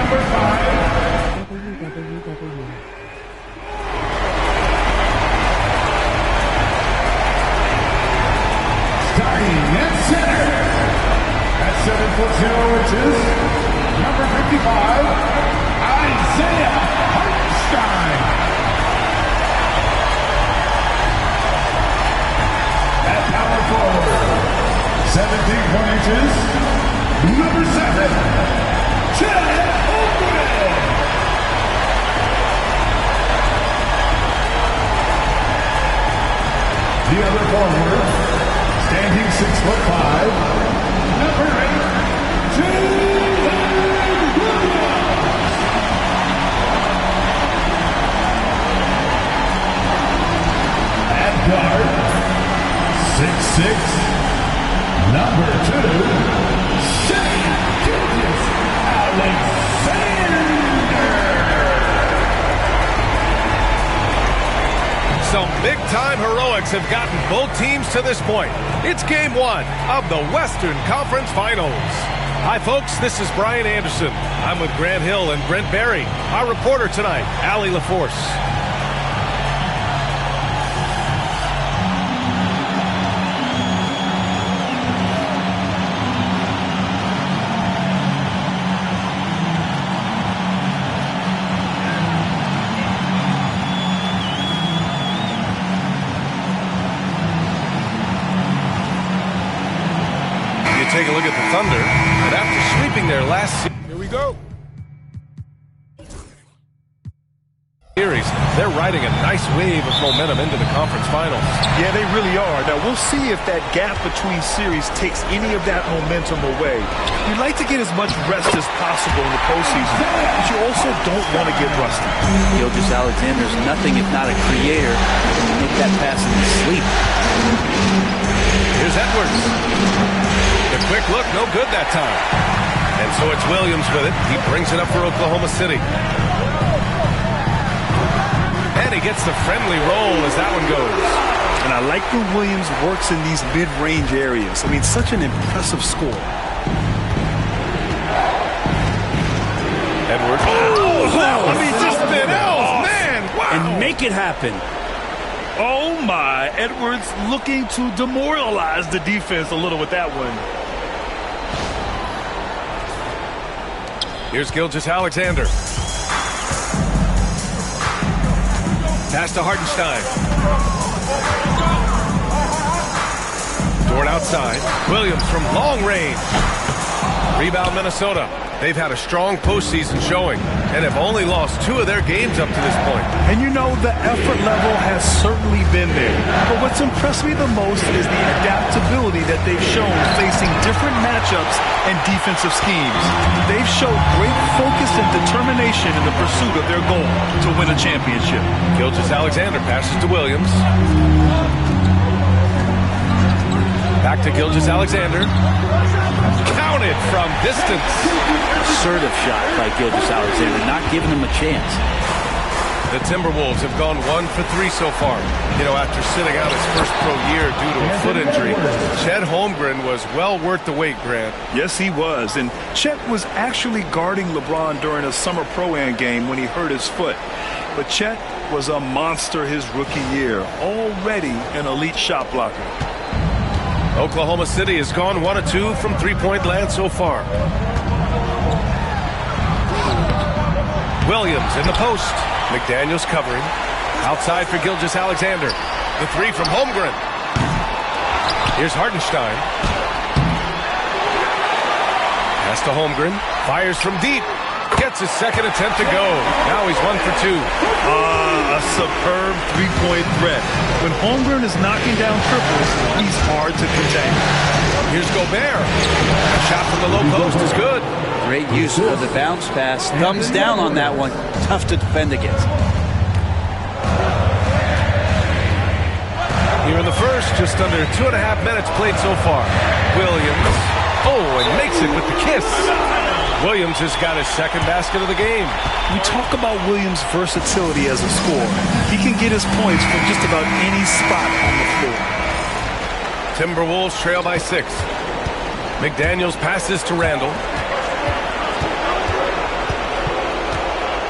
Number 5. Starting at center. At 7 foot 0 inches. Number 55. Isaiah Hartenstein. At power forward. 17 inches. Number 7. Chet Holmgren. The other forward, standing 6'5", number 8, Timberwolves. At guard, 6'6", number 2, Shea Alexander. Some big-time heroics have gotten both teams to this point. It's Game 1 of the Western Conference Finals. Hi, folks. This is Brian Anderson. I'm with Grant Hill and Brent Barry. Our reporter tonight, Allie LaForce. Take a look at the Thunder, and after sweeping their last here we go. series, they're riding a nice wave of momentum into the conference finals. Yeah, they really are. Now, we'll see if that gap between series takes any of that momentum away. You'd like to get as much rest as possible in the postseason, but you also don't want to get rusty. Gilgeous-Alexander's nothing if not a creator. He can make that pass in his sleep. Here's Edwards. The quick look, no good that time. And so it's Williams with it. He brings it up for Oklahoma City. And he gets the friendly roll as that one goes. And I like when Williams works in these mid-range areas. I mean, such an impressive score. Edwards. Oh, I mean, just spin out. Man, wow. And make it happen. Oh, my. Edwards looking to demoralize the defense a little with that one. Here's Gilgeous-Alexander. Pass to Hartenstein. Dort outside. Williams from long range. Rebound Minnesota. They've had a strong postseason showing and have only lost 2 of their games up to this point. And you know, the effort level has certainly been there. But what's impressed me the most is the adaptability that they've shown facing different matchups and defensive schemes. They've showed great focus and determination in the pursuit of their goal to win a championship. Gilgeous-Alexander passes to Williams. Back to Gilgeous-Alexander. Counted from distance. Assertive shot by Gilgeous-Alexander, not giving him a chance. The Timberwolves have gone 1 for 3 so far. You know, after sitting out his first pro year due to a foot injury, Chet Holmgren was well worth the wait, Grant. Yes, he was. And Chet was actually guarding LeBron during a summer pro-am game when he hurt his foot. But Chet was a monster his rookie year, already an elite shot blocker. Oklahoma City has gone 1 of 2 from three-point land so far. Williams in the post. McDaniels covering. Outside for Gilgeous-Alexander. The 3 from Holmgren. Here's Hartenstein. Pass to Holmgren. Fires from deep. Gets his second attempt to go. Now he's 1 for 2. A superb three-point threat. When Holmgren is knocking down triples, he's hard to contain. Here's Gobert. A shot from the low post is good. Great use of the bounce pass. Thumbs down on that one. Tough to defend against. Here in the first, just under 2.5 minutes played so far. Williams. Oh, and makes it with the kiss. Williams has got his second basket of the game. We talk about Williams' versatility as a scorer. He can get his points from just about any spot on the floor. Timberwolves trail by 6. McDaniels passes to Randall.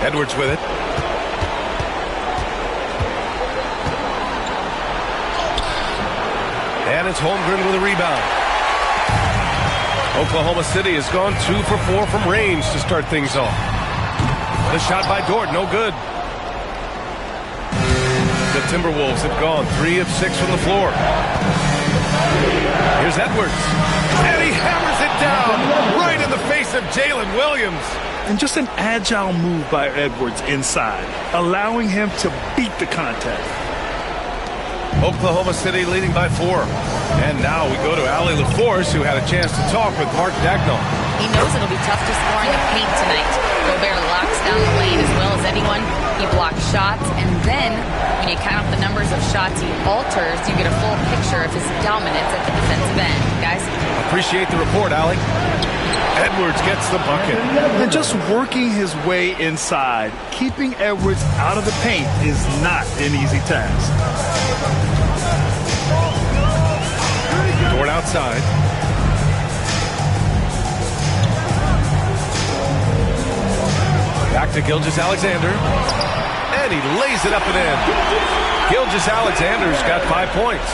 Edwards with it. And it's Holmgren with a rebound. Oklahoma City has gone 2 for 4 from range to start things off. The shot by Dort, no good. The Timberwolves have gone 3 of 6 from the floor. Here's Edwards. And he hammers it down right in the face of Jalen Williams. And just an agile move by Edwards inside, allowing him to beat the contact. Oklahoma City leading by 4. And now we go to Allie LaForce, who had a chance to talk with Mark Dagnall. He knows it'll be tough to score in the paint tonight. Gobert locks down the lane as well as anyone. He blocks shots, and then when you count up the numbers of shots he alters, you get a full picture of his dominance at the defensive end. Guys? Appreciate the report, Allie. Edwards gets the bucket. And just working his way inside, keeping Edwards out of the paint is not an easy task. Dort outside. Back to Gilgeous-Alexander. And he lays it up and in. Gilgeous-Alexander's got 5 points.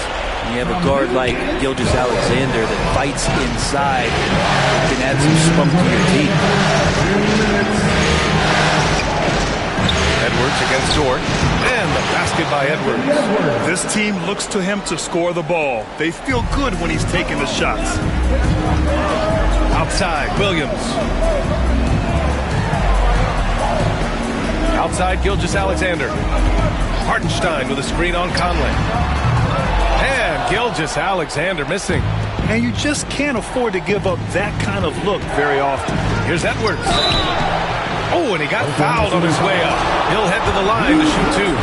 You have a guard like Gilgeous-Alexander that fights inside, can add some spunk to your team. Edwards against Dort. And the basket by Edwards. This team looks to him to score the ball. They feel good when he's taking the shots. Outside, Williams. Outside, Gilgeous-Alexander. Hartenstein with a screen on Conley. And Gilgeous-Alexander missing. And you just can't afford to give up that kind of look very often. Here's Edwards. Oh, and he got fouled on his way up. He'll head to the line to shoot 2.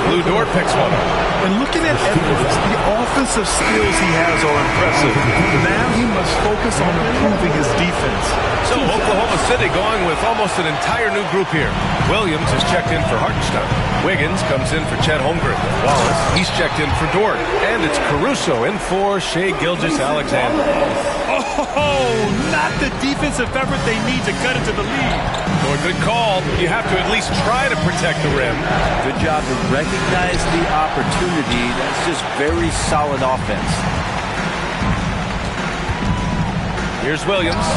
Blue Dort picks one up. And looking at Edwards, the offensive skills he has are impressive. Now he must focus on improving his defense. So Oklahoma City going with almost an entire new group here. Williams has checked in for Hartenstein. Wiggins comes in for Chet Holmgren. Wallace, he's checked in for Dort. And it's Caruso in for Shai Gilgeous-Alexander. Oh, not the defensive effort they need to cut into the lead. Or good call. You have to at least try to protect the rim. Good job to recognize the opportunity. That's just very solid offense. Here's Williams.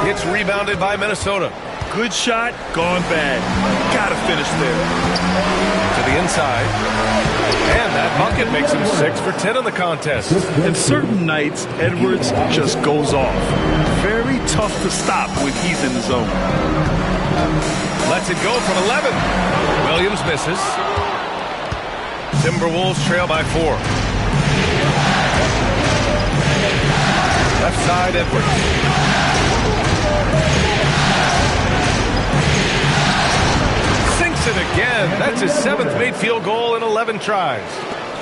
It's rebounded by Minnesota. Good shot, gone bad. Gotta finish there. To the inside. And that bucket makes him 6 for 10 in the contest. And certain nights, Edwards just goes off. Very tough to stop when he's in the zone. Lets it go from 11. Williams misses. Timberwolves trail by 4. Left side, Edwards. Sinks it again. That's his 7th made field goal in 11 tries.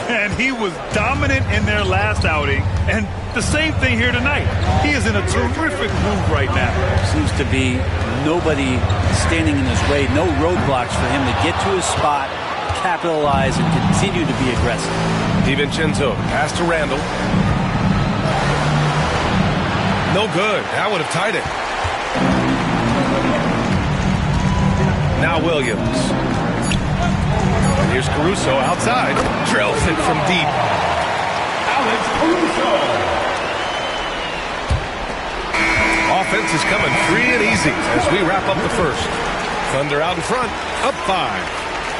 And he was dominant in their last outing. And the same thing here tonight. He is in a terrific move right now. Seems to be nobody standing in his way. No roadblocks for him to get to his spot, capitalize, and continue to be aggressive. DiVincenzo pass to Randall. No good. That would have tied it. Now Williams. And here's Caruso outside. Drills it from deep. Alex Caruso. Offense is coming free and easy as we wrap up the first. Thunder out in front, up 5.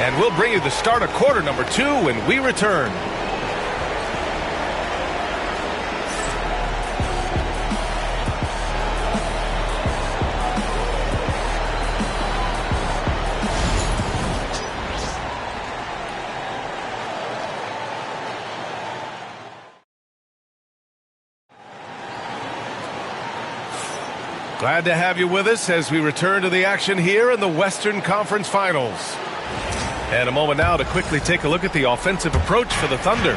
And we'll bring you the start of quarter number 2 when we return. Glad to have you with us as we return to the action here in the Western Conference Finals. And a moment now to quickly take a look at the offensive approach for the Thunder.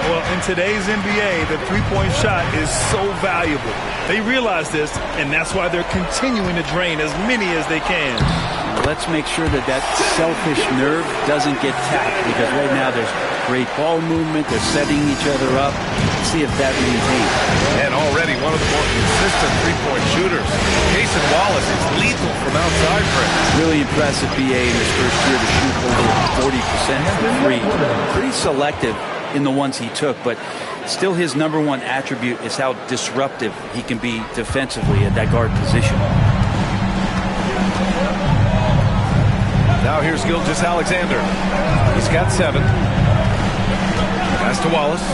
Well, in today's NBA, the three-point shot is so valuable. They realize this, and that's why they're continuing to drain as many as they can. Let's make sure that that selfish nerve doesn't get tapped, because right now there's great ball movement. They're setting each other up. Let's see if that maintains. And already one of the more consistent three-point shooters. Cason Wallace is lethal from outside for him. really impressive, BA, in his first year to shoot over 40% from three. Pretty selective in the ones he took, but still his number one attribute is how disruptive he can be defensively at that guard position. Now here's Gilgeous-Alexander. He's got 7. Pass to Wallace.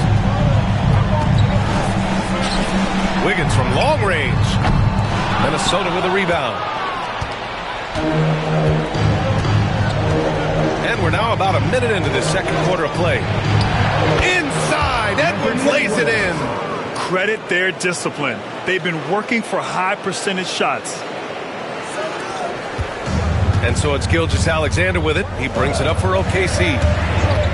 Wiggins from long range. Minnesota with a rebound. And we're now about a minute into this second quarter of play. Inside, Edwards lays it in. Credit their discipline. They've been working for high percentage shots. And so it's Gilgeous-Alexander with it. He brings it up for OKC.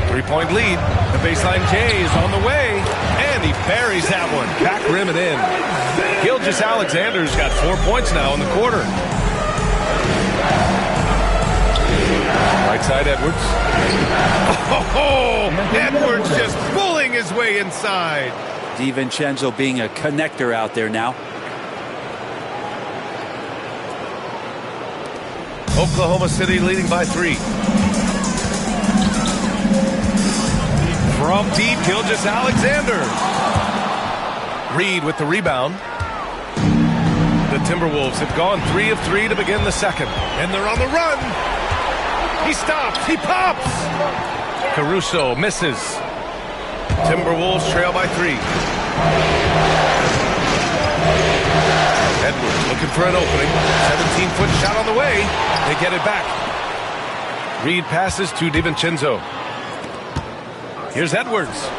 3-point lead. The baseline J is on the way. And he buries that one. Back rim and in. Gilgeous-Alexander's got 4 points now in the quarter. Right side, Edwards. Oh, Edwards just pulling his way inside. DiVincenzo being a connector out there now. Oklahoma City leading by 3. From deep, Gilgeous-Alexander. Reed with the rebound. The Timberwolves have gone 3 of 3 to begin the second. And they're on the run. He stops. He pops. Caruso misses. Timberwolves trail by 3. Edwards looking for an opening. 17-foot shot on the way. They get it back. Reed passes to DiVincenzo. Here's Edwards.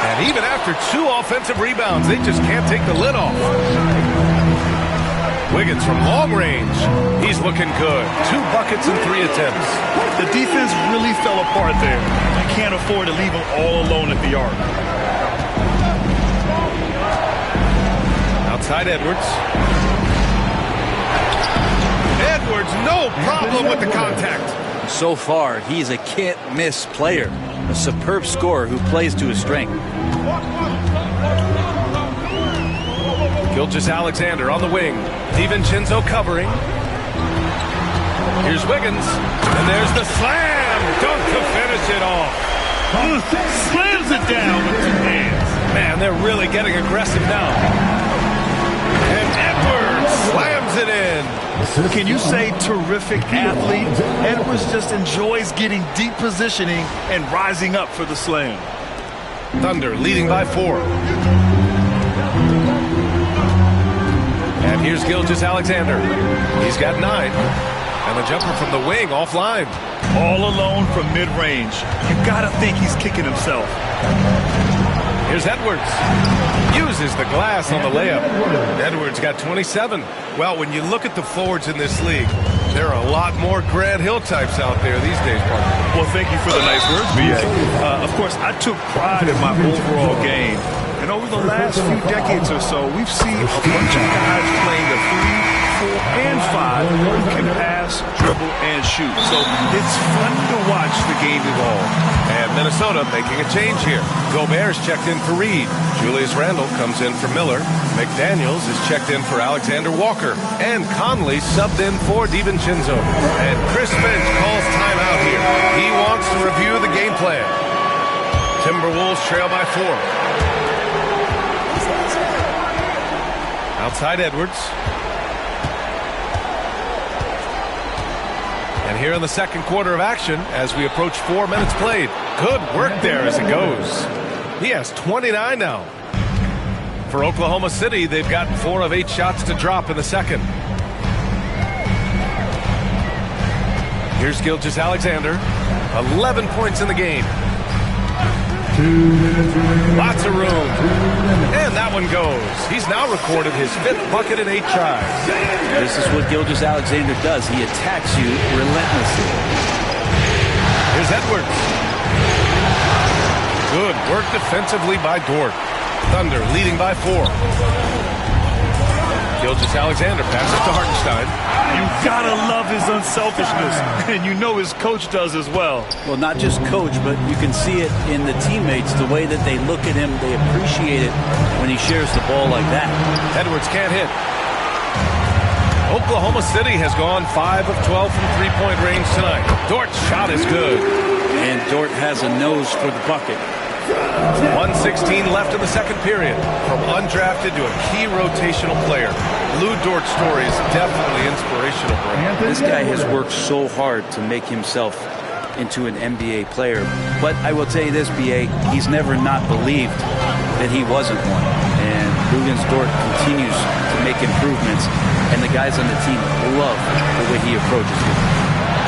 And even after 2 offensive rebounds, they just can't take the lid off. Wiggins from long range. He's looking good. 2 buckets and 3 attempts. The defense really fell apart there. You can't afford to leave them all alone at the arc. Outside Edwards. Edwards, no problem with the contact. So far, he's a can't-miss player. A superb scorer who plays to his strength. Gilgeous-Alexander on the wing. DiVincenzo covering. Here's Wiggins. And there's the slam. Dunk to finish it off. Slams it down with 2 hands. Man, they're really getting aggressive now. And Edwards slams it in. Can you say terrific athlete? Edwards just enjoys getting deep positioning and rising up for the slam. Thunder leading by 4. And here's Gilgeous-Alexander. He's got 9. And the jumper from the wing offline. All alone from mid-range. You gotta think he's kicking himself. Here's Edwards. Uses the glass on the layup. Edwards got 27. Well, when you look at the forwards in this league, there are a lot more Grant Hill types out there these days, partner. Well, thank you for the nice words, B.A. Of course, I took pride in my overall game. And over the last few decades or so, we've seen a bunch of guys playing the 3, 4, and 5 who can pass, dribble, and shoot. So it's fun to watch the game evolve. And Minnesota making a change here. Gobert's checked in for Reed. Julius Randle comes in for Miller. McDaniels is checked in for Alexander Walker. And Conley subbed in for DiVincenzo. And Chris Finch calls timeout here. He wants to review the game plan. Timberwolves trail by 4. Outside Edwards. And here in the second quarter of action, as we approach 4 minutes played. Good work there as it goes. He has 29 now. For Oklahoma City, they've gotten 4 of 8 shots to drop in the second. Here's Gilgeous-Alexander. 11 points in the game. Lots of room. And that one goes. He's now recorded his 5th bucket in 8 tries. This is what Gilgeous-Alexander does. He attacks you relentlessly. Here's Edwards. Good work defensively by Dort. Thunder leading by 4. Gilgeous-Alexander passes to Hartenstein. You gotta love his unselfishness, and you know his coach does as well. Well, not just coach, but you can see it in the teammates, the way that they look at him. They appreciate it when he shares the ball like that. Edwards can't hit. Oklahoma City has gone 5 of 12 from three-point range tonight. Dort's shot is good. And Dort has a nose for the bucket. 1:16 left in the second period. From undrafted to a key rotational player, Lou Dort's story is definitely inspirational. This guy has worked so hard to make himself into an NBA player. But I will tell you this, B.A., he's never not believed that he wasn't one. And Luguentz Dort continues to make improvements, and the guys on the team love the way he approaches it.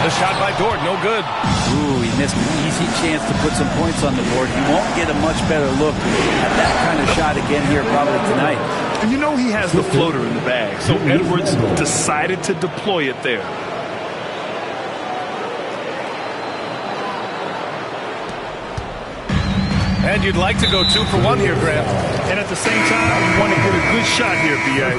The shot by Dort, no good. Ooh, he missed an easy chance to put some points on the board. He won't get a much better look at that kind of shot again here probably tonight. And you know he has the floater in the bag, so Edwards decided to deploy it there. And you'd like to go 2 for 1 here, Grant. And at the same time, you want to get a good shot here, B.A.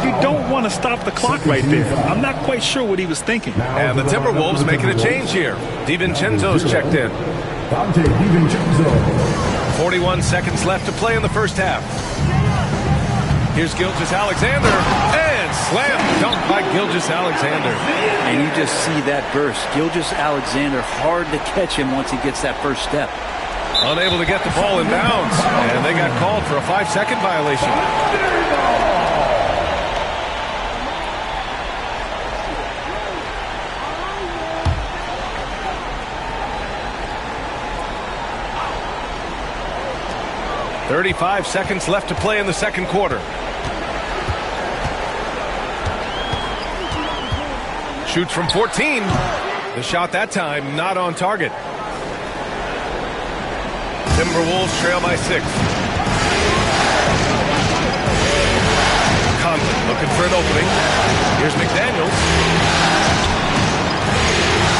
You don't want to stop the clock right there. I'm not quite sure what he was thinking. And the Timberwolves making a change here. DiVincenzo's checked in. 41 seconds left to play in the first half. Here's Gilgeous-Alexander, and slam dunk by Gilgeous-Alexander. And you just see that burst. Gilgeous-Alexander, hard to catch him once he gets that first step. Unable to get the ball in bounds, and they got called for a 5-second violation. "35 seconds left to play in the second quarter. Shoots from 14. The shot that time not on target. Timberwolves trail by 6. Conley looking for an opening. Here's McDaniels.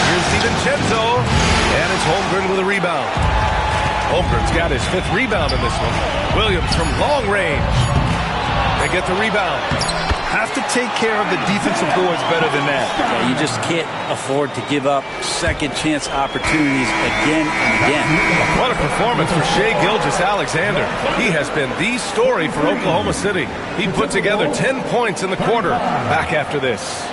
Here's DiVincenzo. And it's Holmgren with a rebound. Holmgren's got his 5th rebound in this one. Williams from long range. They get the rebound. Have to take care of the defensive boards better than that. Yeah, you just can't afford to give up second chance opportunities again and again. What a performance for Shai Gilgeous-Alexander. He has been the story for Oklahoma City. He put together 10 points in the quarter. Back after this.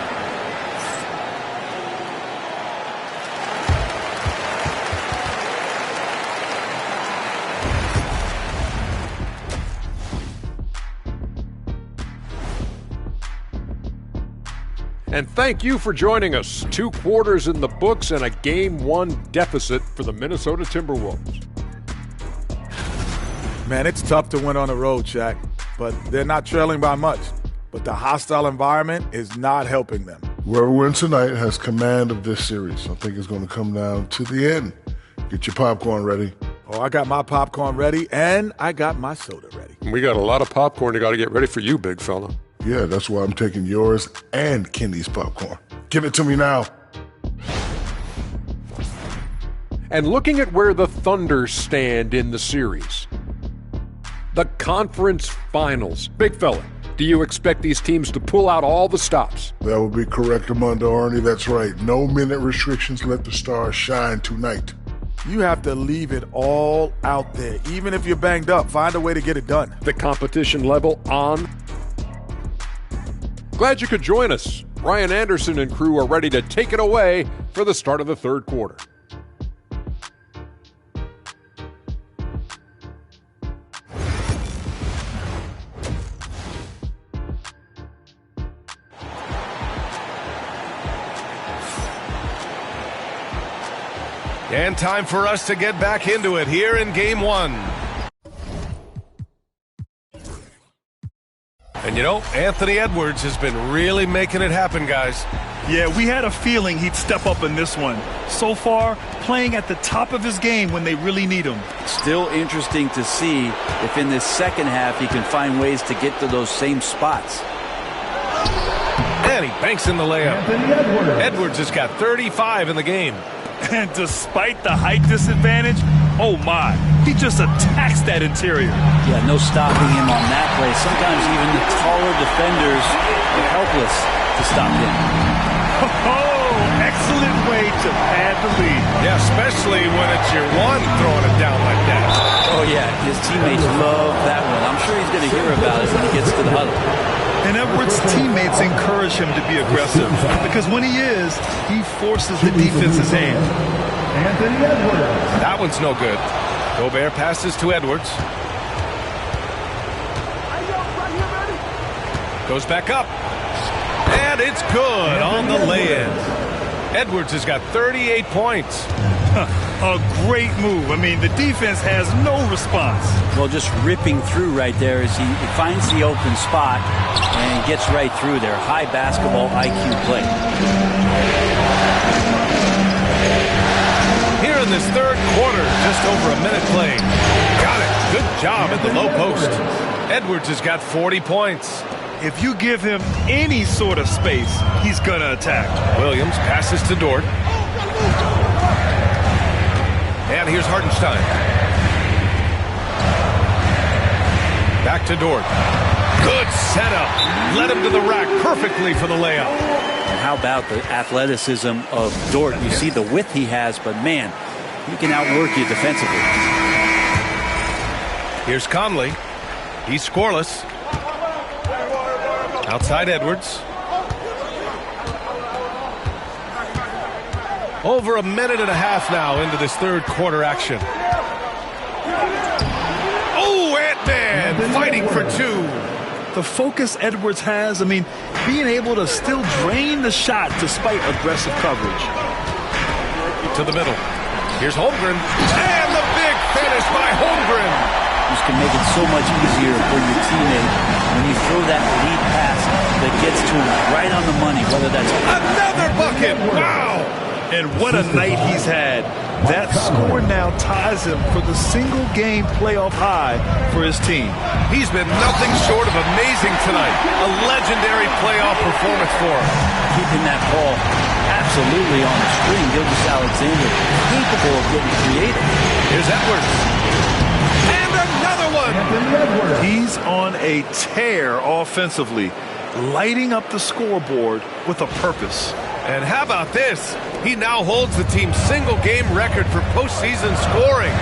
And thank you for joining us. 2 quarters in the books and a Game 1 deficit for the Minnesota Timberwolves. Man, it's tough to win on the road, Shaq, but they're not trailing by much. But the hostile environment is not helping them. Whoever wins tonight has command of this series. I think it's going to come down to the end. Get your popcorn ready. Oh, I got my popcorn ready, and I got my soda ready. We got a lot of popcorn you got to get ready for you, big fella. Yeah, that's why I'm taking yours and Kenny's popcorn. Give it to me now. And looking at where the Thunder stand in the series, the conference finals. Big fella, do you expect these teams to pull out all the stops? That would be correct, Armando Arnie. That's right. No minute restrictions. Let the stars shine tonight. You have to leave it all out there. Even if you're banged up, find a way to get it done. The competition level on. Glad you could join us. Ryan Anderson and crew are ready to take it away for the start of the third quarter. And time for us to get back into it here in Game 1. And you know, Anthony Edwards has been really making it happen, guys. Yeah, we had a feeling he'd step up in this one. So far, playing at the top of his game when they really need him. Still interesting to see if in this second half he can find ways to get to those same spots. And he banks in the layup. Edwards has got 35 in the game. And despite the height disadvantage, oh my, he just attacks that interior. Yeah, no stopping him on that play. Sometimes even the taller defenders are helpless to stop him. Oh, excellent way to pad the lead. Yeah, especially when it's your one throwing it down like that. Oh, yeah, his teammates love that one. I'm sure he's going to hear about it when he gets to the huddle. And Edwards' teammates encourage him to be aggressive because when he is, he forces the defense's hand. Anthony Edwards. That one's no good. Gobert passes to Edwards. Goes back up. And it's good on the lay-in. Edwards has got 38 points. A great move. I mean, the defense has no response. Well, just ripping through right there as he finds the open spot and gets right through there. High basketball IQ play. Here in this third quarter, just over a minute played. Got it. Good job at the low post. Edwards has got 40 points. If you give him any sort of space, he's going to attack. Williams passes to Dort. And here's Hartenstein. Back to Dort. Good setup. Led him to the rack perfectly for the layup. And how about the athleticism of Dort? You see the width he has, but man, he can outwork you defensively. Here's Conley. He's scoreless. Outside Edwards. Over a minute and a half now into this third quarter action. Oh, Ant-Man fighting for two. The focus Edwards has, I mean, being able to still drain the shot despite aggressive coverage. To the middle. Here's Holmgren. And the big finish by Holmgren. This can make it so much easier for your teammate when you throw that lead pass that gets to him right on the money, whether that's another bucket. Wow. And what a night he's had. That score now ties him for the single-game playoff high for his team. He's been nothing short of amazing tonight. A legendary playoff performance for him. Keeping that ball absolutely on the string. Gilgeous-Alexander capable of getting creative. Here's Edwards. And another one. He's on a tear offensively, lighting up the scoreboard with a purpose. And how about this? He now holds the team's single-game record for postseason scoring.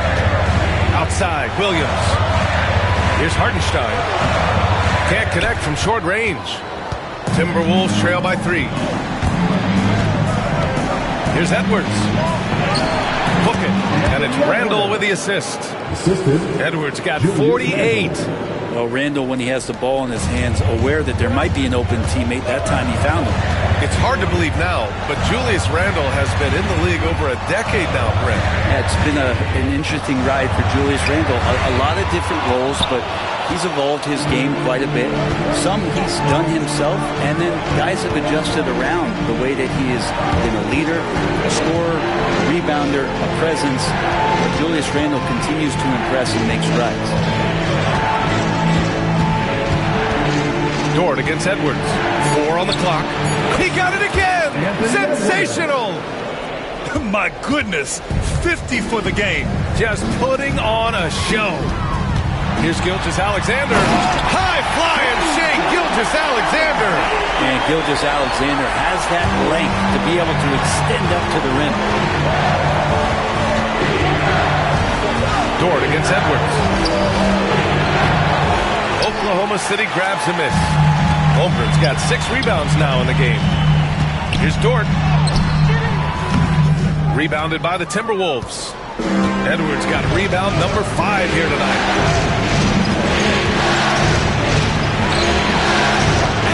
Outside, Williams. Here's Hartenstein. Can't connect from short range. Timberwolves trail by 3. Here's Edwards. Hook it. And it's Randall with the assist. Edwards got 48. Well, Randall, when he has the ball in his hands, aware that there might be an open teammate, that time he found him. It's hard to believe now, but Julius Randle has been in the league over a decade now, Brent. Yeah, it's been an interesting ride for Julius Randle. A lot of different roles, but he's evolved his game quite a bit. Some he's done himself, and then guys have adjusted around the way that he has been a leader, a scorer, a rebounder, a presence. But Julius Randle continues to impress and make strides. Dort against Edwards. 4 on the clock. He got it again! Sensational! My goodness, 50 for the game. Just putting on a show. Here's Gilgeous-Alexander. High flying Shea Gilgeous-Alexander. And Gilgeous-Alexander has that length to be able to extend up to the rim. Dort against Edwards. Oklahoma City grabs a miss. Holmgren's got 6 rebounds now in the game. Here's Dort. Rebounded by the Timberwolves. Edwards got rebound number 5 here tonight.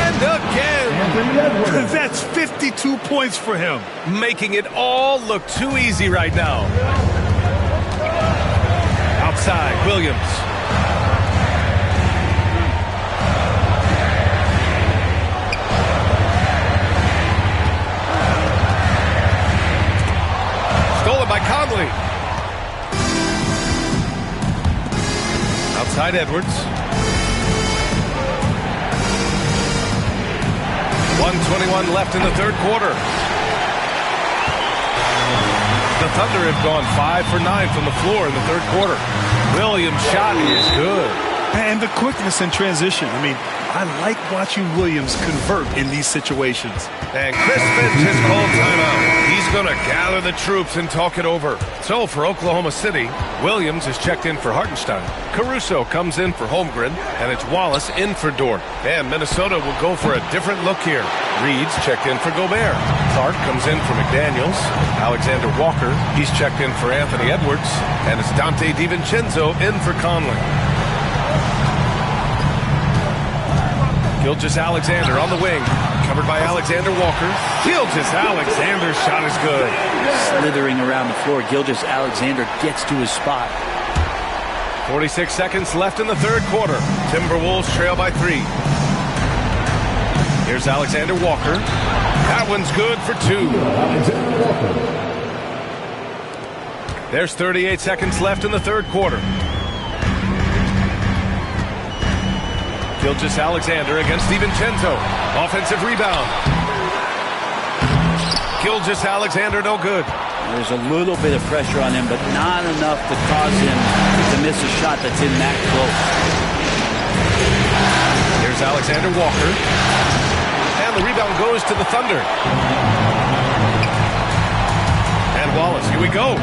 And again. That's 52 points for him. Making it all look too easy right now. Outside, Williams. Stolen by Conley. Outside Edwards. 1:21 left in the third quarter. The Thunder have gone 5 for 9 from the floor in the third quarter. Williams' shot is good. And the quickness in transition. I mean, I like watching Williams convert in these situations. And Chris Finch has called timeout. He's going to gather the troops and talk it over. So for Oklahoma City, Williams is checked in for Hartenstein. Caruso comes in for Holmgren, and it's Wallace in for Dort. And Minnesota will go for a different look here. Reed's checked in for Gobert. Clark comes in for McDaniels. Alexander Walker, he's checked in for Anthony Edwards. And it's Dante DiVincenzo in for Conley. Gilgeous-Alexander on the wing, covered by Alexander Walker. Gilgeous-Alexander's shot is good. Slithering around the floor, Gilgeous-Alexander gets to his spot. 46 seconds left in the third quarter. Timberwolves trail by 3. Here's Alexander Walker. That one's good for 2. There's 38 seconds left in the third quarter. Gilgeous-Alexander against DiVincenzo. Offensive rebound. Gilgeous-Alexander no good. There's a little bit of pressure on him, but not enough to cause him to miss a shot that's in that close. Here's Alexander Walker. And the rebound goes to the Thunder. And Wallace, here we go.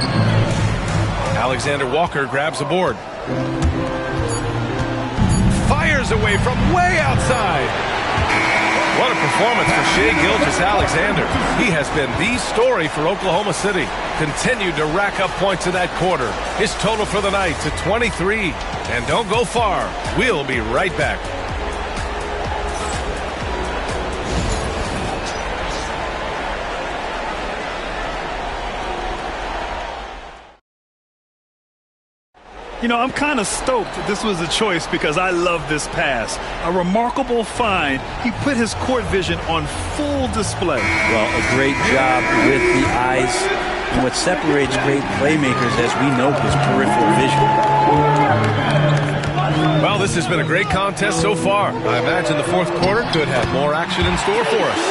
Alexander Walker grabs a board. Fires away from way outside. What a performance for Shai Gilgeous-Alexander. He has been the story for Oklahoma City. Continued to rack up points in that quarter. His total for the night to 23. And don't go far. We'll be right back. You know, I'm kind of stoked this was a choice because I love this pass. A remarkable find. He put his court vision on full display. Well, a great job with the eyes. And what separates great playmakers, as we know, is peripheral vision. Well, this has been a great contest so far. I imagine the fourth quarter could have more action in store for us.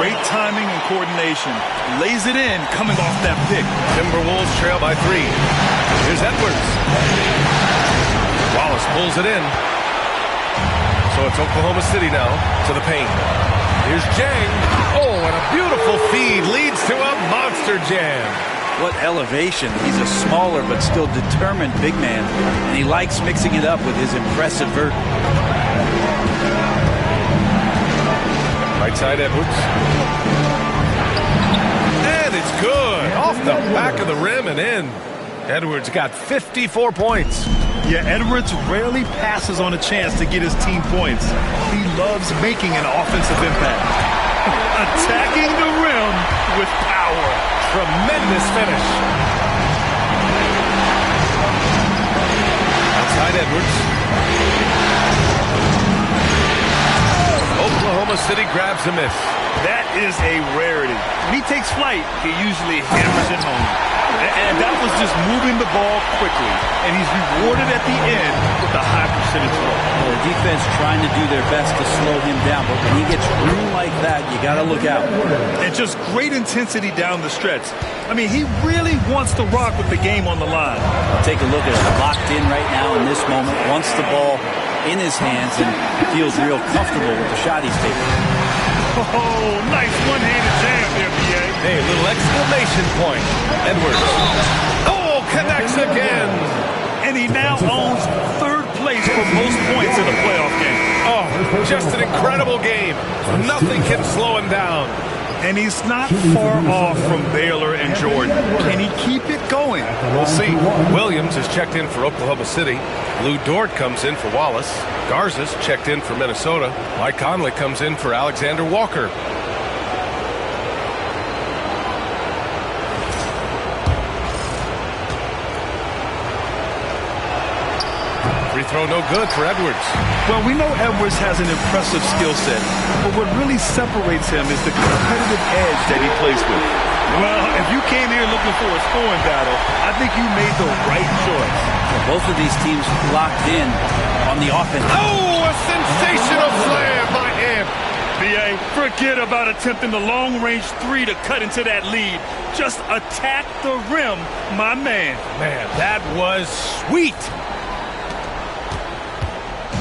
Great timing and coordination. Lays it in, coming off that pick. Timberwolves trail by 3. Here's Edwards. Wallace pulls it in. So it's Oklahoma City now to the paint. Here's Jang. Oh, and a beautiful feed leads to a monster jam. What elevation. He's a smaller but still determined big man. And he likes mixing it up with his impressive vert. Right side Edwards. And it's good. Off the back of the rim and in. Edwards got 54 points. Yeah, Edwards rarely passes on a chance to get his team points. He loves making an offensive impact. Attacking the rim with power. Tremendous finish. Outside Edwards. Oklahoma City grabs a miss. That is a rarity. When he takes flight, he usually hammers it home. And that was just moving the ball quickly. And he's rewarded at the end with a high percentage roll. Well, the defense trying to do their best to slow him down. But when he gets room like that, you got to look out. And just great intensity down the stretch. I mean, he really wants to rock with the game on the line. Take a look at him. Locked in right now in this moment. Wants the ball in his hands and feels real comfortable with the shot he's taking. Oh, nice one-handed jam there, B.A. Hey, little exclamation point. Edwards. Oh, connects again. And he now owns third place for most points in a playoff game. Oh, just an incredible game. Nothing can slow him down. And he's not far off from Baylor and Jordan. Can he keep it going? We'll see. Williams is checked in for Oklahoma City. Lou Dort comes in for Wallace. Garza's checked in for Minnesota. Mike Conley comes in for Alexander Walker. Free throw no good for Edwards. Well, we know Edwards has an impressive skill set, but what really separates him is the competitive edge that he plays with. Well, if you came here looking for a scoring battle, I think you made the right choice. Well, both of these teams locked in on the offense. Oh, a sensational slam by Amp. B.A., forget about attempting the long-range three to cut into that lead. Just attack the rim, my man. Man, that was sweet.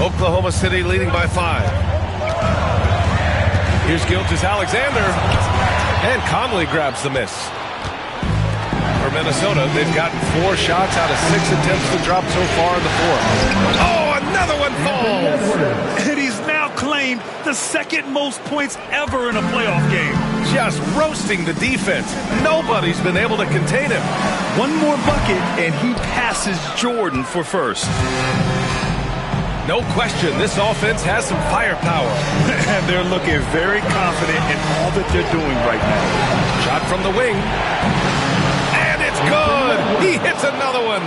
Oklahoma City leading by 5. Here's Gilgeous-Alexander. And Conley grabs the miss. For Minnesota, they've gotten 4 shots out of 6 attempts to drop so far in the fourth. Oh, another one falls! And he's now claimed the second most points ever in a playoff game. Just roasting the defense. Nobody's been able to contain him. One more bucket, and he passes Jordan for first. No question, this offense has some firepower. And they're looking very confident in all that they're doing right now. Shot from the wing. And it's good! He hits another one.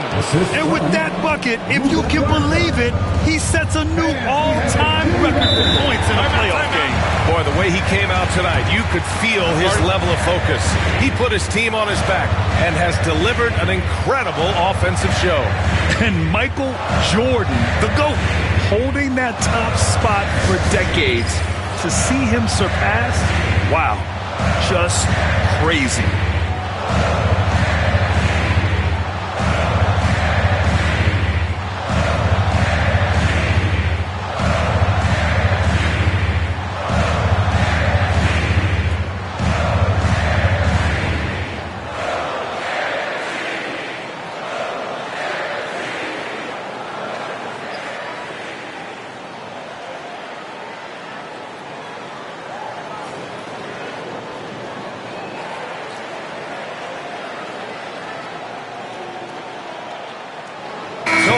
And with that bucket, if you can believe it, he sets a new all-time record for points in a playoff game. Boy, the way he came out tonight, you could feel his level of focus. He put his team on his back and has delivered an incredible offensive show. And Michael Jordan, the GOAT, holding that top spot for decades. To see him surpassed, wow, just crazy.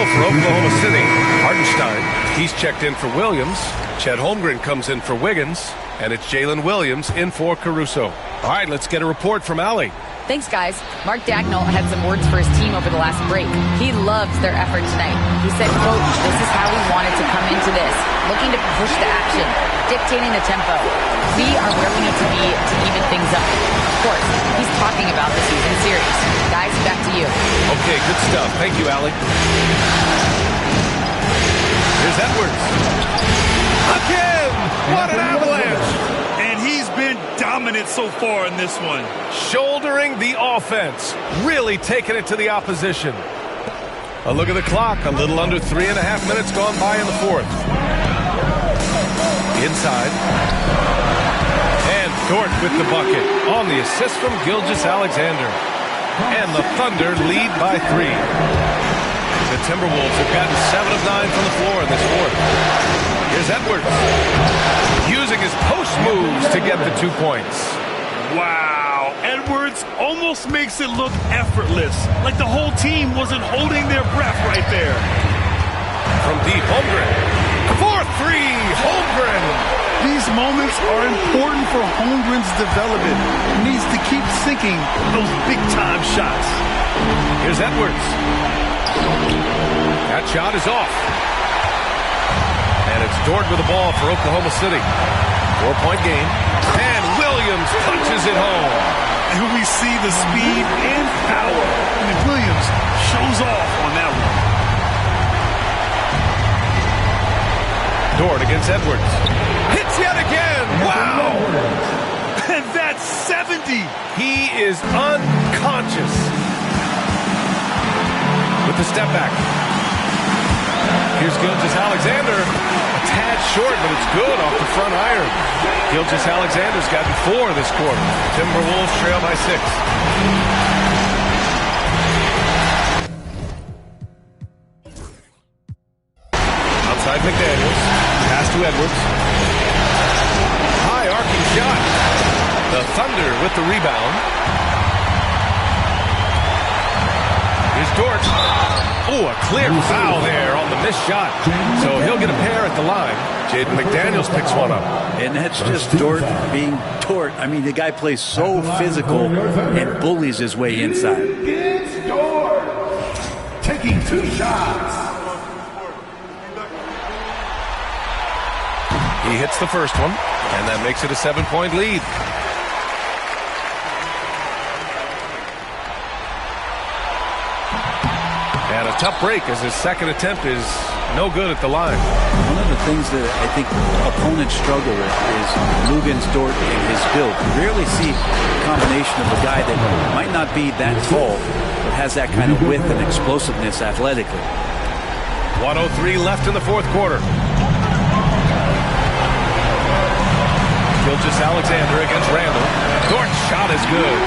For Oklahoma City, Hartenstein, he's checked in for Williams. Chet Holmgren comes in for Wiggins, and it's Jalen Williams in for Caruso. All right, let's get a report from Allie. Thanks, guys. Mark Dagnall had some words for his team over the last break. He loves their effort tonight. He said, quote, "This is how we wanted to come into this, looking to push the action, dictating the tempo. We are where we need to be to even things up." Of course, he's talking about the season series. Guys, back to you. Okay, good stuff. Thank you, Allie. Here's Edwards. Again! What an avalanche! And he's been dominant so far in this one. Shouldering the offense. Really taking it to the opposition. A look at the clock. A little under 3.5 minutes gone by in the fourth. Inside. And Dort with the bucket on the assist from Gilgeous-Alexander. And the Thunder lead by 3. The Timberwolves have gotten 7 of 9 from the floor in this fourth. Here's Edwards. Using his post moves to get the 2 points. Wow. Edwards almost makes it look effortless, like the whole team wasn't holding their breath right there. From deep, Holmgren. For 3, Holmgren. These moments are important for Holmgren's development. He needs to keep sinking those big-time shots. Here's Edwards. That shot is off. And it's Dort with the ball for Oklahoma City. 4-point game. And Williams punches it home. And we see the speed and power. And Williams shows off on that one. Dort against Edwards. Hits yet again. Wow. And that's 70. He is unconscious. With the step back. Here's Gilgeous-Alexander. A tad short, but it's good off the front iron. Gilgeous-Alexander's gotten 4 this quarter. Timberwolves trail by 6. Outside McDaniels. Pass to Edwards. High arcing shot. The Thunder with the rebound. Here's Dort. Oh, a clear foul there on the missed shot. So he'll get a pair at the line. Jaden McDaniels picks one up. And that's just Dort being Dort. I mean, the guy plays so physical and bullies his way inside. It's Dort taking 2 shots. He hits the first one, and that makes it a 7-point lead. And a tough break as his second attempt is no good at the line. One of the things that I think opponents struggle with is Luguentz, Dort, and his build. You rarely see a combination of a guy that might not be that tall, but has that kind of width and explosiveness athletically. 1:03 left in the fourth quarter. Gilgeous-Alexander against Randall. Dort's shot is good.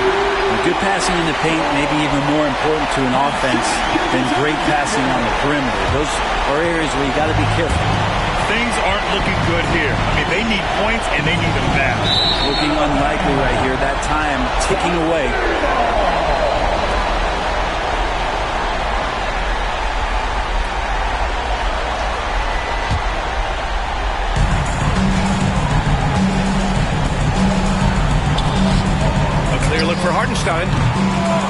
Good passing in the paint may be even more important to an offense than great passing on the perimeter. Those are areas where you got to be careful. Things aren't looking good here. I mean, they need points and they need them now. Looking unlikely right here. That time ticking away. Clear look for Hartenstein.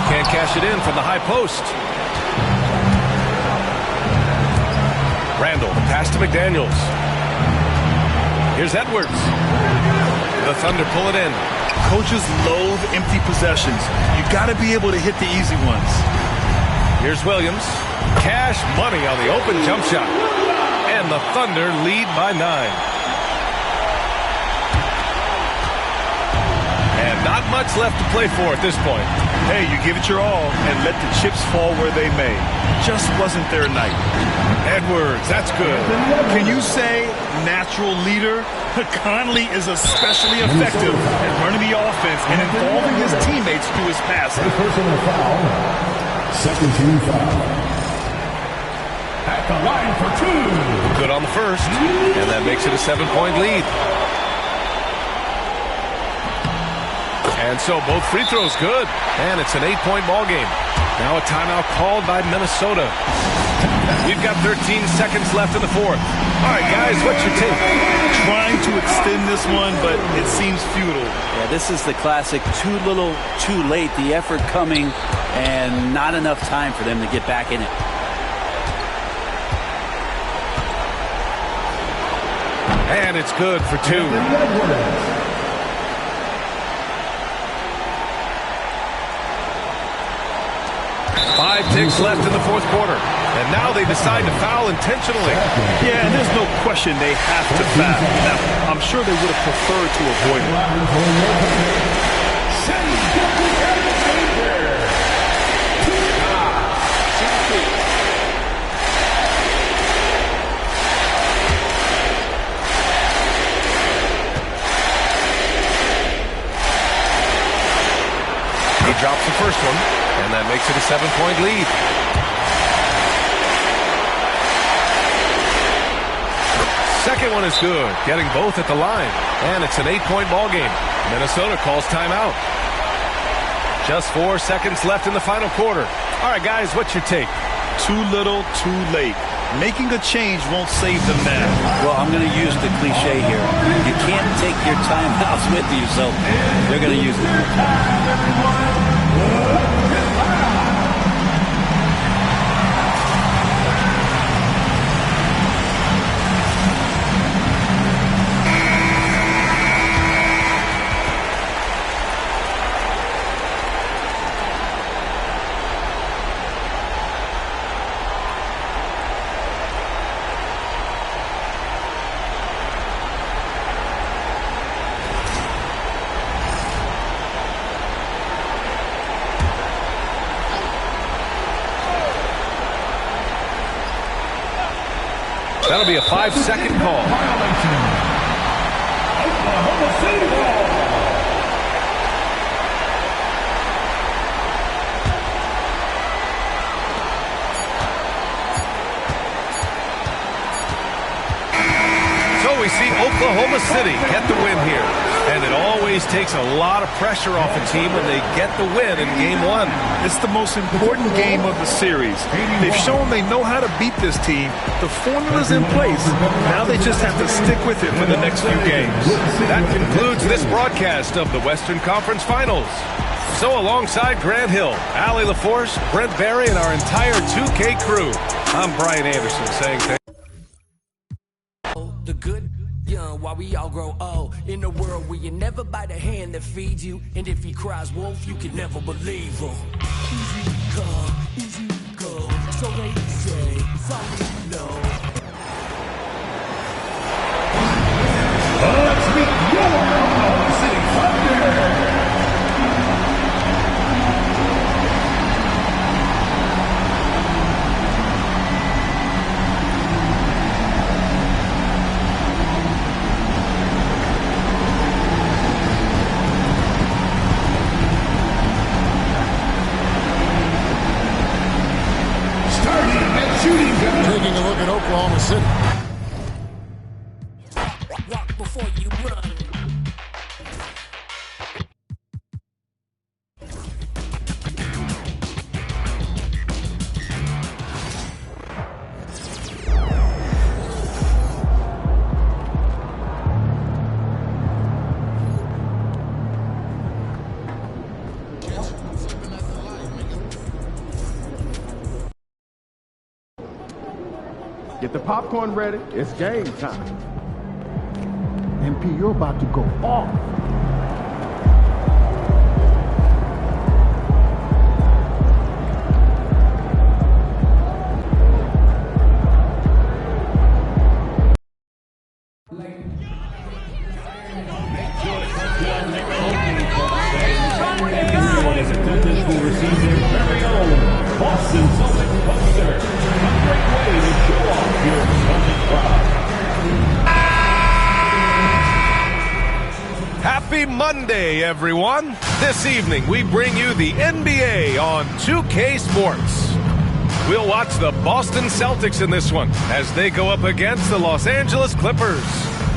Can't cash it in from the high post. Randall, pass to McDaniels. Here's Edwards. The Thunder pull it in. Coaches loathe empty possessions. You got to be able to hit the easy ones. Here's Williams. Cash money on the open jump shot. And the Thunder lead by 9. And not much left to play for at this point. Hey, you give it your all and let the chips fall where they may. Just wasn't their night. Edwards, that's good. Can you say natural leader? Conley is especially effective at running the offense and involving his teammates through his passing. Personal foul. Second team foul. At the line for 2. Good on the first, and that makes it a 7-point lead. And so both free throws good, and it's an 8-point ball game. Now a timeout called by Minnesota. We've got 13 seconds left in the fourth. All right, guys, what's your take? Trying to extend this one, but it seems futile. Yeah, this is the classic too little, too late. The effort coming and not enough time for them to get back in it. And it's good for 2. 5 ticks left in the fourth quarter. And now they decide to foul intentionally. Yeah, and there's no question they have to foul. Now, I'm sure they would have preferred to avoid it. He drops the first one, and that makes it a 7-point lead. Second one is good, getting both at the line. And it's an 8-point ball game. Minnesota calls timeout. Just 4 seconds left in the final quarter. All right, guys, what's your take? Too little, too late. Making a change won't save them now. Well, I'm going to use the cliche here. You can't take your timeouts with you, so they're going to use it. That'll be a 5-second call. So we see Oklahoma City get the win here. And it always takes a lot of pressure off a team when they get the win in Game 1. It's the most important game of the series. They've shown they know how to beat this team. The formula's in place. Now they just have to stick with it for the next few games. That concludes this broadcast of the Western Conference Finals. So alongside Grant Hill, Allie LaForce, Brent Barry, and our entire 2K crew, I'm Brian Anderson saying thank you. The good young while we all grow old in a world where you never bite a hand that feeds you, and if he cries wolf you can never believe him. Easy come, easy go, so they say, follow low. Let's meet your Oklahoma City Thunder. Oklahoma City. Walk before you run. Get the popcorn ready. It's game time. MP, you're about to go off. Boston Celtics poster. A great way to show off your Celtic pride. Happy Monday, everyone. This evening, we bring you the NBA on 2K Sports. We'll watch the Boston Celtics in this one as they go up against the Los Angeles Clippers.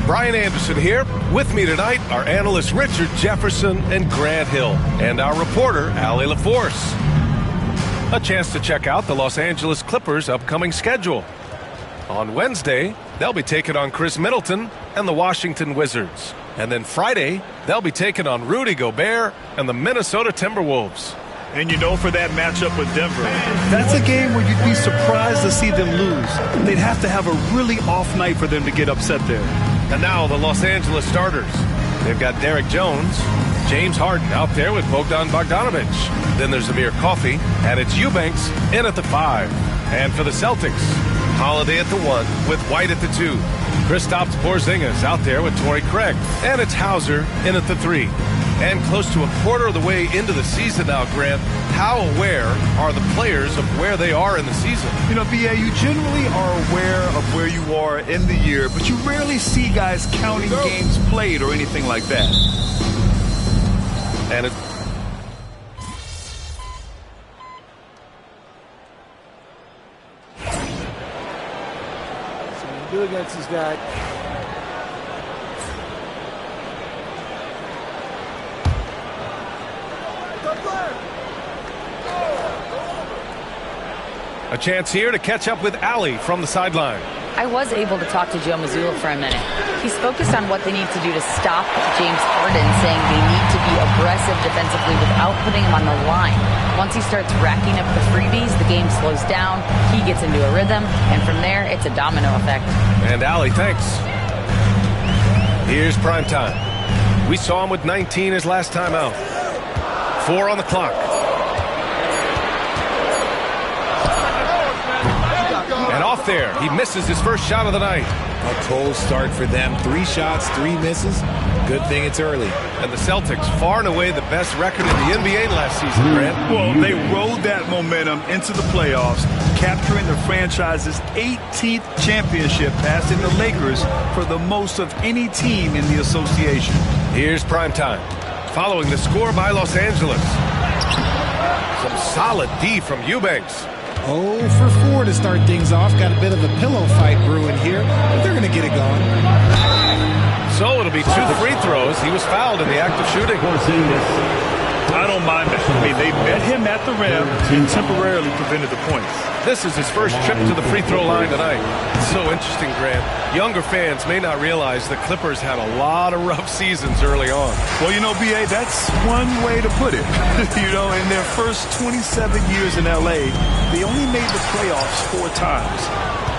Brian Anderson here. With me tonight are analysts Richard Jefferson and Grant Hill, and our reporter, Allie LaForce. A chance to check out the Los Angeles Clippers' upcoming schedule. On Wednesday, they'll be taking on Chris Middleton and the Washington Wizards. And then Friday, they'll be taking on Rudy Gobert and the Minnesota Timberwolves. And you know, for that matchup with Denver, that's a game where you'd be surprised to see them lose. They'd have to have a really off night for them to get upset there. And now the Los Angeles starters. They've got Derek Jones, James Harden out there with Bogdan Bogdanovic. Then there's Amir Coffey, and it's Eubanks in at the 5. And for the Celtics, Holiday at the 1 with White at the 2. Kristaps Porzingis out there with Torrey Craig. And it's Hauser in at the 3. And close to a quarter of the way into the season now, Grant, how aware are the players of where they are in the season? You know, BA, you generally are aware of where you are in the year, but you rarely see guys counting games played or anything like that. And it's Do against this guy. a chance here to catch up with Allie from the sideline. I was able to talk to Joe Mazzulla for a minute. He's focused on what they need to do to stop James Harden, saying they need to be aggressive defensively without putting him on the line. Once he starts racking up the freebies, the game slows down, he gets into a rhythm, and from there, it's a domino effect. And Allie, thanks. Here's prime time. We saw him with 19 his last time out. 4 on the clock. And off there, he misses his first shot of the night. A cold start for them. 3 shots, 3 misses. Good thing it's early. And the Celtics, far and away the best record in the NBA last season, Grant. Well, they rode that momentum into the playoffs, capturing the franchise's 18th championship, passing the Lakers for the most of any team in the association. Here's prime time. Following the score by Los Angeles. Some solid D from Eubanks. 0 for 4 to start things off. Got a bit of a pillow fight brewing here, but they're going to get it going. So it'll be 2 free throws. He was fouled in the act of shooting. I don't mind that. I mean, they met him at the rim and temporarily prevented the points. This is his first trip to the free throw line tonight. It's so interesting, Grant. Younger fans may not realize the Clippers had a lot of rough seasons early on. Well, you know, BA, that's one way to put it. You know, in their first 27 years in L.A., they only made the playoffs 4 times.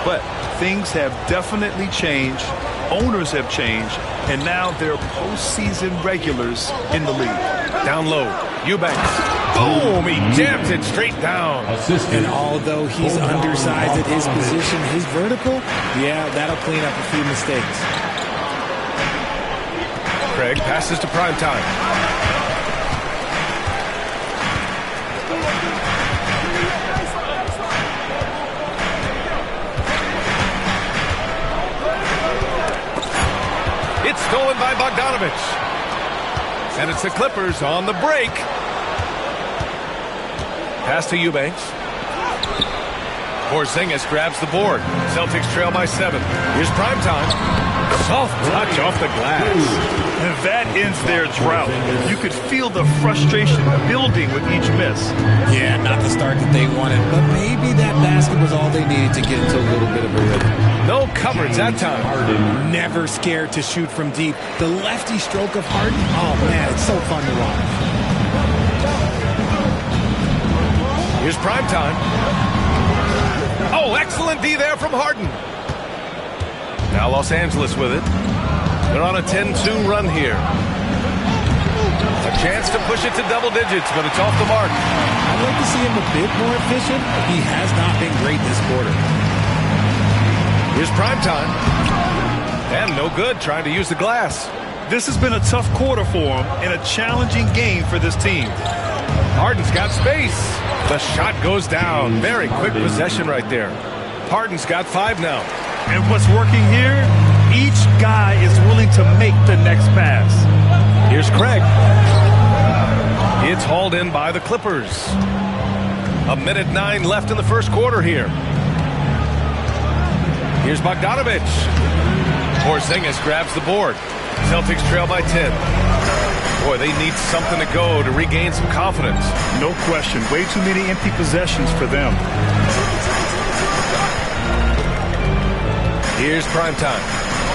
But things have definitely changed. Owners have changed. And now they're postseason regulars in the league. Down low, Eubanks. Boom! He jams it straight down. And although he's undersized at his position, his vertical, yeah, that'll clean up a few mistakes. Craig passes to prime time. It's stolen by Bogdanovic. And it's the Clippers on the break. Pass to Eubanks. Porzingis grabs the board. Celtics trail by 7. Here's prime time. Soft touch off the glass. And that ends their drought. You could feel the frustration building with each miss. Yeah, not the start that they wanted, but maybe that basket was all they needed to get into a little bit of a rhythm. No coverage that time. Never scared to shoot from deep. The lefty stroke of Harden, oh man, it's so fun to watch. Here's prime time. Oh, excellent D there from Harden. Now Los Angeles with it. They're on a 10-2 run here. A chance to push it to double digits, but it's off the mark. I'd like to see him a bit more efficient. He has not been great this quarter. Here's prime time. And no good trying to use the glass. This has been a tough quarter for him and a challenging game for this team. Harden's got space. The shot goes down. Very quick possession right there. Harden's got 5 now. And what's working here, each guy is willing to make the next pass. Here's Craig. It's hauled in by the Clippers. 1:09 left in the first quarter here. Here's Bogdanovic. Porzingis grabs the board. Celtics trail by 10. Boy, they need something to go to regain some confidence. No question. Way too many empty possessions for them. Here's prime time.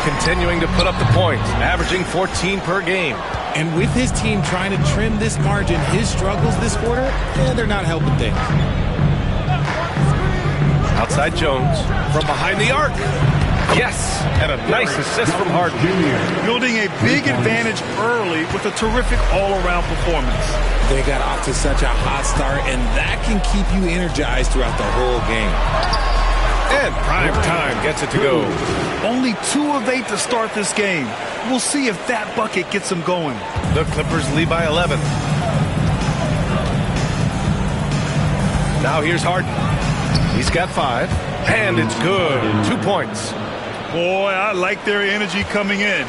Continuing to put up the points, averaging 14 per game. And with his team trying to trim this margin, his struggles this quarter, they're not helping things. Outside Jones from behind the arc. Yes, and a nice assist from Harden. Building a big advantage early with a terrific all-around performance. They got off to such a hot start, and that can keep you energized throughout the whole game. And prime time gets it to go. Only 2 of 8 to start this game. We'll see if that bucket gets them going. The Clippers lead by 11. Now here's Harden. He's got 5, and it's good. 2 points. Boy, I like their energy coming in.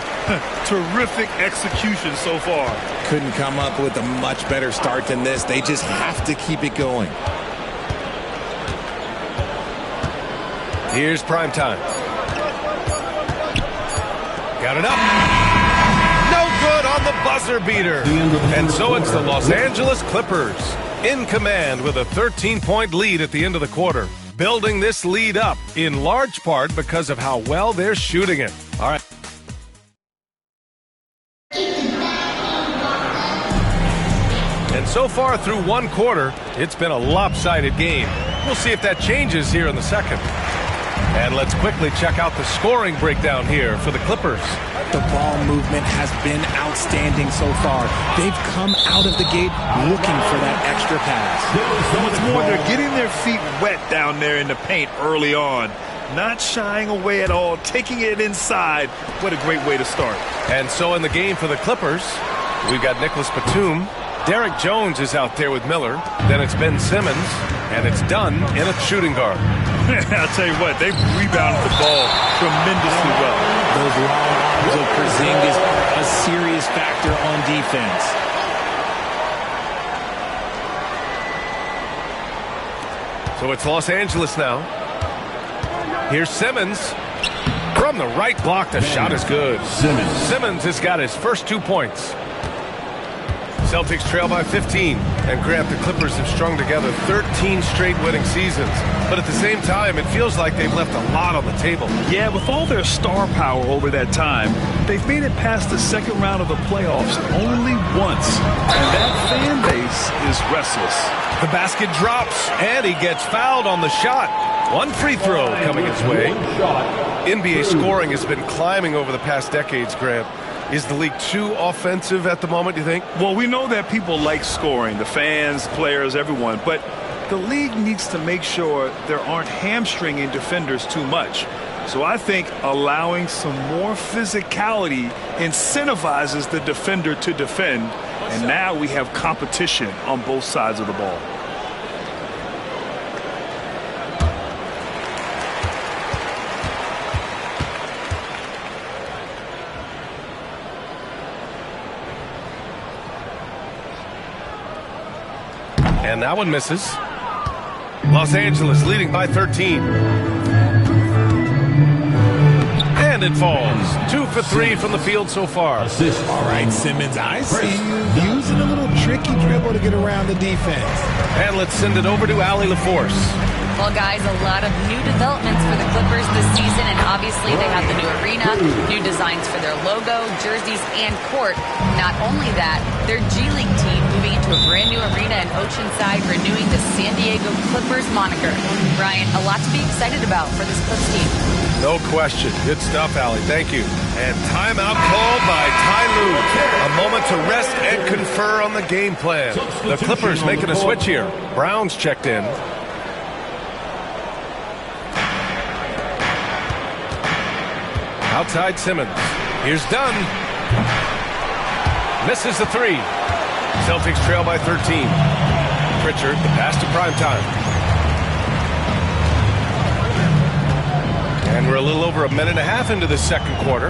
Terrific execution so far. Couldn't come up with a much better start than this. They just have to keep it going. Here's prime time. Got it up. No good on the buzzer beater. And so it's the Los Angeles Clippers in command with a 13-point lead at the end of the quarter. Building this lead up in large part because of how well they're shooting it. All right. And so far through one quarter, it's been a lopsided game. We'll see if that changes here in the second. And let's quickly check out the scoring breakdown here for the Clippers. The ball movement has been outstanding so far. They've come out of the gate looking for that extra pass. What's more, they're getting their feet wet down there in the paint early on. Not shying away at all, taking it inside. What a great way to start. And so in the game for the Clippers, we've got Nicholas Batum. Derek Jones is out there with Miller. Then it's Ben Simmons, and it's done in a shooting guard. I'll tell you what, they've rebounded the ball tremendously well. Those long arms of Porzingis are a serious factor on defense. So it's Los Angeles now. Here's Simmons. From the right block, the shot is good. Simmons has got his first 2 points. Celtics trail by 15, and Grant, the Clippers have strung together 13 straight winning seasons. But at the same time, it feels like they've left a lot on the table. Yeah, with all their star power over that time, they've made it past the second round of the playoffs only once. And that fan base is restless. The basket drops, and he gets fouled on the shot. One free throw coming his way. NBA scoring has been climbing over the past decades, Grant. Is the league too offensive at the moment, do you think? Well, we know that people like scoring, the fans, players, everyone, but the league needs to make sure there aren't hamstringing defenders too much. So I think allowing some more physicality incentivizes the defender to defend, and now we have competition on both sides of the ball. And that one misses. Los Angeles leading by 13. And it falls. 2 for 3 from the field so far. All right, Simmons, I see you using a little tricky dribble to get around the defense. And let's send it over to Allie LaForce. Well, guys, a lot of new developments for the Clippers this season, and obviously they have the new arena, new designs for their logo, jerseys, and court. Not only that, their G League team moving into a brand new arena in Oceanside, renewing the San Diego Clippers moniker. Brian, a lot to be excited about for this Clips team. No question. Good stuff, Allie. Thank you. And timeout called by Ty Lue. A moment to rest and confer on the game plan. The Clippers making a switch here. Brown's checked in. Outside Simmons. Here's Dunn. Misses the three. Celtics trail by 13. Pritchard, the pass to Primetime. And we're a little over a minute and a half into the second quarter.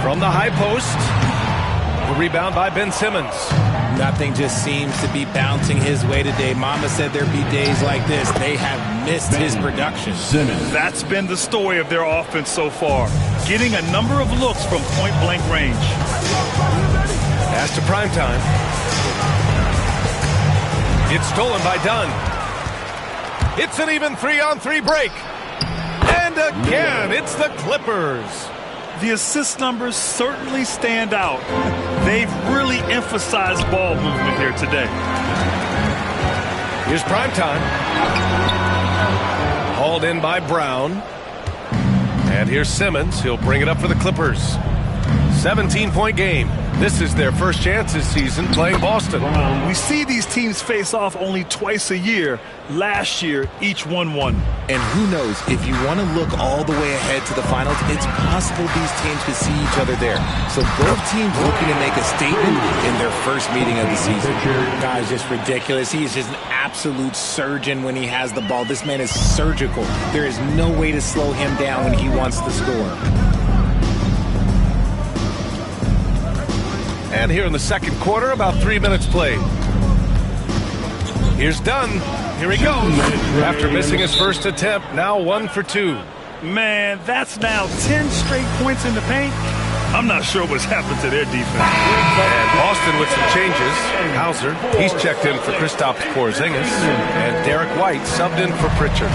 From the high post. The rebound by Ben Simmons. Nothing just seems to be bouncing his way today. Mama said there'd be days like this. They have missed his production. That's been the story of their offense so far. Getting a number of looks from point-blank range. Pass to Primetime. It's stolen by Dunn. It's an even 3-on-3 break. And again, it's the Clippers. The assist numbers certainly stand out. They've really emphasized ball movement here today. Here's Primetime. Hauled in by Brown. And here's Simmons. He'll bring it up for the Clippers. 17-point game. This is their first chance this season playing Boston. We see these teams face off only twice a year. Last year, each won one. And who knows, if you want to look all the way ahead to the finals, it's possible these teams could see each other there. So both teams looking to make a statement in their first meeting of the season. Guy's just ridiculous. He is just an absolute surgeon when he has the ball. This man is surgical. There is no way to slow him down when he wants to score. And here in the second quarter, about 3 minutes played. Here's Dunn. Here he goes. After missing his first attempt, now 1 for 2. Man, that's now 10 straight points in the paint. I'm not sure what's happened to their defense. And Boston with some changes. Hauser, he's checked in for Kristaps Porzingis. And Derek White subbed in for Pritchard.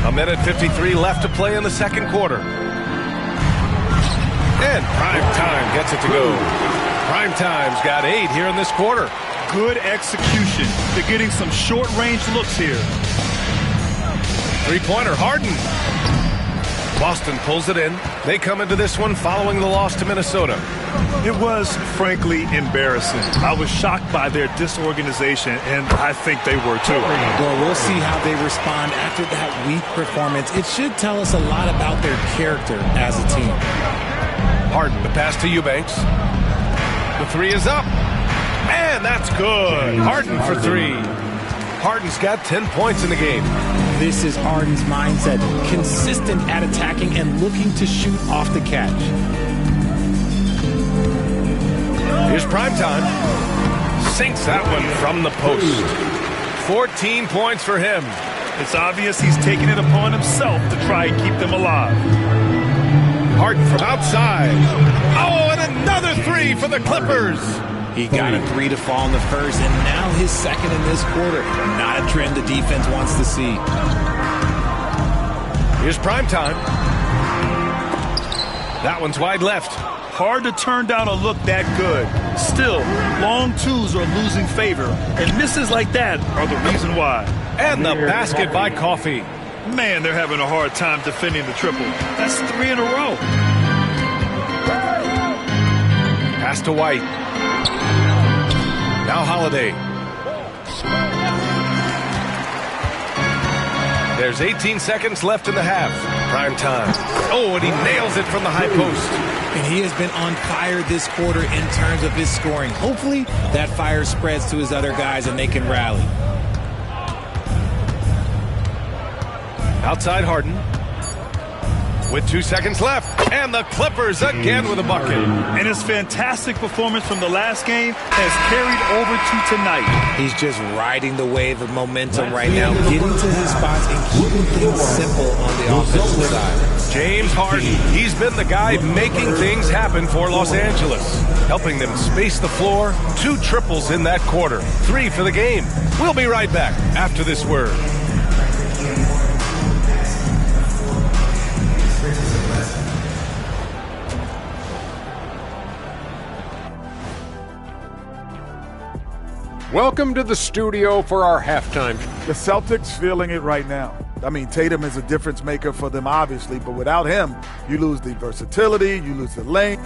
A minute 53 left to play in the second quarter. And Primetime gets it to go. Primetime's got 8 here in this quarter. Good execution. They're getting some short-range looks here. Three-pointer, Harden. Boston pulls it in. They come into this one following the loss to Minnesota. It was, frankly, embarrassing. I was shocked by their disorganization, and I think they were too. Well, we'll see how they respond after that weak performance. It should tell us a lot about their character as a team. Harden, the pass to Eubanks. The three is up. And that's good. Harden for 3. Harden's got 10 points in the game. This is Harden's mindset. Consistent at attacking and looking to shoot off the catch. Here's Primetime. Sinks that one from the post. 14 points for him. It's obvious he's taking it upon himself to try and keep them alive. Harden from outside. Oh, and another 3 for the Clippers. He got a 3 to fall in the first, and now his second in this quarter. Not a trend the defense wants to see. Here's Primetime. That one's wide left. Hard to turn down a look that good. Still, long twos are losing favor, and misses like that are the reason why. And the basket by Coffey. Man, they're having a hard time defending the triple. That's 3 in a row. Pass to White. Now Holiday. There's 18 seconds left in the half. Prime time. Oh, and he nails it from the high post. And he has been on fire this quarter in terms of his scoring. Hopefully, that fire spreads to his other guys and they can rally. Outside Harden. with 2 seconds left. And the Clippers again with a bucket. And his fantastic performance from the last game has carried over to tonight. He's just riding the wave of momentum right now, getting to his spots and keeping things simple on the offensive side. James Harden, he's been the guy making things happen for Los Angeles, helping them space the floor. 2 triples in that quarter, 3 for the game. We'll be right back after this word. Welcome to the studio for our halftime. The Celtics feeling it right now. I mean, Tatum is a difference maker for them, obviously, but without him, you lose the versatility, you lose the length.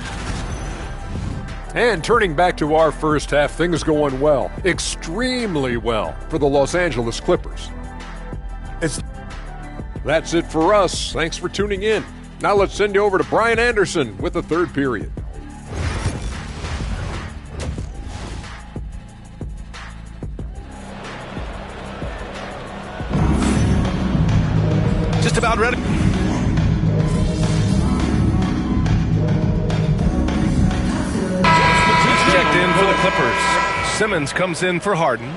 And turning back to our first half, things going well, extremely well for the Los Angeles Clippers. That's it for us. Thanks for tuning in. Now let's send you over to Brian Anderson with the third period. Just about ready. He's checked in for the Clippers. Simmons comes in for Harden.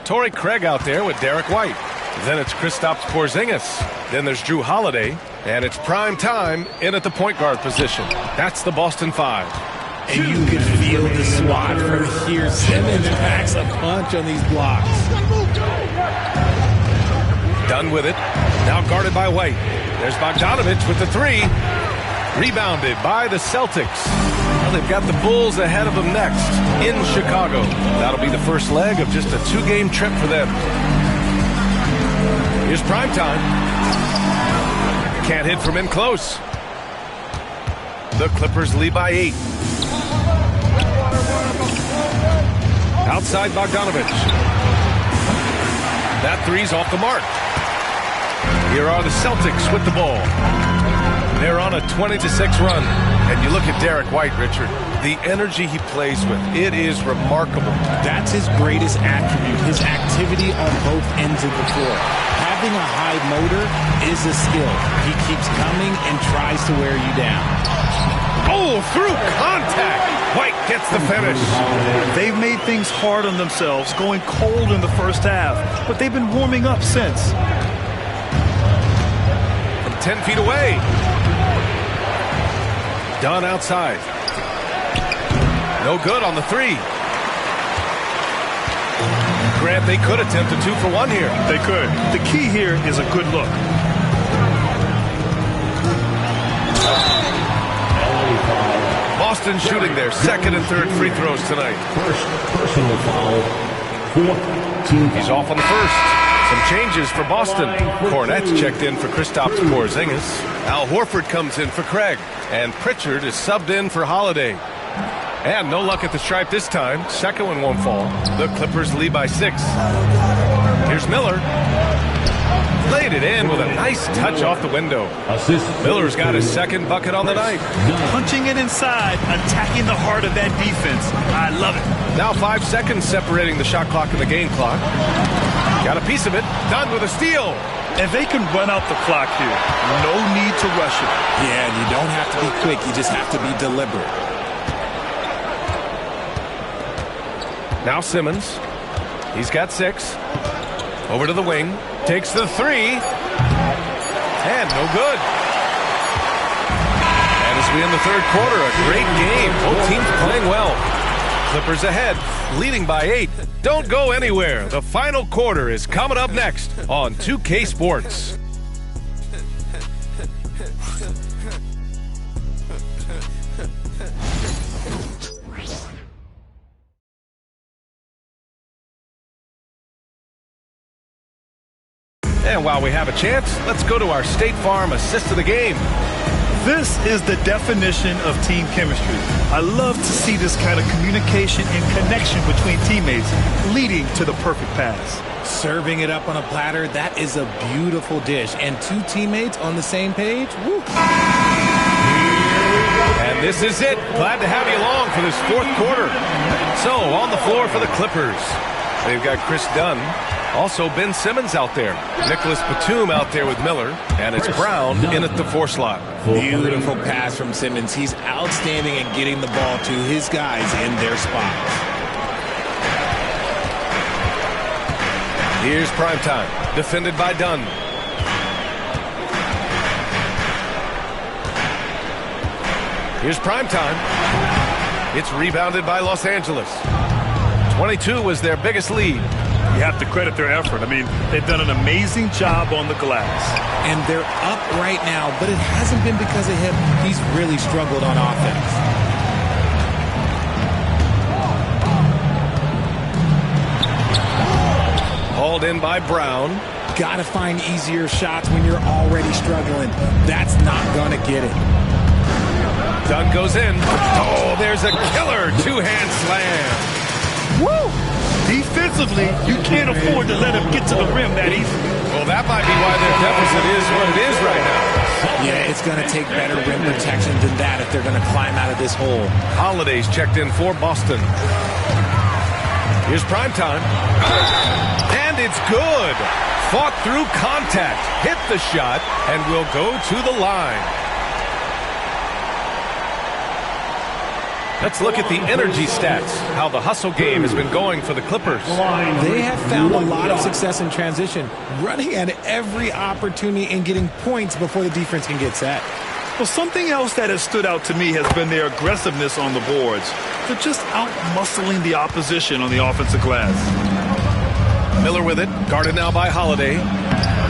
Torrey Craig out there with Derek White. Then it's Kristaps Porzingis. Then there's Drew Holiday. And it's prime time in at the point guard position. That's the Boston Five. And you can feel the SWAT from here. Simmons packs a punch on these blocks. Done with it. Now guarded by White. There's Bogdanovich with the 3. Rebounded by the Celtics. Well, they've got the Bulls ahead of them next in Chicago. That'll be the first leg of just a 2-game trip for them. Here's prime time. Can't hit from in close. The Clippers lead by 8. Outside Bogdanovich. That 3's off the mark. Here are the Celtics with the ball. They're on a 20-6 run. And you look at Derek White, Richard, the energy he plays with, it is remarkable. That's his greatest attribute, his activity on both ends of the floor. Having a high motor is a skill. He keeps coming and tries to wear you down. Oh, through contact. White gets the finish. They've made things hard on themselves, going cold in the first half, but they've been warming up since. From 10 feet away. Dunn outside. No good on the 3. Grant, they could attempt a 2-for-1 here. They could. The key here is a good look. Boston shooting their second and third free throws tonight. First personal foul. 4th team foul. He's off on the first. Some changes for Boston. Cornette's checked in for Kristaps Porzingis. Al Horford comes in for Craig. And Pritchard is subbed in for Holiday. And no luck at the stripe this time. Second one won't fall. The Clippers lead by 6. Here's Miller. Laid it in with a nice touch off the window. Miller's got his second bucket on the night. Punching it inside, attacking the heart of that defense. I love it. Now 5 seconds separating the shot clock and the game clock. Got a piece of it. Done with a steal. And they can run out the clock here. No need to rush it. Yeah, and you don't have to be quick. You just have to be deliberate. Now Simmons. He's got 6. Over to the wing. Takes the 3. And no good. And as we end the third quarter, a great game. Both teams playing well. Clippers ahead, leading by 8. Don't go anywhere. The final quarter is coming up next on 2K Sports. And while we have a chance, let's go to our State Farm assist of the game. This is the definition of team chemistry. I love to see this kind of communication and connection between teammates leading to the perfect pass. Serving it up on a platter, that is a beautiful dish. And 2 teammates on the same page, woo. And this is it. Glad to have you along for this fourth quarter. So, on the floor for the Clippers. They've got Chris Dunn. Also Ben Simmons out there. Nicholas Batum out there with Miller. And it's Brown in at the 4 slot. Beautiful pass from Simmons. He's outstanding at getting the ball to his guys in their spots. Here's Primetime, defended by Dunn. Here's Primetime. It's rebounded by Los Angeles. 22 was their biggest lead. You have to credit their effort. I mean, they've done an amazing job on the glass. And they're up right now, but it hasn't been because of him. He's really struggled on offense. Hauled in by Brown. Gotta find easier shots when you're already struggling. That's not gonna get it. Dunn goes in. Oh, there's a killer two-hand slam. Woo! Defensively, you can't afford to let him get to the rim that easy. Well, that might be why their deficit is what it is right now. Yeah, it's going to take better rim protection than that if they're going to climb out of this hole. Holiday's checked in for Boston. Here's Primetime. And it's good. Fought through contact, hit the shot, and will go to the line. Let's look at the energy stats, how the hustle game has been going for the Clippers. They have found a lot of success in transition, running at every opportunity and getting points before the defense can get set. Well, something else that has stood out to me has been their aggressiveness on the boards. They're just out-muscling the opposition on the offensive glass. Miller with it, guarded now by Holiday.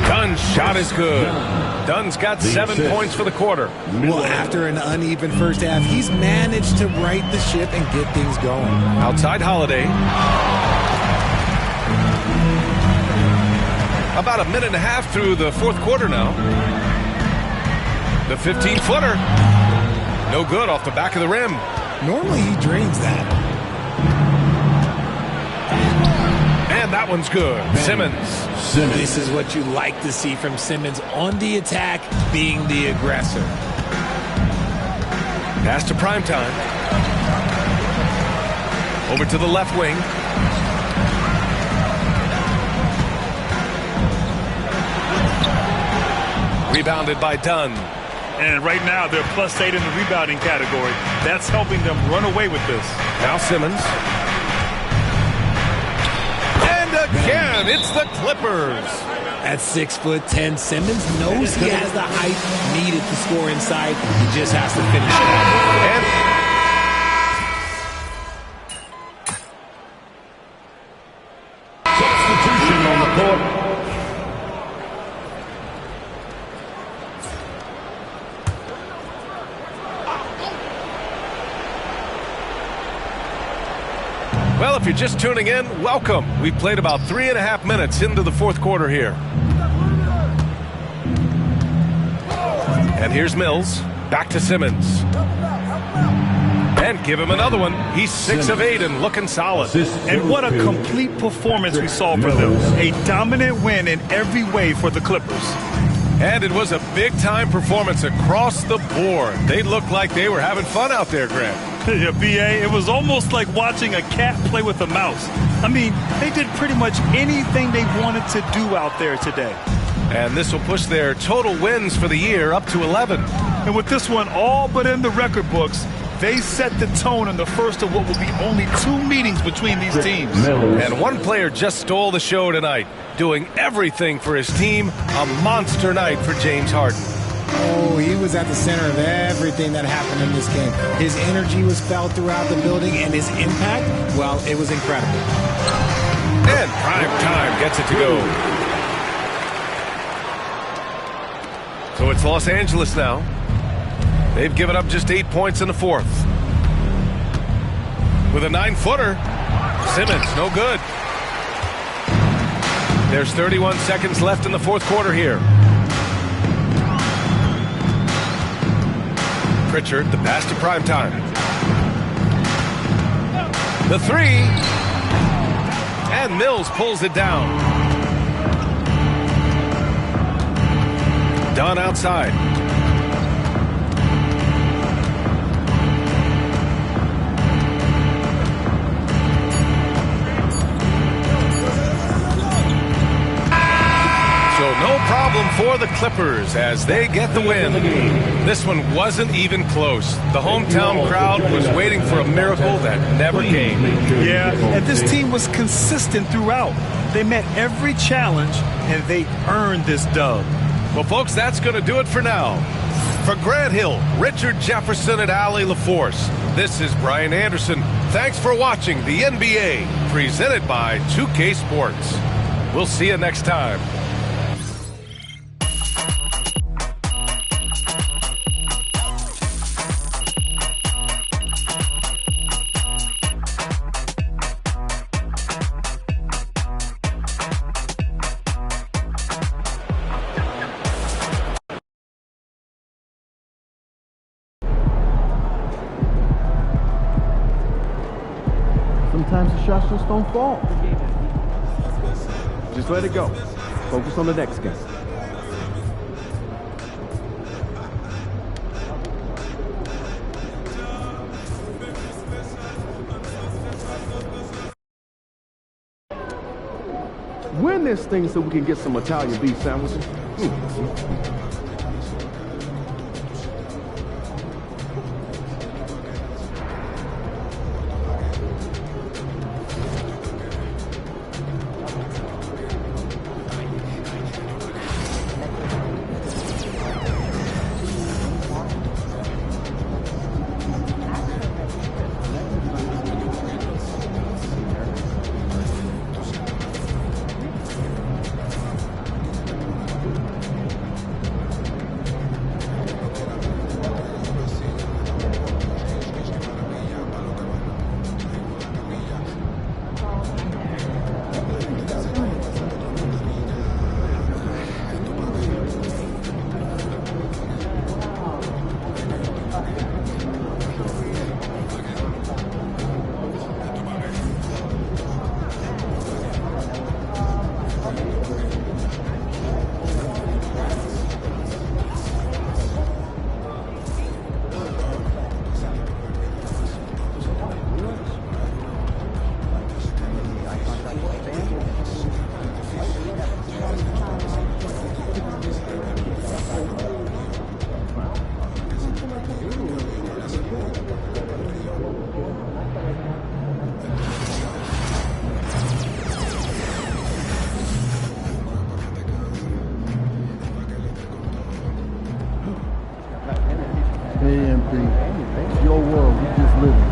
Dunn's shot is good. Dunn's got 7 points for the quarter. Well, after an uneven first half, he's managed to right the ship and get things going. Outside Holiday. About a minute and a half through the 4th quarter now. The 15-footer. No good off the back of the rim. Normally he drains that. And that one's good. Simmons. This is what you like to see from Simmons on the attack, being the aggressor. Pass to Primetime. Over to the left wing. Rebounded by Dunn. And right now, they're +8 in the rebounding category. That's helping them run away with this. Now Simmons. Again, it's the Clippers. At 6'10", Simmons knows he has the height needed to score inside. He just has to finish it off. Substitution on the court. Well, if you're just tuning in, welcome. We've played about 3.5 minutes into the 4th quarter here. And here's Mills. Back to Simmons. And give him another one. He's 6 of 8 and looking solid. And what a complete performance we saw for them. A dominant win in every way for the Clippers. And it was a big-time performance across the board. They looked like they were having fun out there, Grant. Yeah, B.A., it was almost like watching a cat play with a mouse. I mean, they did pretty much anything they wanted to do out there today. And this will push their total wins for the year up to 11. And with this one all but in the record books, they set the tone in the first of what will be only 2 meetings between these teams. And one player just stole the show tonight, doing everything for his team. A monster night for James Harden. Oh, he was at the center of everything that happened in this game. His energy was felt throughout the building, and his impact, well, it was incredible. And Primetime gets it to go. So it's Los Angeles now. They've given up just 8 points in the 4th. With a 9-footer, Simmons, no good. There's 31 seconds left in the 4th quarter here. Pritchard, the pass to Primetime. The 3. And Mills pulls it down. Dunn outside. problem for the Clippers as they get the win. This one wasn't even close. The hometown crowd was waiting for a miracle that never came. Yeah, and this team was consistent throughout. They met every challenge, and they earned this dub. Well, folks, that's going to do it for now. For Grant Hill, Richard Jefferson, and Allie LaForce, this is Brian Anderson. Thanks for watching the NBA, presented by 2K Sports. We'll see you next time. Sometimes the shots just don't fall. Just let it go. Focus on the next game. Win this thing so we can get some Italian beef sandwiches. It's your world. We just live in.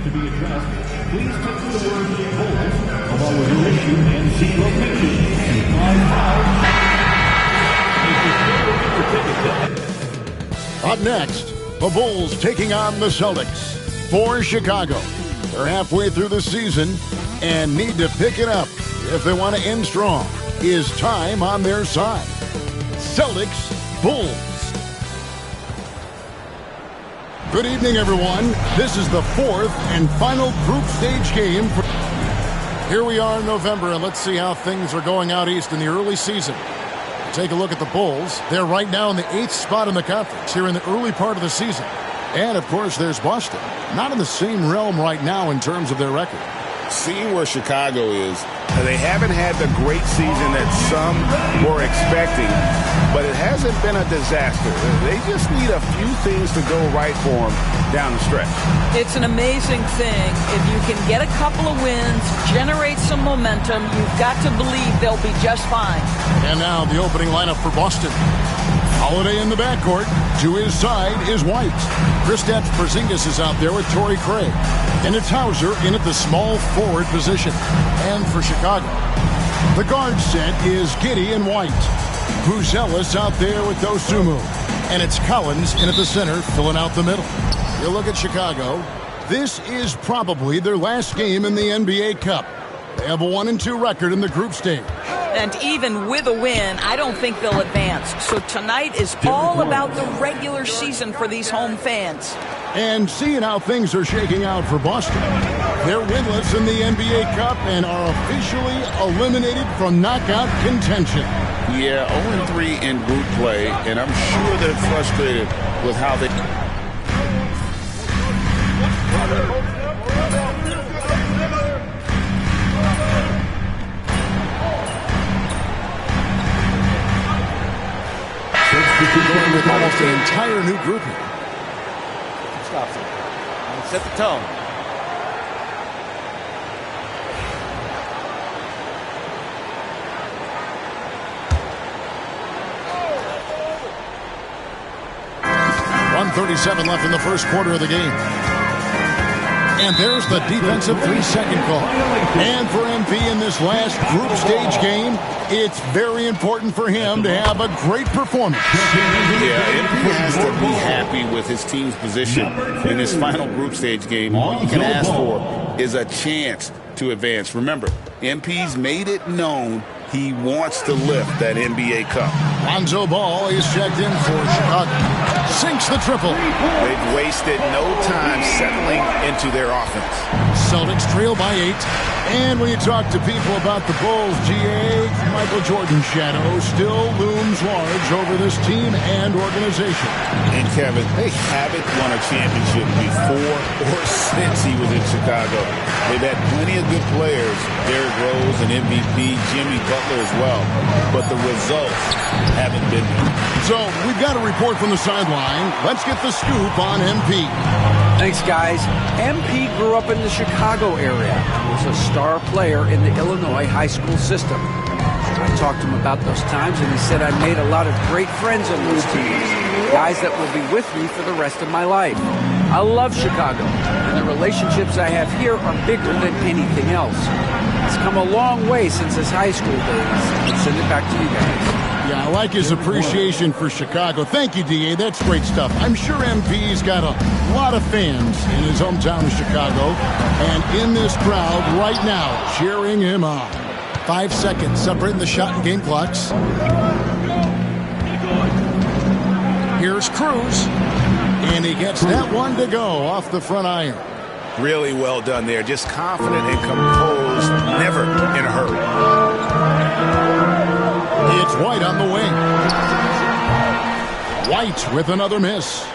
To be addressed, please text the word Bulls along with your issue and seat location to 555. Up next, the Bulls taking on the Celtics for Chicago. They're halfway through the season and need to pick it up if they want to end strong. Is time on their side? Celtics, Bulls. Good evening, everyone. This is the fourth and final group stage game. Here we are in November, and let's see how things are going out east in the early season. Take a look at the Bulls. They're right now in the 8th spot in the conference here in the early part of the season. And, of course, there's Boston. Not in the same realm right now in terms of their record. Seeing where Chicago is, they haven't had the great season that some were expecting, but it hasn't been a disaster. They just need a few things to go right for them down the stretch. It's an amazing thing. If you can get a couple of wins, generate some momentum, you've got to believe they'll be just fine. And now the opening lineup for Boston. Holiday in the backcourt. To his side is White. Kristaps Porzingis is out there with Torrey Craig. And it's Hauser in at the small forward position. And for Chicago, the guard set is Giddey and White. Buzelis out there with Dosunmu. And it's Collins in at the center, filling out the middle. You look at Chicago. This is probably their last game in the NBA Cup. They have a 1-2 record in the group stage. And even with a win, I don't think they'll advance. So tonight is all about the regular season for these home fans. And seeing how things are shaking out for Boston. They're winless in the NBA Cup and are officially eliminated from knockout contention. Yeah, 0-3 in group play, and I'm sure they're frustrated with how they... Going with almost an entire new grouping. Stops it. Set the tone. .137 left in the first quarter of the game. And there's the defensive 3-second call. And for MP in this last group stage game, it's very important for him to have a great performance. Yeah, MP has to be happy with his team's position in this final group stage game. All you can ask for is a chance to advance. Remember, MP's made it known he wants to lift that NBA Cup. Lonzo Ball is checked in for Chicago. Sinks the triple. They've wasted no time settling into their offense. Celtics trail by 8. And when you talk to people about the Bulls, GA, Michael Jordan's shadow still looms large over this team and organization. And Kevin, they haven't won a championship before or since he was in Chicago. They've had plenty of good players, Derrick Rose and MVP, Jimmy Butler as well. But the results haven't been there. So we've got a report from the sideline. Let's get the scoop on MP. Thanks, guys. MP grew up in the Chicago area and was a star player in the Illinois high school system. I talked to him about those times, and he said I made a lot of great friends on those teams, guys that will be with me for the rest of my life. I love Chicago, and the relationships I have here are bigger than anything else. It's come a long way since his high school days. Let's send it back to you guys. Yeah, I like his appreciation for Chicago. Thank you, DA. That's great stuff. I'm sure MP's got a lot of fans in his hometown of Chicago and in this crowd right now cheering him on. 5 seconds separating the shot and game clocks. Here's Cruz, and he gets that one to go off the front iron. Really well done there. Just confident and composed, never in a hurry. It's White on the wing. White with another miss.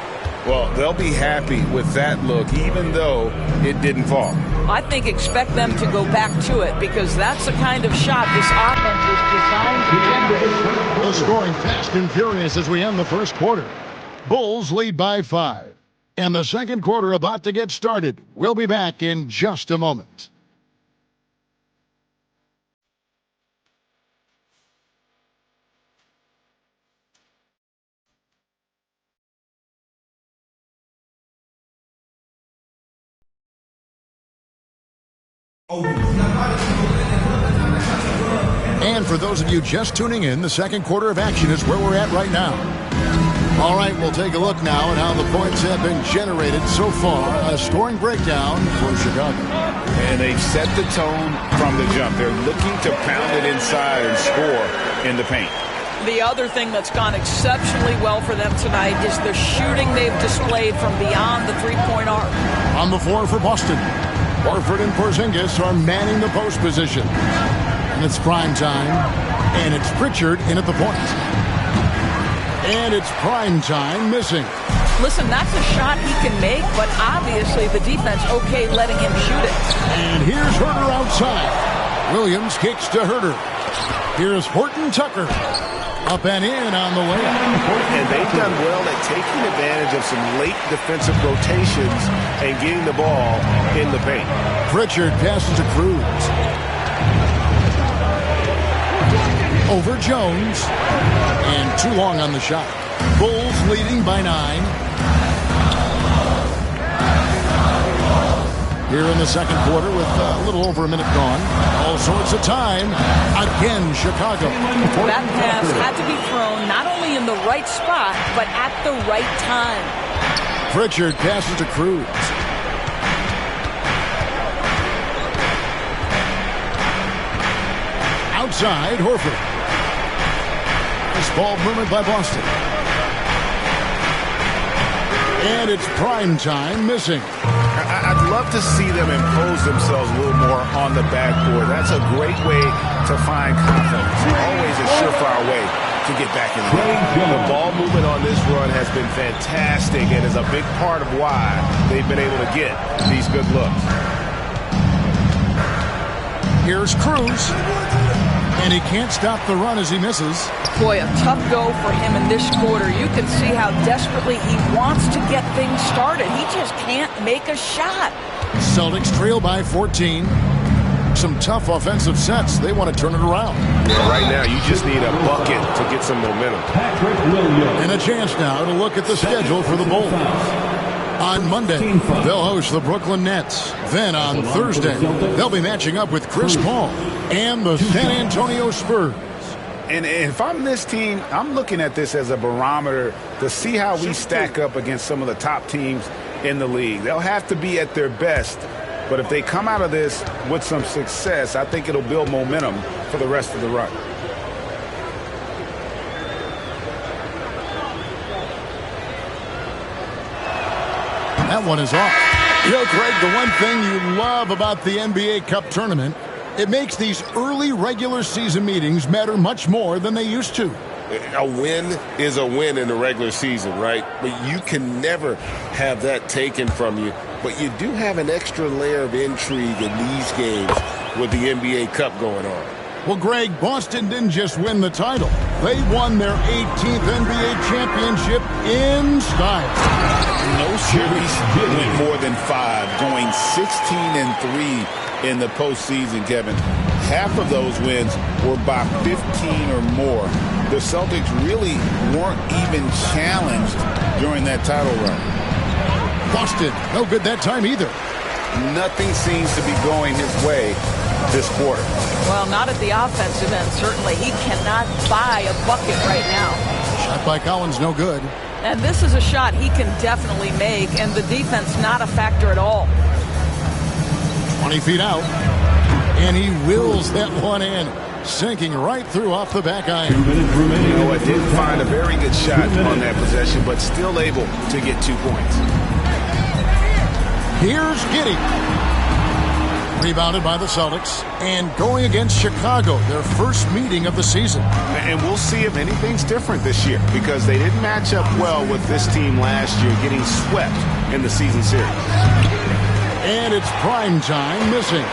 Well, they'll be happy with that look, even though it didn't fall. I think expect them to go back to it because that's the kind of shot this offense is designed to generate. The scoring fast and furious as we end the first quarter. Bulls lead by 5. And the second quarter about to get started. We'll be back in just a moment. And for those of you just tuning in, the second quarter of action is where we're at right now. All right, we'll take a look now at how the points have been generated so far. A scoring breakdown for Chicago. And they've set the tone from the jump. They're looking to pound it inside and score in the paint. The other thing that's gone exceptionally well for them tonight is the shooting they've displayed from beyond the three-point arc. On the floor for Boston, Horford and Porzingis are manning the post position. And it's prime time, and it's Pritchard in at the point. And it's prime time missing. Listen, that's a shot he can make, but obviously the defense okay letting him shoot it. And here's Herter outside. Williams kicks to Herter. Here's Horton Tucker. Up and in on the way. And they've done well at taking advantage of some late defensive rotations and getting the ball in the paint. Pritchard passes to Cruz. Over Jones. And too long on the shot. Bulls leading by 9. Here in the second quarter with a little over a minute gone. All sorts of time. Again, Chicago. That pass had to be thrown not only in the right spot, but at the right time. Pritchard passes to Cruz. side, Horford. This ball movement by Boston. And it's prime time missing. I'd love to see them impose themselves a little more on the backboard. That's a great way to find confidence. Always a surefire way to get back in the game. The ball movement on this run has been fantastic and is a big part of why they've been able to get these good looks. Here's Cruz. And he can't stop the run as he misses. Boy, a tough go for him in this quarter. You can see how desperately he wants to get things started. He just can't make a shot. Celtics trail by 14. Some tough offensive sets. They want to turn it around. Yeah, right now, you just need a bucket to get some momentum. And a chance now to look at the schedule for the Bulls. On Monday, they'll host the Brooklyn Nets. Then on Thursday, they'll be matching up with Chris Paul and the San Antonio Spurs. And if I'm this team, I'm looking at this as a barometer to see how we stack up against some of the top teams in the league. They'll have to be at their best. But if they come out of this with some success, I think it'll build momentum for the rest of the run. That one is off. You know, Craig, the one thing you love about the NBA Cup tournament, it makes these early regular season meetings matter much more than they used to. A win is a win in the regular season, right? But you can never have that taken from you. But you do have an extra layer of intrigue in these games with the NBA Cup going on. Well, Greg, Boston didn't just win the title. They won their 18th NBA championship in style. No series went more than 5, going 16-3 in the postseason, Kevin. Half of those wins were by 15 or more. The Celtics really weren't even challenged during that title run. Boston, no good that time either. Nothing seems to be going his way this quarter. Well, not at the offensive end, certainly. He cannot buy a bucket right now. Shot by Collins, no good. And this is a shot he can definitely make, and the defense not a factor at all. 20 feet out, and he wills that one in, sinking right through off the back iron. 2 minutes remaining. Noah didn't find a very good shot on that possession, but still able to get 2 points. Here's Giddey. Rebounded by the Celtics, and going against Chicago, their first meeting of the season. And we'll see if anything's different this year, because they didn't match up well with this team last year, getting swept in the season series. And it's prime time missing.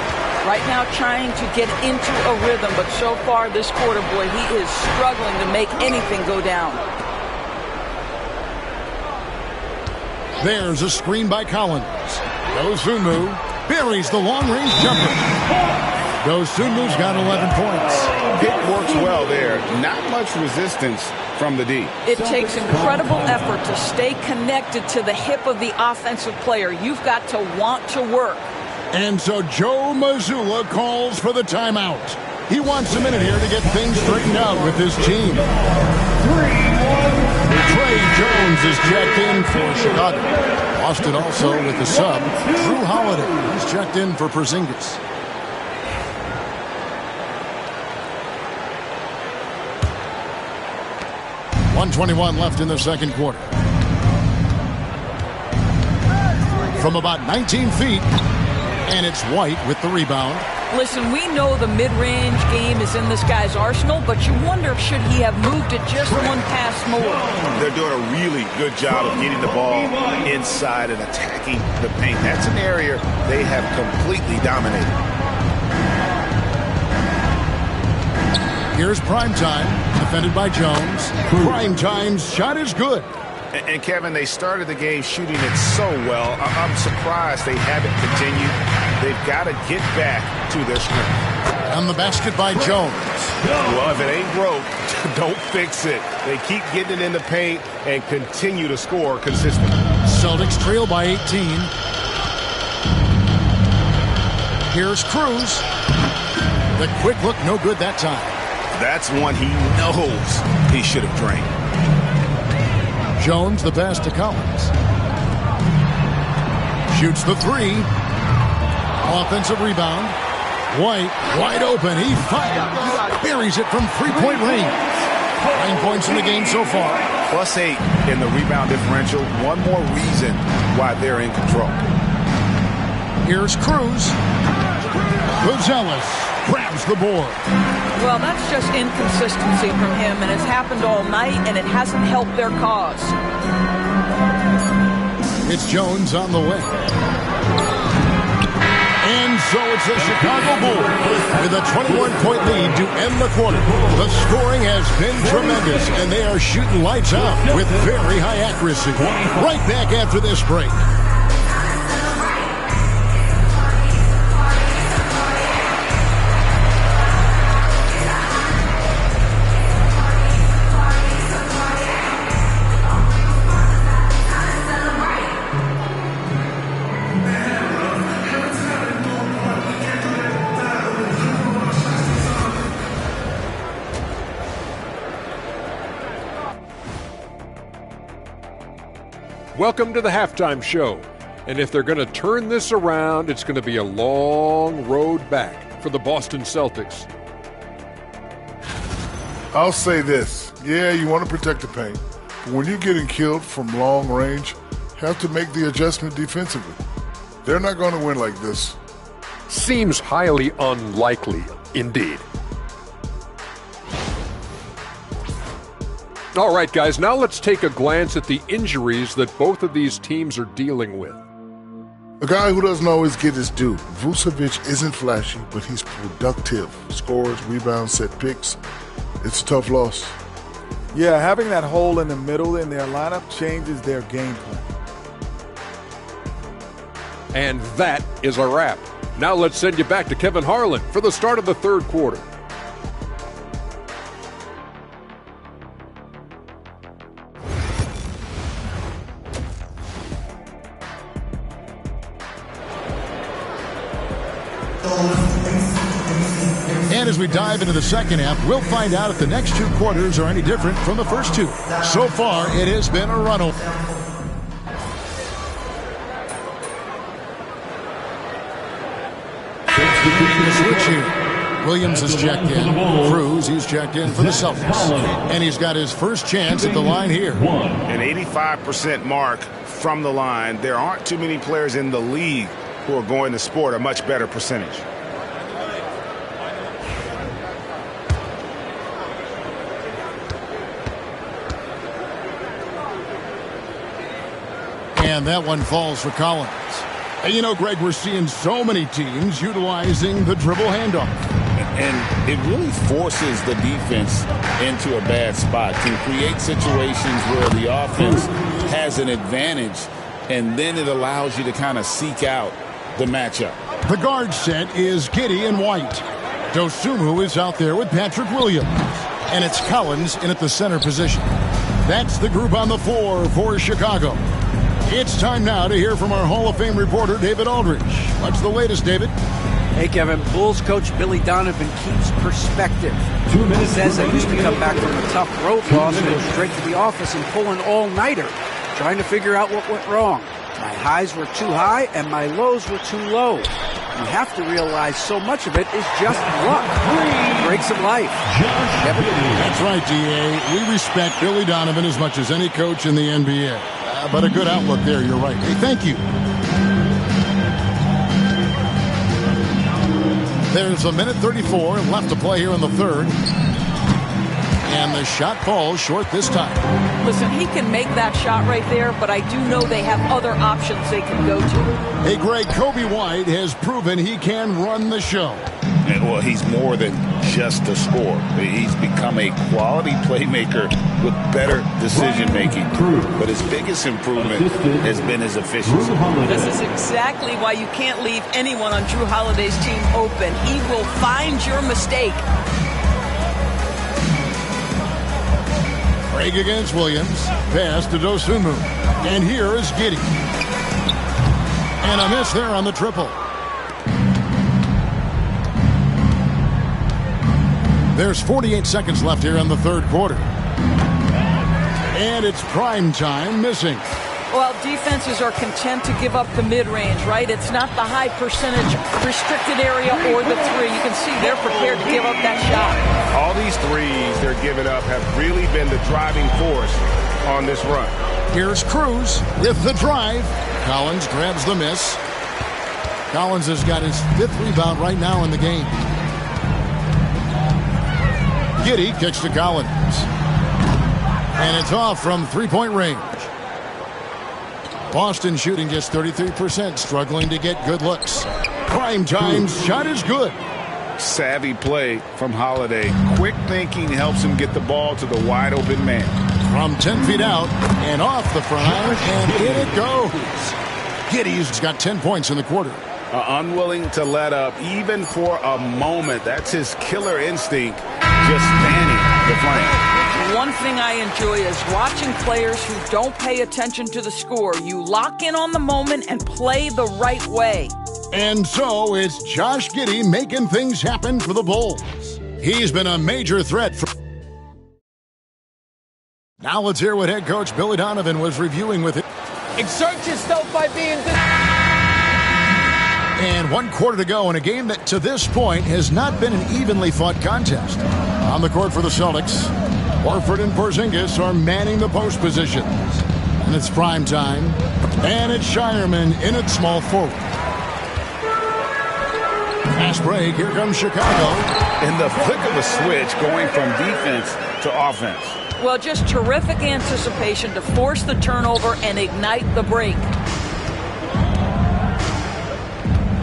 Right now trying to get into a rhythm, but so far this quarter, boy, he is struggling to make anything go down. There's a screen by Collins. Dosunmu buries the long-range jumper. Dosunmu's got 11 points. It works well there. Not much resistance from the D. It takes incredible effort to stay connected to the hip of the offensive player. You've got to want to work. And so Joe Mazzulla calls for the timeout. He wants a minute here to get things straightened out with his team. Trey Jones is checked in for Chicago. Boston also with the sub. Drew Holiday is checked in for Porzingis. .121 left in the second quarter. From about 19 feet, and it's White with the rebound. Listen, we know the mid-range game is in this guy's arsenal, but you wonder, should he have moved it just one pass more? They're doing a really good job of getting the ball inside and attacking the paint. That's an area they have completely dominated. Here's Primetime, defended by Jones. Primetime's shot is good. And Kevin, they started the game shooting it so well. I'm surprised they haven't continued. They've got to get back to their strength. On the basket by Jones. Well, if it ain't broke, don't fix it. They keep getting it in the paint and continue to score consistently. Celtics trail by 18. Here's Cruz. The quick look, no good that time. That's one he knows he should have drained. Jones, the pass to Collins. Shoots the three. Offensive rebound. White, wide open. He buries it from three-point range. 9 points in the game so far. +8 in the rebound differential. One more reason why they're in control. Here's Cruz. Gonzalez grabs the board. Well, that's just inconsistency from him, and it's happened all night, and it hasn't helped their cause. It's Jones on the way. And so it's the Chicago Bulls with a 21-point lead to end the quarter. The scoring has been tremendous, and they are shooting lights out with very high accuracy. Right back after this break. Welcome to the halftime show. And if they're going to turn this around, it's going to be a long road back for the Boston Celtics. I'll say this. Yeah, you want to protect the paint. But when you're getting killed from long range, you have to make the adjustment defensively. They're not going to win like this. Seems highly unlikely indeed. All right, guys, now let's take a glance at the injuries that both of these teams are dealing with. A guy who doesn't always get his due. Vucevic isn't flashy, but he's productive. Scores, rebounds, set picks. It's a tough loss. Yeah, having that hole in the middle in their lineup changes their game plan. And that is a wrap. Now let's send you back to Kevin Harlan for the start of the third quarter. And as we dive into the second half, we'll find out if the next two quarters are any different from the first two. So far, it has been a run-off. Switch here. Williams is checked in. Cruz, he's checked in for the Celtics. And he's got his first chance at the line here. An 85% mark from the line. There aren't too many players in the league who are going to sport a much better percentage. And that one falls for Collins. And you know, Greg, we're seeing so many teams utilizing the dribble handoff. And it really forces the defense into a bad spot, can create situations where the offense has an advantage, and then it allows you to kind of seek out the matchup. The guard set is Giddey and White. Dosunmu is out there with Patrick Williams. And it's Collins in at the center position. That's the group on the floor for Chicago. It's time now to hear from our Hall of Fame reporter, David Aldridge. What's the latest, David? Hey, Kevin. Bulls coach Billy Donovan keeps perspective. He says I used to come back from a tough road loss and go straight to the office and pull an all-nighter, trying to figure out what went wrong. My highs were too high and my lows were too low. You have to realize so much of it is just luck. Breaks of life. That's right, D.A. We respect Billy Donovan as much as any coach in the NBA. But a good outlook there, you're right. Hey, thank you. There's a minute 34 left to play here in the third. And the shot falls short this time. Listen, he can make that shot right there, but I do know they have other options they can go to. Hey, Greg, Kobe White has proven he can run the show. And, well, he's more than just a scorer. He's become a quality playmaker with better decision-making. But his biggest improvement has been his efficiency. This is exactly why you can't leave anyone on Drew Holiday's team open. He will find your mistake. Craig against Williams. Pass to Dosunmu. And here is Giddey. And a miss there on the triple. There's 48 seconds left here in the third quarter. And it's prime time missing. Well, defenses are content to give up the mid-range, right? It's not the high percentage restricted area or the three. You can see they're prepared to give up that shot. All these threes they're giving up have really been the driving force on this run. Here's Cruz with the drive. Collins grabs the miss. Collins has got his 5th rebound right now in the game. Giddey kicks to Collins. And it's off from three-point range. Boston shooting just 33%, struggling to get good looks. Prime time's shot is good. Savvy play from Holiday. Quick thinking helps him get the ball to the wide open man. From 10 feet out and off the front, and in it goes. Giddey's got 10 points in the quarter. Unwilling to let up even for a moment. That's his killer instinct, just fanning the flame. One thing I enjoy is watching players who don't pay attention to the score. You lock in on the moment and play the right way. And so it's Josh Giddey making things happen for the Bulls. He's been a major threat for... Now let's hear what head coach Billy Donovan was reviewing with it. Exert yourself by being good. And 1 quarter to go in a game that to this point has not been an evenly fought contest. On the court for the Celtics, Horford and Porzingis are manning the post positions. And it's prime time. And it's Shireman in at small forward. Fast break. Here comes Chicago. In the flick of a switch, going from defense to offense. Well, just terrific anticipation to force the turnover and ignite the break.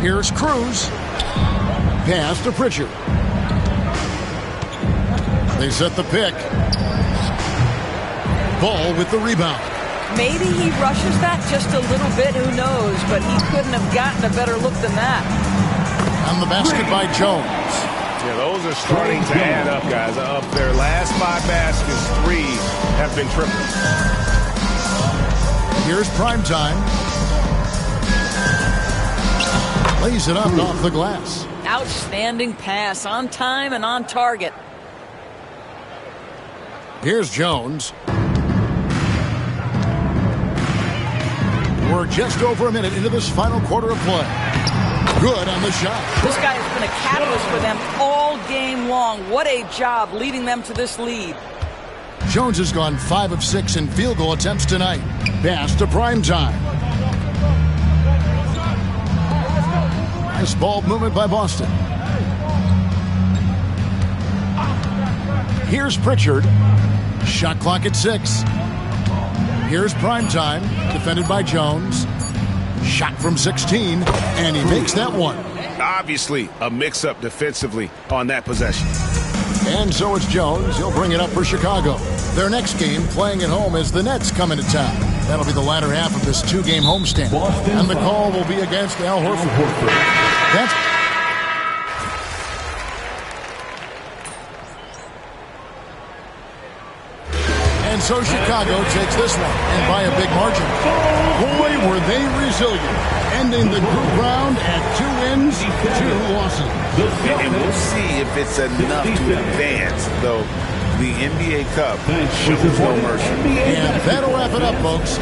Here's Cruz. Pass to Pritchard. They set the pick. Ball with the rebound. Maybe he rushes that just a little bit, who knows, but he couldn't have gotten a better look than that. On the basket by Jones. Yeah, those are starting to add up, guys. Of their last 5 baskets, 3 have been triples. Here's primetime. Lays it up off the glass. Outstanding pass, on time and on target. Here's Jones. We're just over a minute into this final quarter of play. Good on the shot. This guy has been a catalyst for them all game long. What a job leading them to this lead. Jones has gone 5 of 6 in field goal attempts tonight. Pass to primetime. Nice ball movement by Boston. Here's Pritchard. Shot clock at 6. Here's primetime. Defended by Jones. Shot from 16, and he makes that one. Obviously, a mix-up defensively on that possession. And so it's Jones. He'll bring it up for Chicago. Their next game, playing at home, as the Nets come into town. That'll be the latter half of this 2-game homestand. And the call will be against Al Horford. That's... And so Chicago takes this one, and by a big margin. Boy, were they resilient, ending the group round at 2 wins, 2 losses. And we'll see if it's enough to advance, though the NBA Cup shows no mercy. And that'll wrap it up, folks.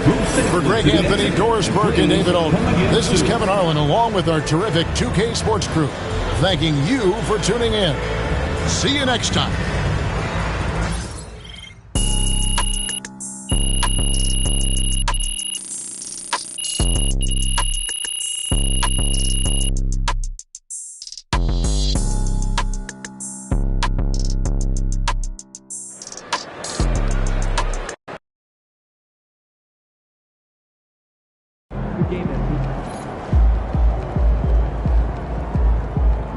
For Greg Anthony, Doris Burke, and David Olden, this is Kevin Harlan, along with our terrific 2K Sports crew, thanking you for tuning in. See you next time.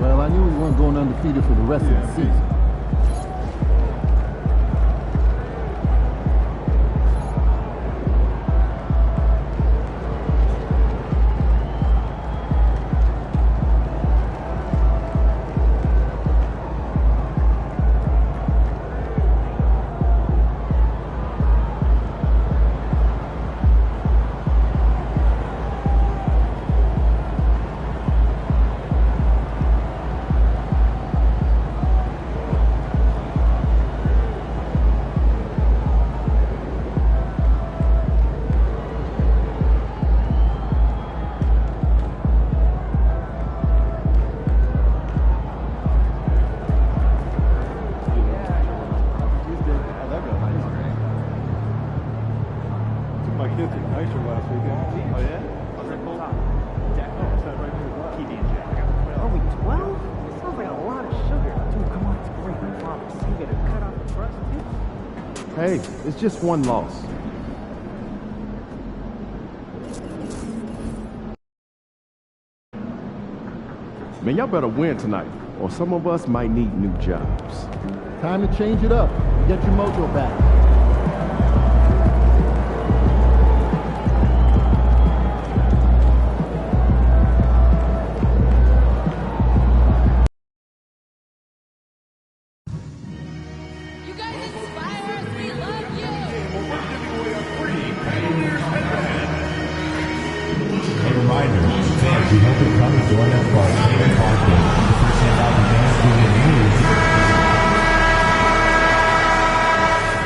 Well, I knew we weren't going undefeated for the rest of the season. Hey, it's just one loss. Man, y'all better win tonight, or some of us might need new jobs. Time to change it up. Get your mojo back.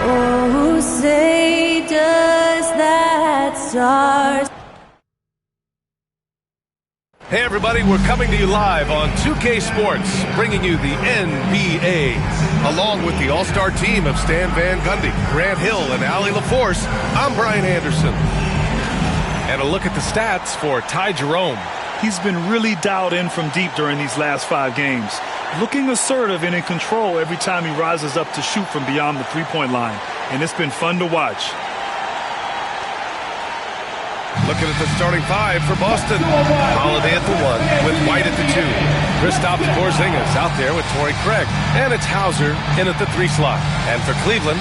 Oh, say does that star... Hey everybody, we're coming to you live on 2K Sports, bringing you the NBA. Along with the all-star team of Stan Van Gundy, Grant Hill, and Allie LaForce, I'm Brian Anderson. And a look at the stats for Ty Jerome. He's been really dialed in from deep during these last 5 games. Looking assertive and in control every time he rises up to shoot from beyond the three-point line. And it's been fun to watch. Looking at the starting 5 for Boston. Holiday at the 1 with White at the 2. Kristaps Porzingis out there with Torrey Craig. And it's Hauser in at the 3 slot. And for Cleveland,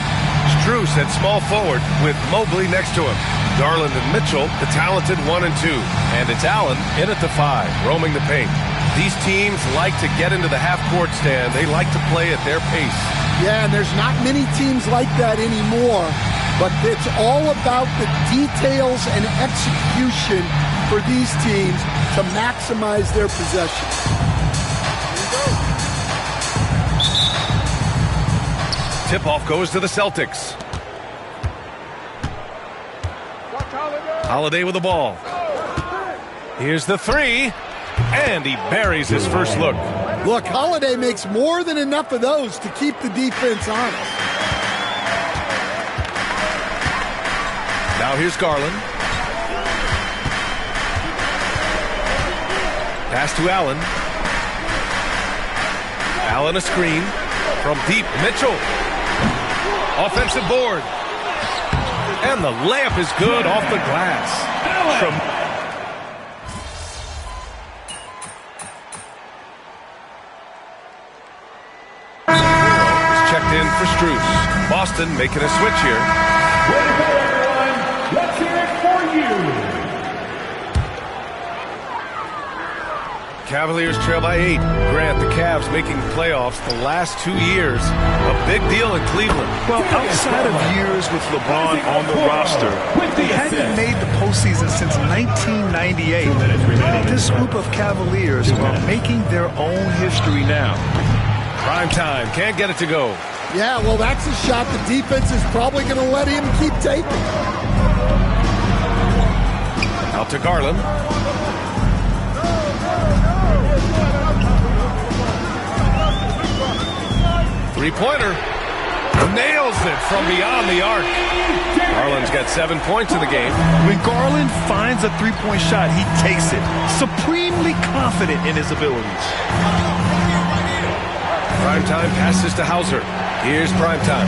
Strus at small forward with Mobley next to him. Garland and Mitchell, the talented 1 and 2. And it's Allen in at the 5, roaming the paint. These teams like to get into the half-court stand. They like to play at their pace. Yeah, and there's not many teams like that anymore. But it's all about the details and execution for these teams to maximize their possession. Tip-off goes to the Celtics. Holiday with the ball. Here's the 3, and he buries his first look. Look, Holiday makes more than enough of those to keep the defense honest. Now here's Garland. Pass to Allen. Allen a screen from deep. Mitchell. Offensive board. And the layup is good off the glass. Is checked in for Strus. Boston making a switch here. Let's hear it for you. Cavaliers trail by 8. Grant, the Cavs making playoffs the last 2 years. A big deal in Cleveland. Well, outside of years with LeBron on the roster, they hadn't made the postseason since 1998. This group of Cavaliers are making their own history now. Prime time. Can't get it to go. Yeah, well, that's a shot the defense is probably going to let him keep taking. Out to Garland. Three-pointer. Nails it from beyond the arc. Garland's got 7 points in the game. When Garland finds a three-point shot, he takes it. Supremely confident in his abilities. Primetime passes to Hauser. Here's Primetime.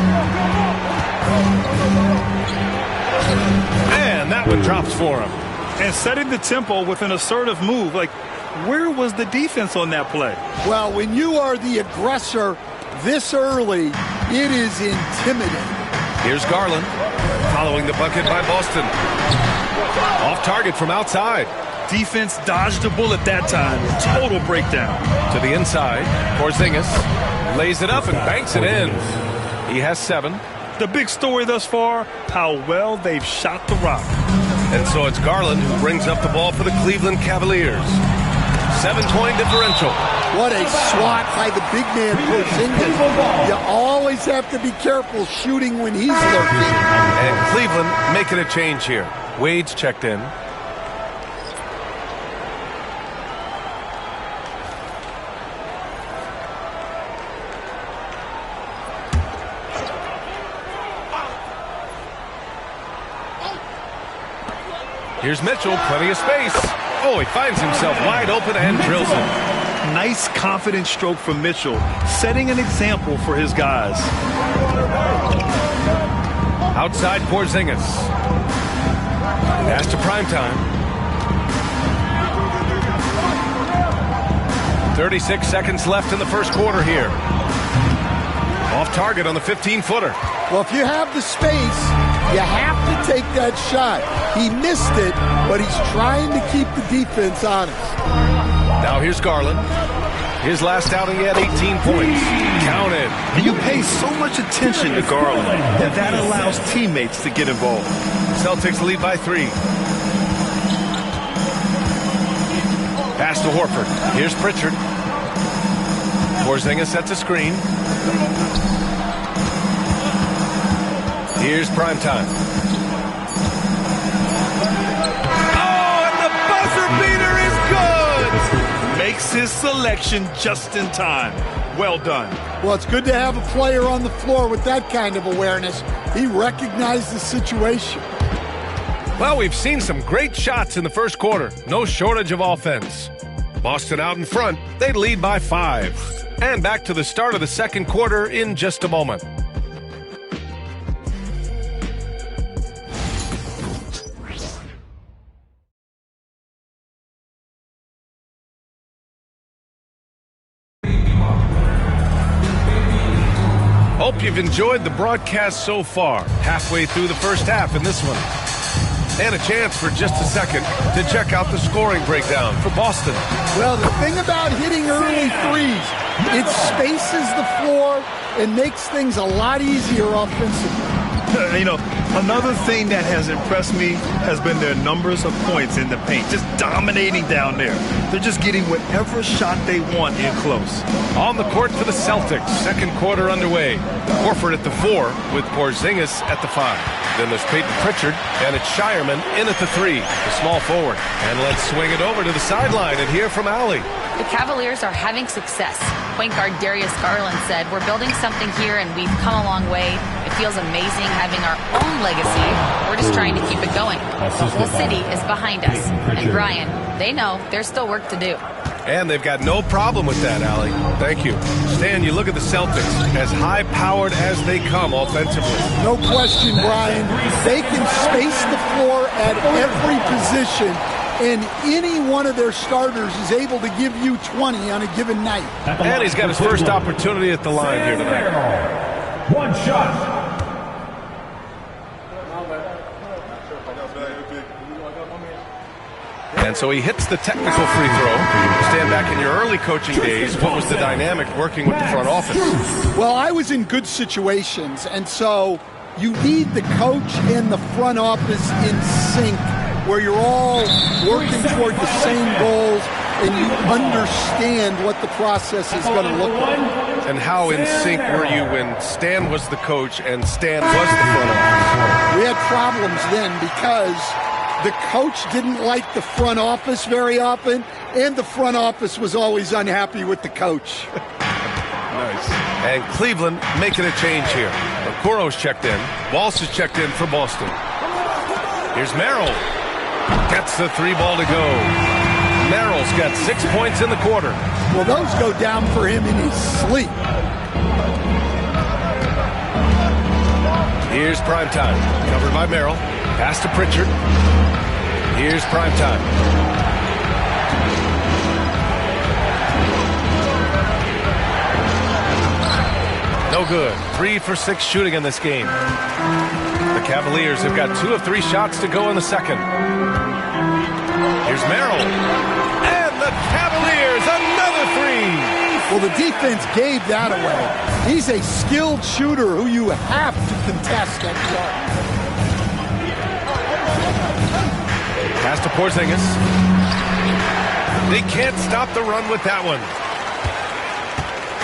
And that one drops for him. And setting the tempo with an assertive move. Like, where was the defense on that play? Well, when you are the aggressor this early, it is intimidating. Here's Garland, following the bucket by Boston. Off target from outside. Defense dodged a bullet that time. Total breakdown. To the inside, Porzingis lays it up and banks it in. He has 7. The big story thus far, how well they've shot the rock. And so it's Garland who brings up the ball for the Cleveland Cavaliers. 7-point differential. What a swat by the big man Porzingis. You always have to be careful shooting when he's lurking. And Cleveland making a change here. Wade's checked in. Here's Mitchell, plenty of space. Oh, he finds himself wide open and drills it. Nice, confident stroke from Mitchell, setting an example for his guys. Outside Porzingis. Pass to Primetime. 36 seconds left in the first quarter here. Off target on the 15-footer. Well, if you have the space, you have to take that shot. He missed it, but he's trying to keep the defense honest. Now here's Garland. His last outing, he had 18 points. Counted. And you pay so much attention to Garland that allows teammates to get involved. Celtics lead by 3. Pass to Horford. Here's Pritchard. Porzingis sets a screen. Here's Primetime. Oh, and the buzzer beater is good! Makes his selection just in time. Well done. Well, it's good to have a player on the floor with that kind of awareness. He recognized the situation. Well, we've seen some great shots in the first quarter. No shortage of offense. Boston out in front. They lead by 5. And back to the start of the second quarter in just a moment. Hope you've enjoyed the broadcast so far. Halfway through the first half in this one. And a chance for just a second to check out the scoring breakdown for Boston. Well, the thing about hitting early threes, it spaces the floor and makes things a lot easier offensively. You know, another thing that has impressed me has been their numbers of points in the paint, just dominating down there. They're just getting whatever shot they want in close. On the court for the Celtics, second quarter underway. Horford at the 4 with Porzingis at the 5. Then there's Peyton Pritchard, and it's Shireman in at the 3, the small forward. And let's swing it over to the sideline and hear from Allie. The Cavaliers are having success. Point guard Darius Garland said, "We're building something here and we've come a long way. It feels amazing having our own legacy. We're just trying to keep it going. The whole city is behind us." And Brian, they know there's still work to do. And they've got no problem with that, Allie. Thank you. Stan, you look at the Celtics, as high-powered as they come offensively. No question, Brian. They can space the floor at every position, and any one of their starters is able to give you 20 on a given night. And he's got his first opportunity at the line here tonight. One shot. And so he hits the technical free throw. Stand back in your early coaching days. What was the dynamic working with the front office? Well, I was in good situations, and so you need the coach and the front office in sync, where you're all working toward the same goals and you understand what the process is going to look like. And how in sync were you when Stan was the coach and Stan was the front office? We had problems then because the coach didn't like the front office very often, and the front office was always unhappy with the coach. Nice. And Cleveland making a change here. Okoro's checked in. Walsh is checked in for Boston. Here's Merrill. Gets the 3 ball to go. Merrill's got 6 points in the quarter. Well, those go down for him in his sleep. Here's Primetime. Covered by Merrill. Pass to Pritchard. Here's Primetime. No good. 3 for 6 shooting in this game. The Cavaliers have got 2 of 3 shots to go in the second. Here's Merrill. And the Cavaliers, another 3. Well, the defense gave that away. He's a skilled shooter who you have to contest that shot. Pass to Porzingis. They can't stop the run with that one.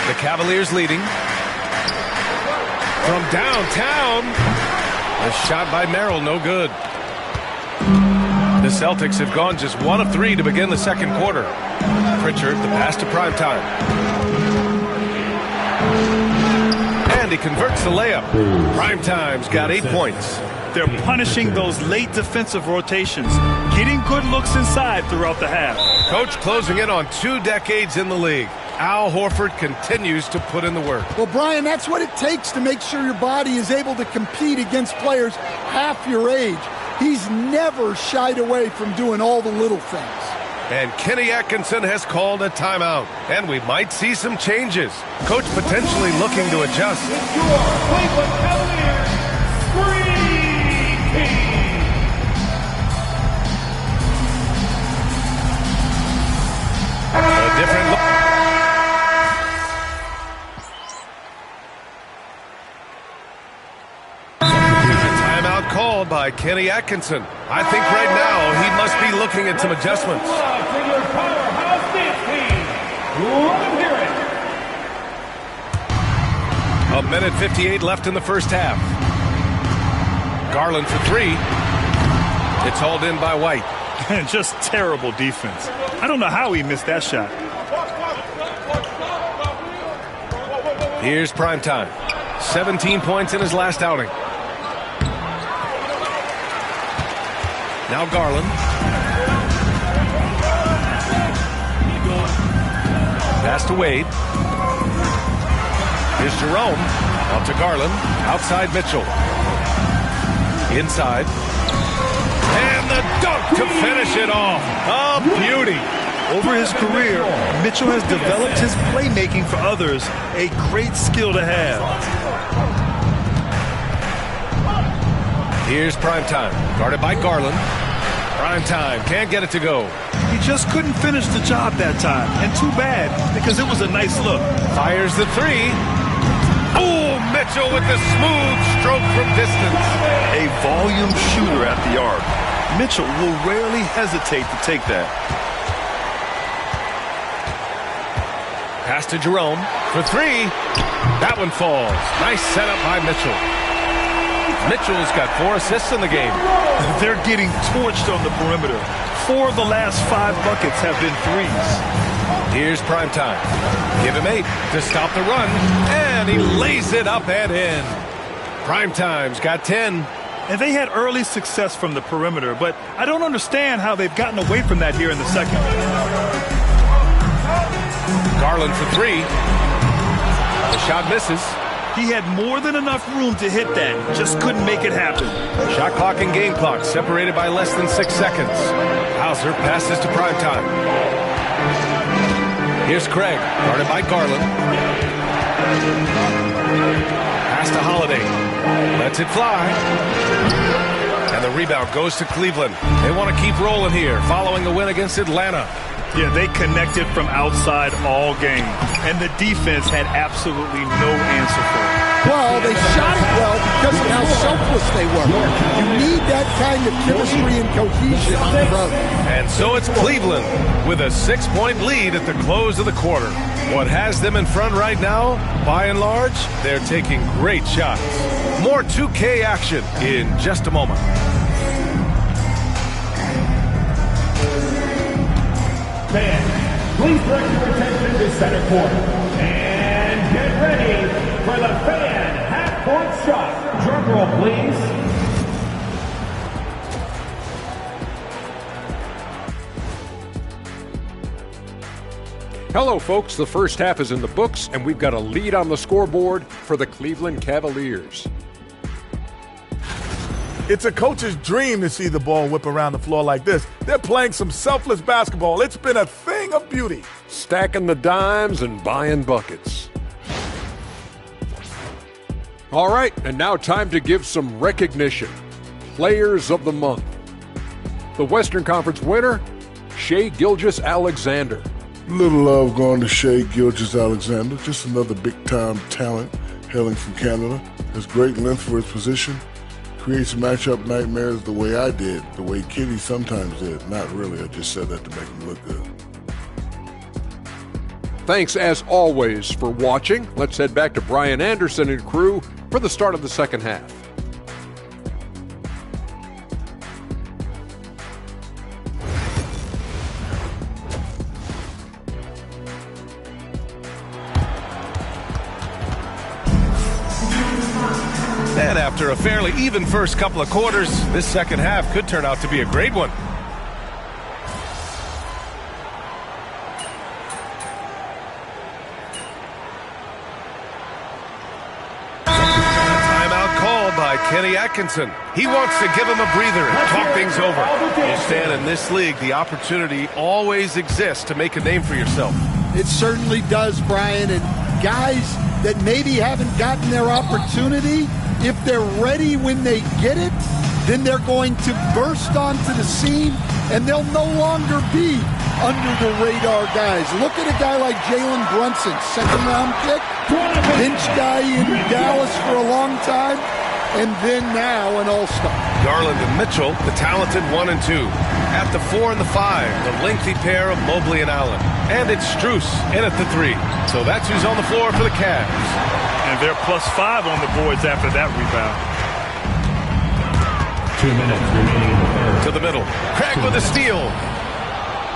The Cavaliers leading. From downtown. A shot by Merrill, no good. The Celtics have gone just 1 of 3 to begin the second quarter. Pritchard, the pass to Primetime. And he converts the layup. Primetime's got 8 points. They're punishing those late defensive rotations, getting good looks inside throughout the half. Coach closing in on 2 decades in the league. Al Horford continues to put in the work. Well, Brian, that's what it takes to make sure your body is able to compete against players half your age. He's never shied away from doing all the little things. And Kenny Atkinson has called a timeout. And we might see some changes. Coach potentially looking to adjust. Cleveland Cavaliers, Green Team. A different look. Timeout called by Kenny Atkinson. I think right now he must be looking at some adjustments. For your powerhouse dance team, let them hear it. 1:58 left in the first half. Garland for 3. It's hauled in by White. Just terrible defense. I don't know how he missed that shot. Here's primetime. 17 points in his last outing. Now Garland. Pass to Wade. Here's Jerome. Out to Garland. Outside Mitchell. Inside. And the dunk to finish it off. A beauty. Over his career, Mitchell has developed his playmaking for others, a great skill to have. Here's primetime. Guarded by Garland. Primetime can't get it to go. He just couldn't finish the job that time, and too bad, because it was a nice look. Fires the 3. Oh, Mitchell with the smooth stroke from distance. A volume shooter at the arc. Mitchell will rarely hesitate to take that. Pass to Jerome for 3. That one falls. Nice setup by Mitchell. Mitchell's got 4 assists in the game. They're getting torched on the perimeter. 4 of the last 5 buckets have been threes. Here's primetime. Give him 8 to stop the run. And he lays it up and in. Primetime's got 10. And they had early success from the perimeter, but I don't understand how they've gotten away from that here in the second. Garland for 3. The shot misses. He had more than enough room to hit that. Just couldn't make it happen. Shot clock and game clock separated by less than 6 seconds. Hauser passes to primetime. Here's Craig, guarded by Garland. Pass to Holiday. Lets it fly. And the rebound goes to Cleveland. They want to keep rolling here following a win against Atlanta. Yeah, they connected from outside all game, and the defense had absolutely no answer for it. Well, they shot it well because of how selfless they were. You need that kind of chemistry and cohesion on the road. And so it's Cleveland with a 6-point lead at the close of the quarter. What has them in front right now, by and large, they're taking great shots. More 2K action in just a moment. Fans, please direct your attention to center court. And get ready for the fan half-court shot. Drum roll, please. Hello, folks. The first half is in the books, and we've got a lead on the scoreboard for the Cleveland Cavaliers. It's a coach's dream to see the ball whip around the floor like this. They're playing some selfless basketball. It's been a thing of beauty. Stacking the dimes and buying buckets. All right, and now time to give some recognition. Players of the Month. The Western Conference winner, Shai Gilgeous-Alexander. Little love going to Shai Gilgeous-Alexander. Just another big-time talent hailing from Canada. Has great length for his position. Creates matchup nightmares the way I did, the way Kitty sometimes did. Not really, I just said that to make him look good. Thanks, as always, for watching. Let's head back to Brian Anderson and crew for the start of the second half. And after a fairly even first couple of quarters, this second half could turn out to be a great one. By Kenny Atkinson. He wants to give him a breather and talk things over. Well, Stan, in this league, the opportunity always exists to make a name for yourself. It certainly does, Brian. And guys that maybe haven't gotten their opportunity, if they're ready when they get it, then they're going to burst onto the scene, and they'll no longer be under the radar guys. Look at a guy like Jalen Brunson, second-round pick, bench guy in Dallas for a long time, and then now an all-star. Garland and Mitchell, the talented 1 and 2. At the 4 and the 5, the lengthy pair of Mobley and Allen. And it's Strus in at the 3. So that's who's on the floor for the Cavs. And they're +5 on the boards after that rebound. 2 minutes remaining in the third. To the middle. Craig with a steal.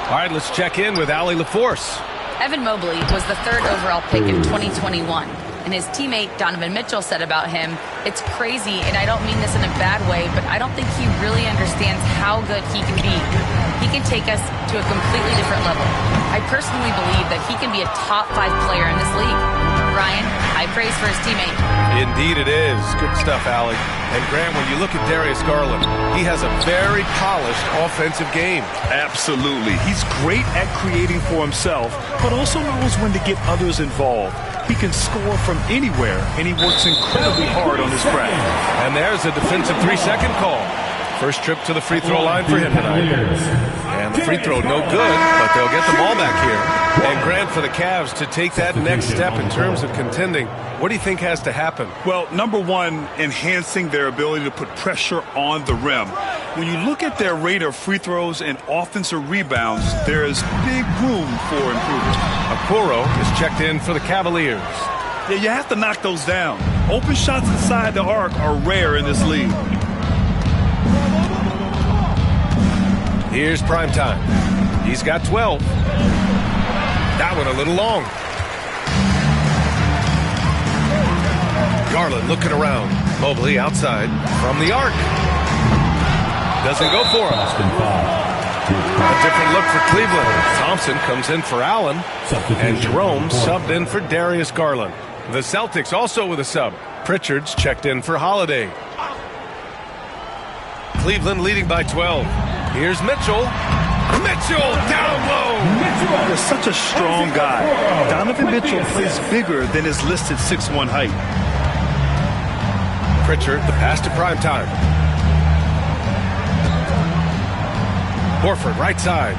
All right, let's check in with Allie LaForce. Evan Mobley was the 3rd overall pick in 2021. And his teammate Donovan Mitchell said about him, "It's crazy, and I don't mean this in a bad way, but I don't think he really understands how good he can be. He can take us to a completely different level. I personally believe that he can be a top 5 player in this league." Ryan, high praise for his teammate. Indeed it is. Good stuff, Allie. And Grant, when you look at Darius Garland, he has a very polished offensive game. Absolutely. He's great at creating for himself, but also knows when to get others involved. He can score from anywhere, and he works incredibly hard on his craft. And there's a defensive 3-second call. First trip to the free throw line for him tonight. And the free throw no good, but they'll get the ball back here. And Grant, for the Cavs to take that next step in terms of contending, what do you think has to happen? Well, number one, enhancing their ability to put pressure on the rim. When you look at their rate of free throws and offensive rebounds, there is big room for improvement. Okoro is checked in for the Cavaliers. Yeah, you have to knock those down. Open shots inside the arc are rare in this league. Here's Primetime. He's got 12. That one a little long. Garland looking around. Mobley outside from the arc. Doesn't go for him. A different look for Cleveland. Thompson comes in for Allen. And Jerome subbed in for Darius Garland. The Celtics also with a sub. Pritchard's checked in for Holiday. Cleveland leading by 12. Here's Mitchell. Mitchell down low. Mitchell is such a strong guy. Donovan Mitchell plays bigger than his listed 6'1" height. Pritchard, the pass to Primetime. Horford, right side.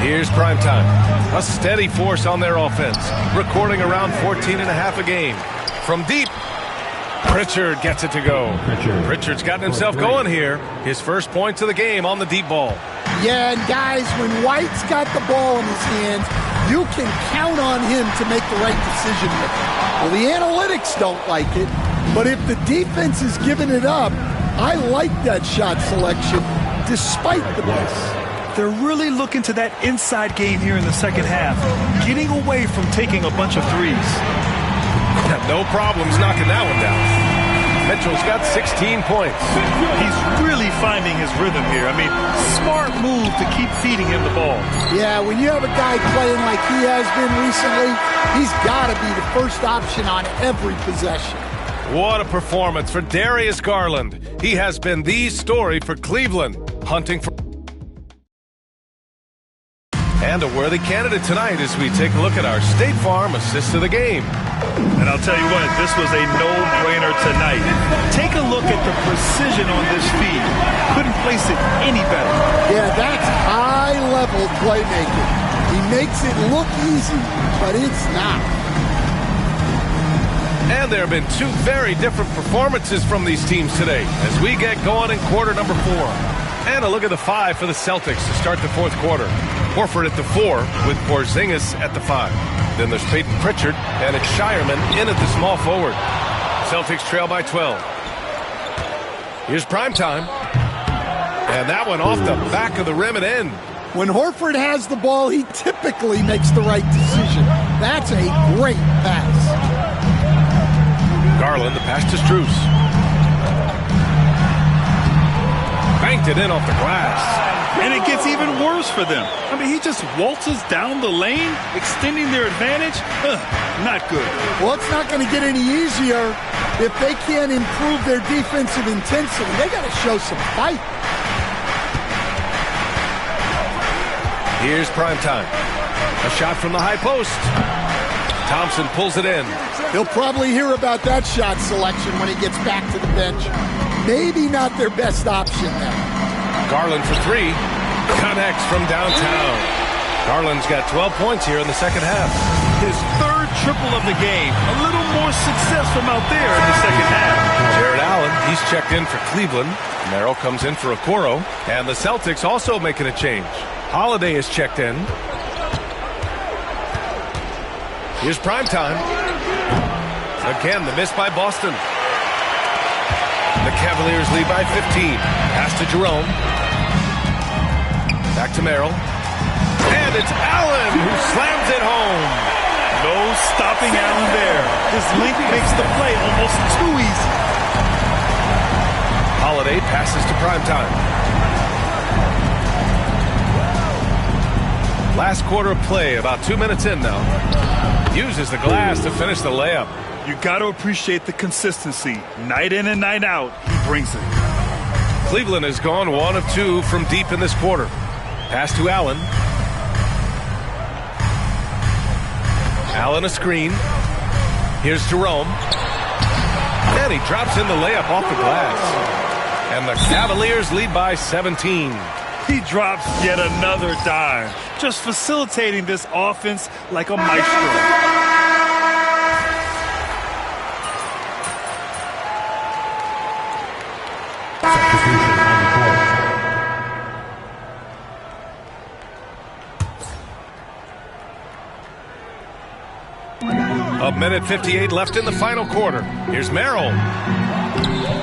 Here's Primetime. A steady force on their offense, recording around 14.5 a game. From deep, Pritchard gets it to go. Pritchard's gotten himself going here. His first points of the game on the deep ball. Yeah, and guys, when White's got the ball in his hands, you can count on him to make the right decision. Well, the analytics don't like it, but if the defense is giving it up, I like that shot selection despite the miss. They're really looking to that inside game here in the second half, getting away from taking a bunch of threes. No problems knocking that one down. Mitchell's got 16 points. He's really finding his rhythm here. I mean, smart move to keep feeding him the ball. Yeah, when you have a guy playing like he has been recently, he's got to be the first option on every possession. What a performance for Darius Garland. He has been the story for Cleveland, hunting for... And a worthy candidate tonight as we take a look at our State Farm assist of the game. And I'll tell you what, this was a no-brainer tonight. Take a look at the precision on this feed. Couldn't place it any better. Yeah, that's high-level playmaking. He makes it look easy, but it's not. And there have been two very different performances from these teams today as we get going in quarter number 4. And a look at the 5 for the Celtics to start the fourth quarter. Horford at the 4 with Porzingis at the 5. Then there's Peyton Pritchard and it's Shireman in at the small forward. Celtics trail by 12. Here's Primetime. And that one off the back of the rim and in. When Horford has the ball, he typically makes the right decision. That's a great pass. Garland, the pass to Strus. Banked it in off the glass. And it gets even worse for them. I mean, he just waltzes down the lane, extending their advantage. Not good. Well, it's not going to get any easier if they can't improve their defensive intensity. They got to show some fight. Here's prime time. A shot from the high post. Thompson pulls it in. He'll probably hear about that shot selection when he gets back to the bench. Maybe not their best option now. Garland for three. Connects from downtown. Garland's got 12 points here in the second half. His third triple of the game. A little more success from out there in the second half. Jared Allen, he's checked in for Cleveland. Merrill comes in for Okoro. And the Celtics also making a change. Holiday is checked in. Here's prime time. Again, the miss by Boston. The Cavaliers lead by 15. Pass to Jerome. Back to Merrill. And it's Allen who slams it home. No stopping Allen there. His length makes the play almost too easy. Holiday passes to primetime. Last quarter of play, about 2 minutes in now. Uses the glass to finish the layup. You got to appreciate the consistency. Night in and night out, he brings it. Cleveland has gone 1 of 2 from deep in this quarter. Pass to Allen. Allen a screen. Here's Jerome. And he drops in the layup off the glass. And the Cavaliers lead by 17. He drops yet another dime, just facilitating this offense like a maestro. A minute 58 left in the final quarter. Here's Merrill.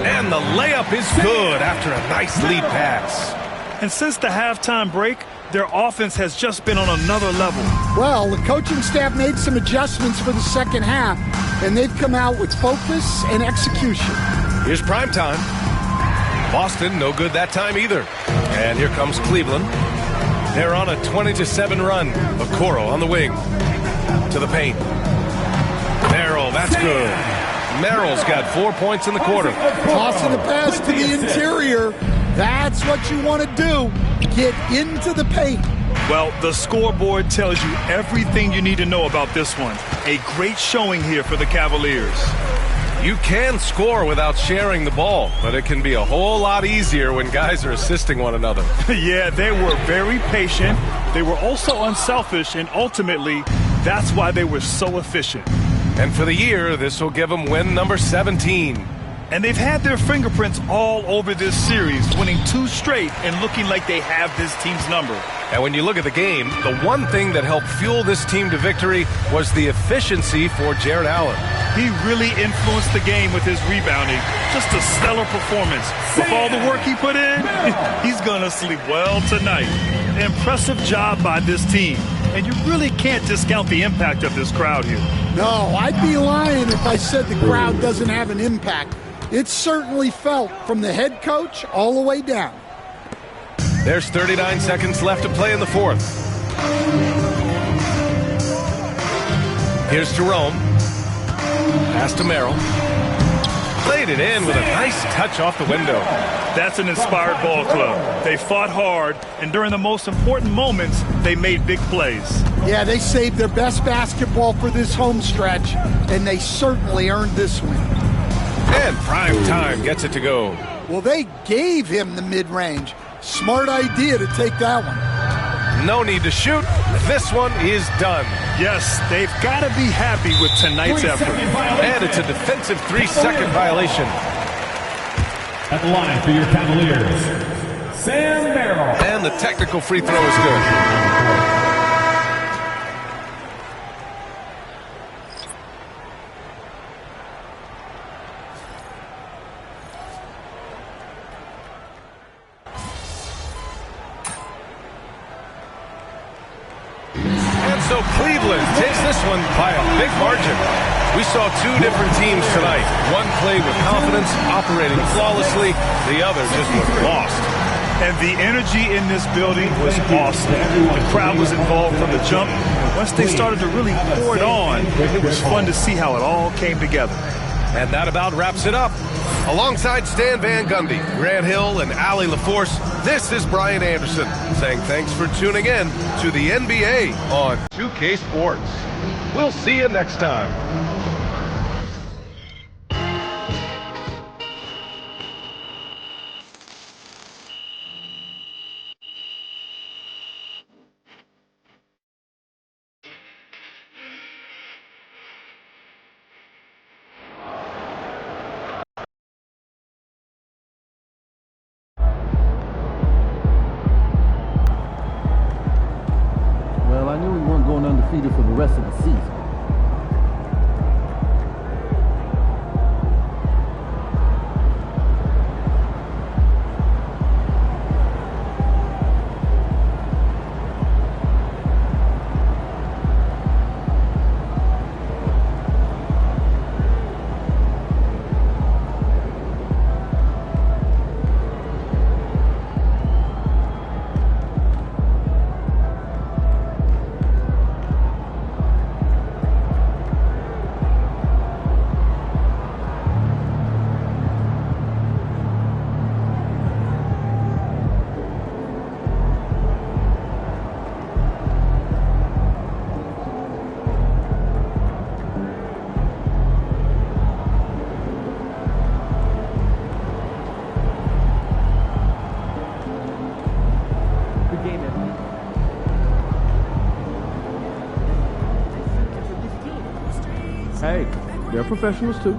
And the layup is good after a nice lead pass. And since the halftime break, their offense has just been on another level. Well, the coaching staff made some adjustments for the second half, and they've come out with focus and execution. Here's primetime. Boston, no good that time either. And here comes Cleveland. They're on a 20-7 run. Okoro on the wing. To the paint. Merrill, that's good. Merrill's got 4 points in the quarter. Tossing the pass to the interior. That's what you want to do. Get into the paint. Well, the scoreboard tells you everything you need to know about this one. A great showing here for the Cavaliers. You can score without sharing the ball, but it can be a whole lot easier when guys are assisting one another. Yeah, they were very patient. They were also unselfish, and ultimately, that's why they were so efficient. And for the year, this will give them win number 17. And they've had their fingerprints all over this series, winning 2 straight and looking like they have this team's number. And when you look at the game, the one thing that helped fuel this team to victory was the efficiency for Jared Allen. He really influenced the game with his rebounding. Just a stellar performance. With all the work he put in, he's going to sleep well tonight. Impressive job by this team. And you really can't discount the impact of this crowd here. No, I'd be lying if I said the crowd doesn't have an impact. It's certainly felt from the head coach all the way down. There's 39 seconds left to play in the fourth. Here's Jerome. Pass to Merrill. Played it in with a nice touch off the window. That's an inspired ball club. They fought hard, and during the most important moments, they made big plays. Yeah, they saved their best basketball for this home stretch, and they certainly earned this win. And prime time gets it to go. Well, they gave him the mid-range. Smart idea to take that one. No need to shoot. This one is done. Yes, they've got to be happy with tonight's effort. And it's a defensive 3-second violation. At the line for your Cavaliers, Sam Merrill. And the technical free throw is good. So Cleveland takes this one by a big margin. We saw two different teams tonight. One played with confidence, operating flawlessly. The other just looked lost. And the energy in this building was awesome. The crowd was involved from the jump. Once they started to really pour it on, it was fun to see how it all came together. And that about wraps it up. Alongside Stan Van Gundy, Grant Hill, and Allie LaForce, this is Brian Anderson saying thanks for tuning in to the NBA on 2K Sports. We'll see you next time. Well, I knew we weren't going undefeated for the rest of the season. Hey, they're professionals too.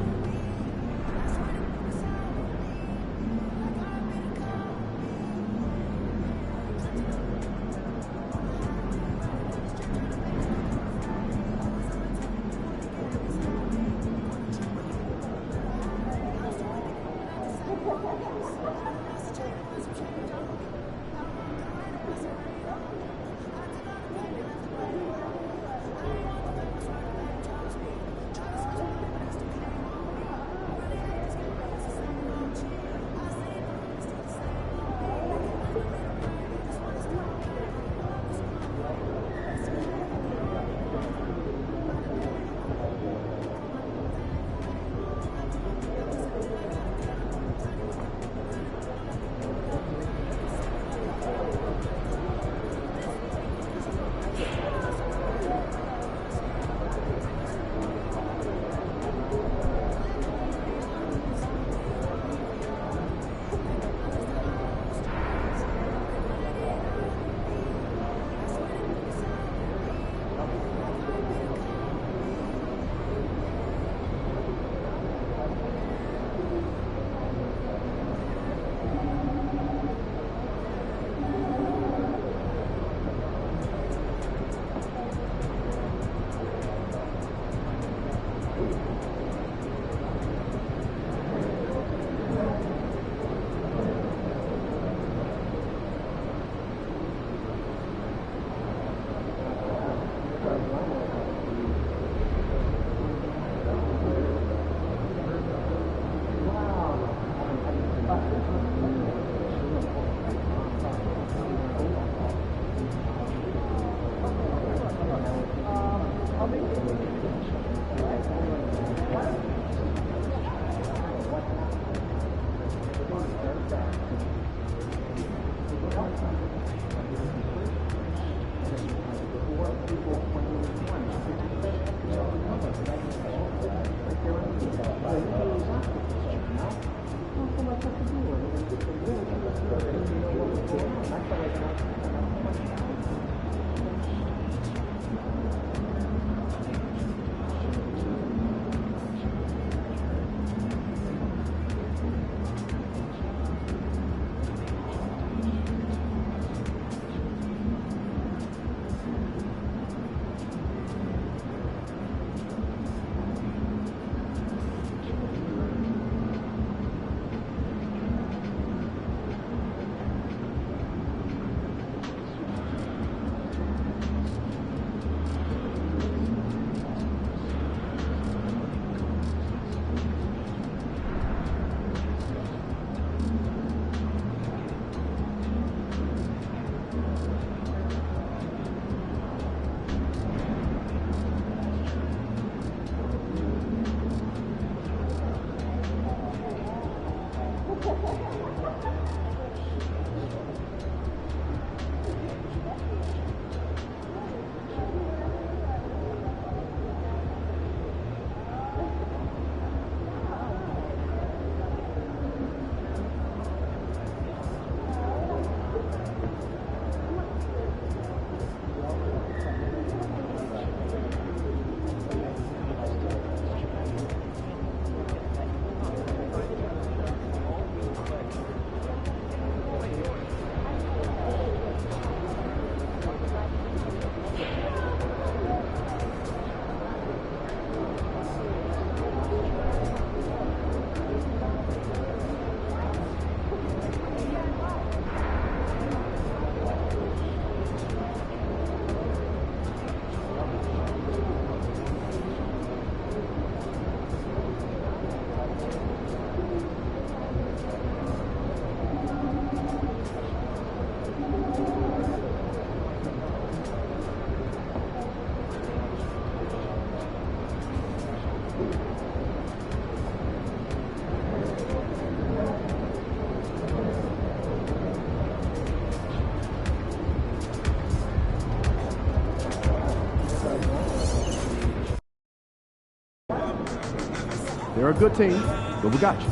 They're a good team, but we got you.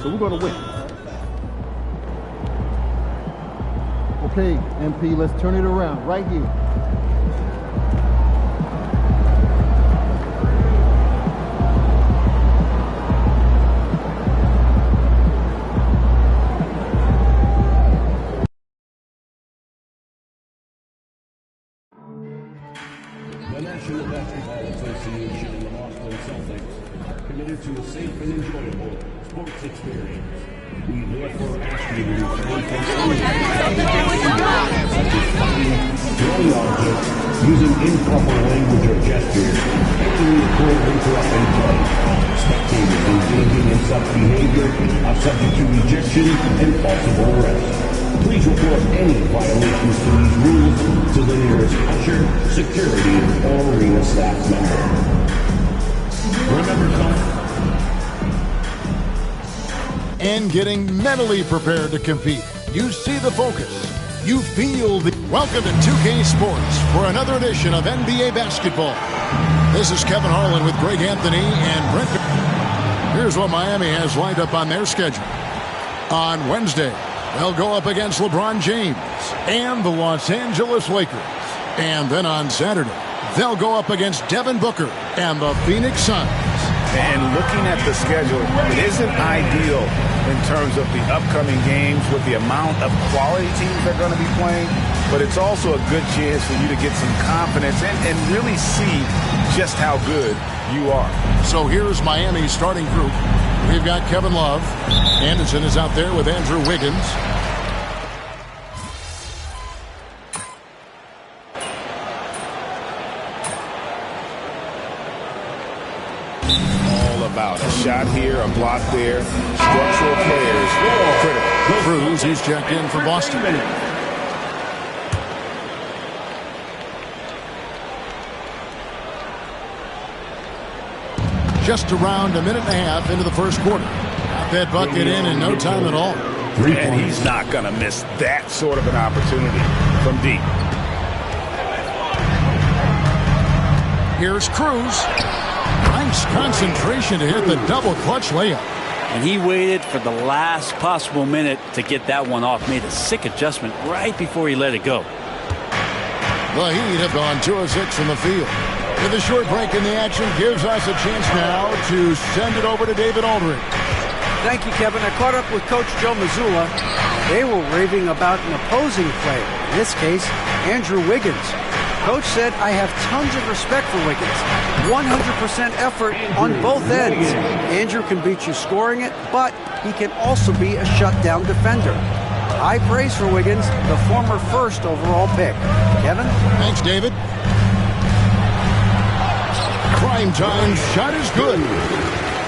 So we're going to win. Okay, MP, let's turn it around right here. The National Basketball Association and the Boston Celtics committed to a safe and enjoyable sports experience. We therefore ask you to refrain from such as fighting, throwing objects, using improper language or gestures, entering or interrupting play. Spectators engaging in such behavior are subject to rejection and possible arrest. Please report any violations to these rules to the nearest usher, security, or arena staff member. Remember something. And getting mentally prepared to compete. You see the focus. You feel the... Welcome to 2K Sports for another edition of NBA Basketball. This is Kevin Harlan with Greg Anthony and Brent. Here's what Miami has lined up on their schedule. On Wednesday, they'll go up against LeBron James and the Los Angeles Lakers. And then on Saturday, they'll go up against Devin Booker and the Phoenix Suns. And looking at the schedule, it isn't ideal in terms of the upcoming games with the amount of quality teams they're going to be playing, but it's also a good chance for you to get some confidence and really see just how good you are. So here's Miami's starting group. We've got Kevin Love. Anderson is out there with Andrew Wiggins. About a shot here, a block there, structural players, critical. Cruz, he's checked in for Boston. Just around a minute and a half into the first quarter. Got that bucket in no time at all. And he's not going to miss that sort of an opportunity from deep. Here's Cruz. Nice concentration to hit the double clutch layup. And he waited for the last possible minute to get that one off. Made a sick adjustment right before he let it go. The Heat have gone 2 of 6 from the field. With a short break in the action gives us a chance now to send it over to David Aldridge. Thank you, Kevin. I caught up with Coach Joe Mazzulla. They were raving about an opposing player. In this case, Andrew Wiggins. Coach said, I have tons of respect for Wiggins. 100% effort on both ends. Andrew can beat you scoring it, but he can also be a shutdown defender. High praise for Wiggins, the former first overall pick. Kevin? Thanks, David. Primetime's shot is good.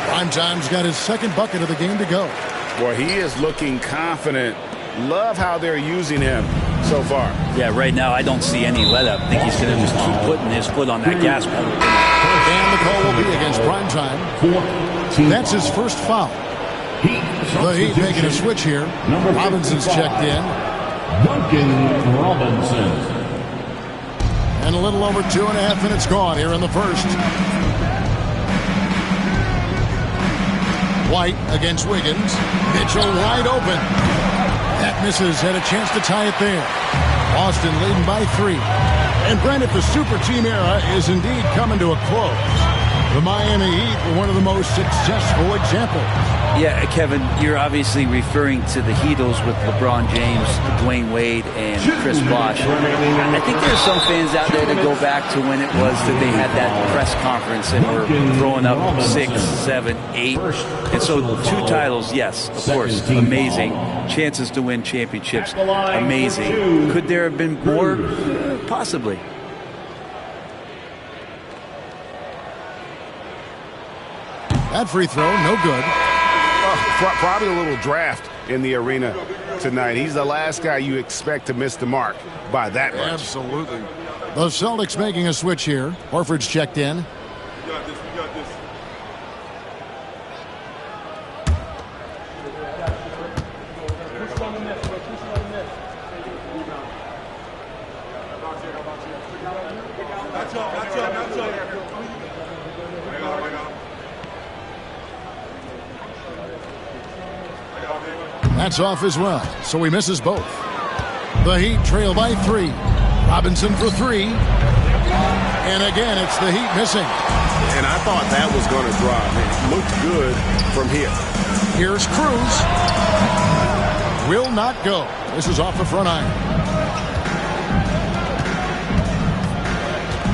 Primetime's got his second bucket of the game to go. Boy, he is looking confident. Love how they're using him so far. Yeah, right now I don't see any let up. I think he's going to just keep putting his foot on that gas pedal. And the call will be against Primetime. That's his first foul. The Heat making a switch here. Robinson's checked in. Duncan Robinson. And a little over 2.5 minutes gone here in the first. White against Wiggins. Mitchell wide open. That misses. Had a chance to tie it there. Boston leading by 3. And Brent, if the super team era is indeed coming to a close, the Miami Heat were one of the most successful examples. Yeah, Kevin, you're obviously referring to the Heatles with LeBron James, Dwayne Wade, and Chris Bosh. I think there's some fans out there that go back to when it was that they had that press conference and were throwing up 6, 7, 8. And so 2 titles, yes, of course, amazing. Chances to win championships, amazing. Could there have been more? Possibly. That free throw, no good. Probably a little draft in the arena tonight. He's the last guy you expect to miss the mark by that much. Absolutely. The Celtics making a switch here. Horford's checked in. You got this. You got this. That's off as well, so he misses both. The Heat trail by 3. Robinson for 3. And again, it's the Heat missing. And I thought that was going to drop. It looked good from here. Here's Cruz. Will not go. This is off the front iron.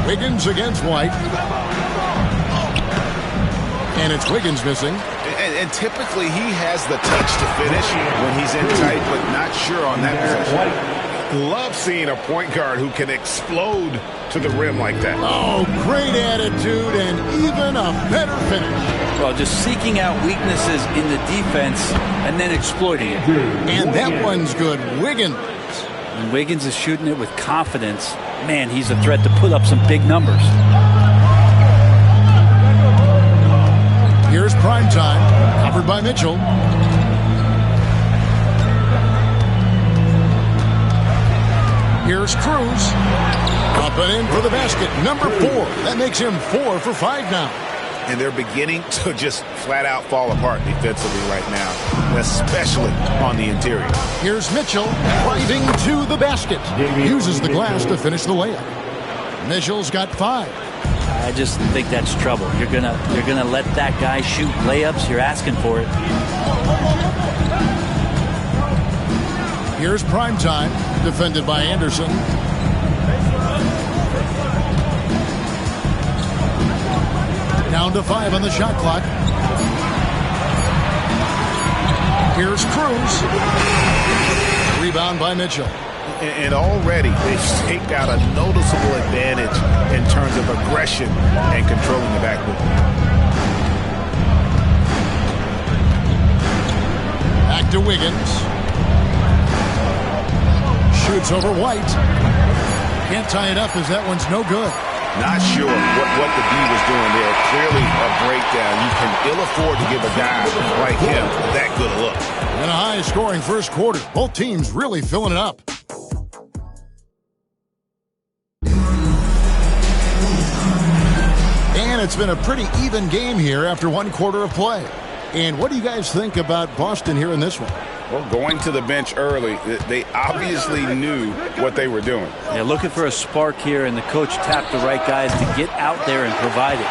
Wiggins against White. And it's Wiggins missing. And typically he has the touch to finish when he's in tight, but not sure on that possession. Love seeing a point guard who can explode to the rim like that. Oh, great attitude and even a better finish. Well, just seeking out weaknesses in the defense and then exploiting it. And that one's good. Wiggins. When Wiggins is shooting it with confidence, man, he's a threat to put up some big numbers. Here's prime time, covered by Mitchell. Here's Cruz. Up and in for the basket. Number 4. That makes him 4 for 5 now. And they're beginning to just flat out fall apart defensively right now, especially on the interior. Here's Mitchell driving to the basket. Uses the glass to finish the layup. Mitchell's got 5. I just think that's trouble. You're gonna let that guy shoot layups. You're asking for it. Here's prime time, defended by Anderson. Down to 5 on the shot clock. Here's Cruz. Rebound by Mitchell. And already they've staked out a noticeable advantage in terms of aggression and controlling the backcourt. Back to Wiggins. Shoots over White. Can't tie it up as that one's no good. Not sure what the D was doing there. Clearly a breakdown. You can ill afford to give a guy like him that good a look. And a high-scoring first quarter. Both teams really filling it up. And it's been a pretty even game here after 1 quarter of play. And what do you guys think about Boston here in this one? Well, going to the bench early, they obviously knew what they were doing. Yeah, looking for a spark here, and the coach tapped the right guys to get out there and provide it.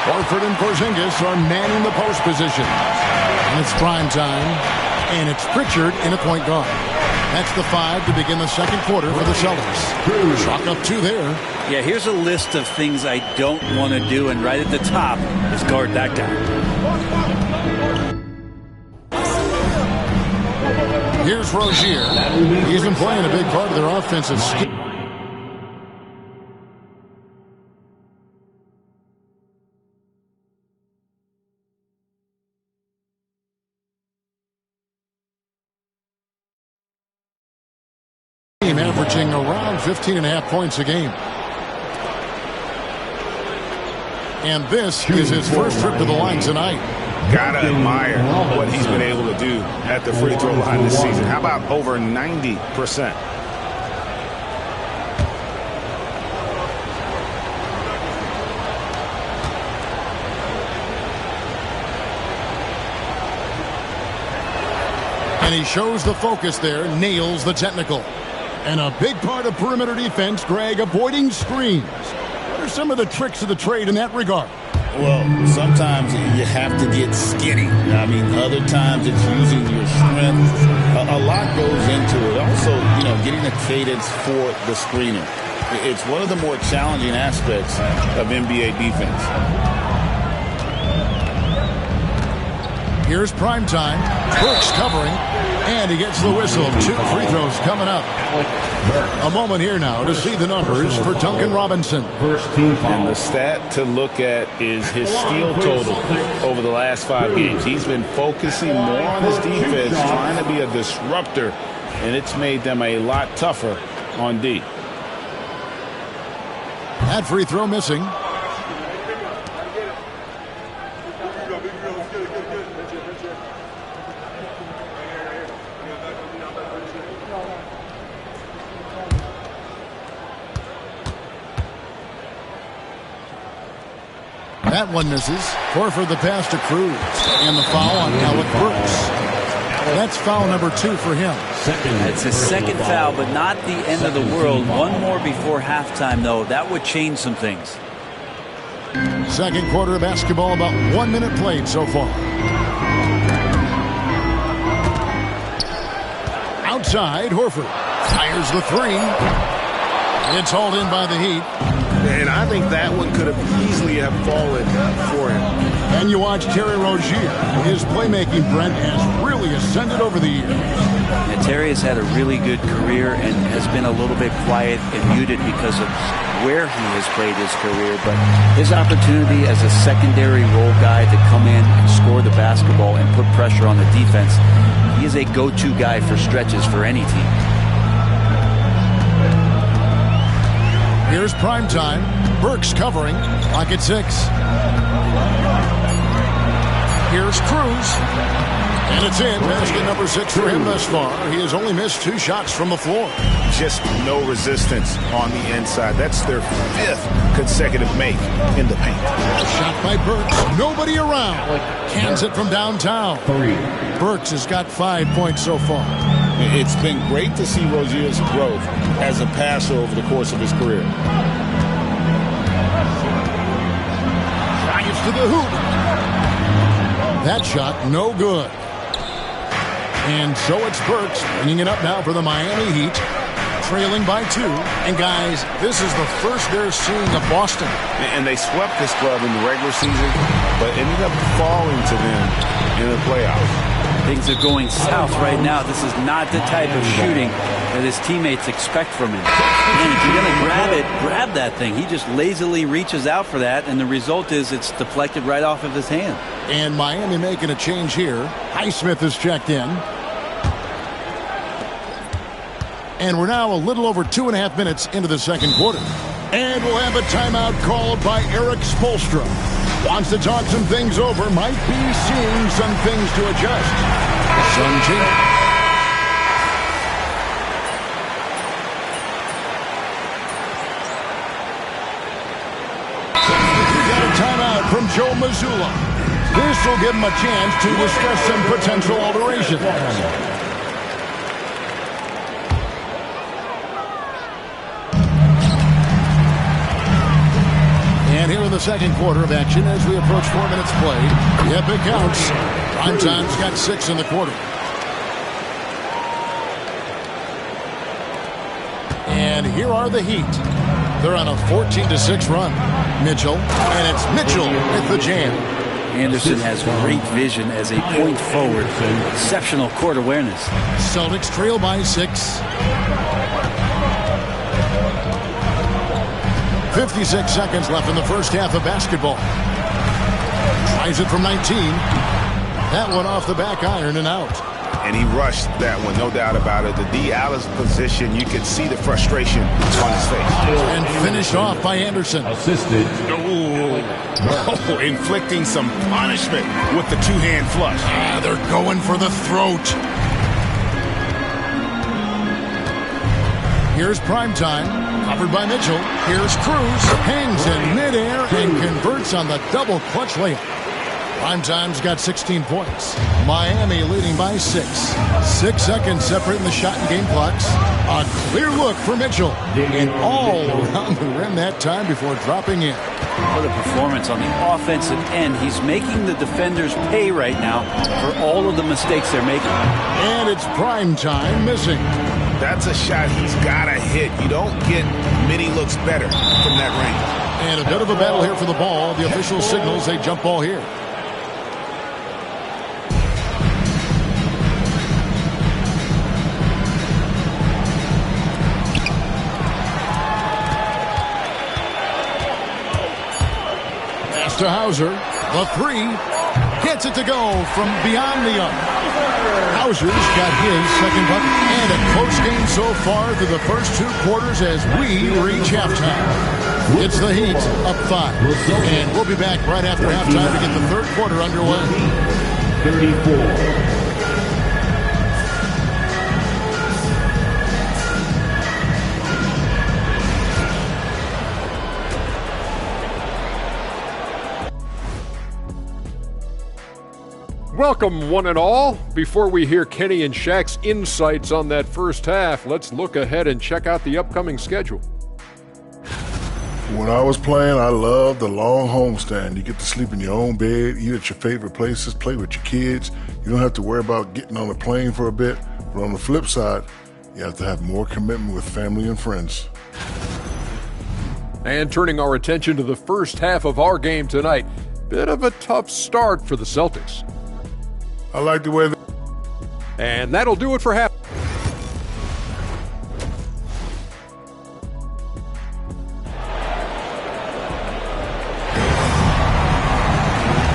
Horford and Porzingis are manning the post position. And it's prime time, and it's Pritchard in a point guard. That's the 5 to begin the second quarter for the Celtics. Chalk up 2 there. Yeah, here's a list of things I don't want to do, and right at the top is guard that guy. Here's Rozier. He's been playing a big part of their offensive scheme. Averaging around 15.5 points a game. And this is his first trip to the line tonight. Gotta admire what he's been able to do at the free throw line this season. How about over 90%? And he shows the focus there, nails the technical. And a big part of perimeter defense, Greg, avoiding screens. What are some of the tricks of the trade in that regard? Well, sometimes you have to get skinny. I mean, other times it's using your strength. A lot goes into it. Also, getting a cadence for the screener. It's one of the more challenging aspects of NBA defense. Here's prime time. Brooks covering. And he gets the whistle. 2 free throws coming up. A moment here now to see the numbers for Duncan Robinson. And the stat to look at is his steal total over the last 5 games. He's been focusing more on his defense, trying to be a disruptor, and it's made them a lot tougher on D. That free throw missing. That one misses. Horford the pass to Cruz. And the foul on Alec Brooks. That's foul number 2 for him. It's his second foul, but not the end of the world. One more before halftime, though. That would change some things. Second quarter of basketball, about 1 minute played so far. Outside, Horford fires the 3. It's hauled in by the Heat. And I think that one could have easily have fallen for him. And you watch Terry Rozier. His playmaking, Brent, has really ascended over the years. Yeah, Terry has had a really good career and has been a little bit quiet and muted because of where he has played his career. But his opportunity as a secondary role guy to come in and score the basketball and put pressure on the defense, he is a go-to guy for stretches for any team. Here's prime time. Burks covering. Clock at 6. Here's Cruz. And it's in. Basket number 6 for him thus far. He has only missed 2 shots from the floor. Just no resistance on the inside. That's their 5th consecutive make in the paint. Shot by Burks. Nobody around. Cans it from downtown. Burks has got 5 points so far. It's been great to see Rozier's growth as a passer over the course of his career. Drives to the hoop. That shot, no good. And so it's Burks bringing it up now for the Miami Heat, trailing by 2. And guys, this is the first they're seeing of Boston. And they swept this club in the regular season, but ended up falling to them in the playoffs. Things are going south right now. This is not the type of shooting that his teammates expect from him. And if you're going to grab it, grab that thing. He just lazily reaches out for that, and the result is it's deflected right off of his hand. And Miami making a change here. Highsmith has checked in. And we're now a little over 2.5 minutes into the second quarter. And we'll have a timeout called by Eric Spoelstra. Wants to talk some things over. Might be seeing some things to adjust. Sunji. We got a timeout from Joe Mazzulla. This will give him a chance to discuss some potential alterations. And here in the second quarter of action as we approach 4 minutes played. Yep, it counts. Prime time's got 6 in the quarter. And here are the Heat. They're on a 14-6 run. Mitchell, and it's Mitchell with the jam. Anderson has great vision as a point forward. Exceptional court awareness. Celtics trail by 6. 56 seconds left in the first half of basketball. Tries it from 19. That one off the back iron and out. And he rushed that one, no doubt about it. The D. Alice position, you could see the frustration on his face. And finished off by Anderson. Assisted. Oh, inflicting some punishment with the two-hand flush. They're going for the throat. Here's prime time, covered by Mitchell. Here's Cruz, hangs in midair and converts on the double clutch layup. Primetime's got 16 points. Miami leading by 6. 6 seconds separating the shot and game clocks. A clear look for Mitchell. And all around the rim that time before dropping in. What a performance on the offensive end. He's making the defenders pay right now for all of the mistakes they're making. And it's prime time missing. That's a shot he's got to hit. You don't get many looks better from that range. And a bit of a battle here for the ball. The official signals a jump ball here. Pass to Hauser. The 3. Gets it to go from beyond the arc. Hauser's got his second bucket. And a close game so far through the first 2 quarters as we reach halftime. It's the Heat up 5. And we'll be back right after halftime to get the third quarter underway. 34. Welcome, one and all. Before we hear Kenny and Shaq's insights on that first half, let's look ahead and check out the upcoming schedule. When I was playing, I loved the long homestand. You get to sleep in your own bed, eat at your favorite places, play with your kids. You don't have to worry about getting on a plane for a bit. But on the flip side, you have to have more commitment with family and friends. And turning our attention to the first half of our game tonight, bit of a tough start for the Celtics. I like the way And that'll do it for half.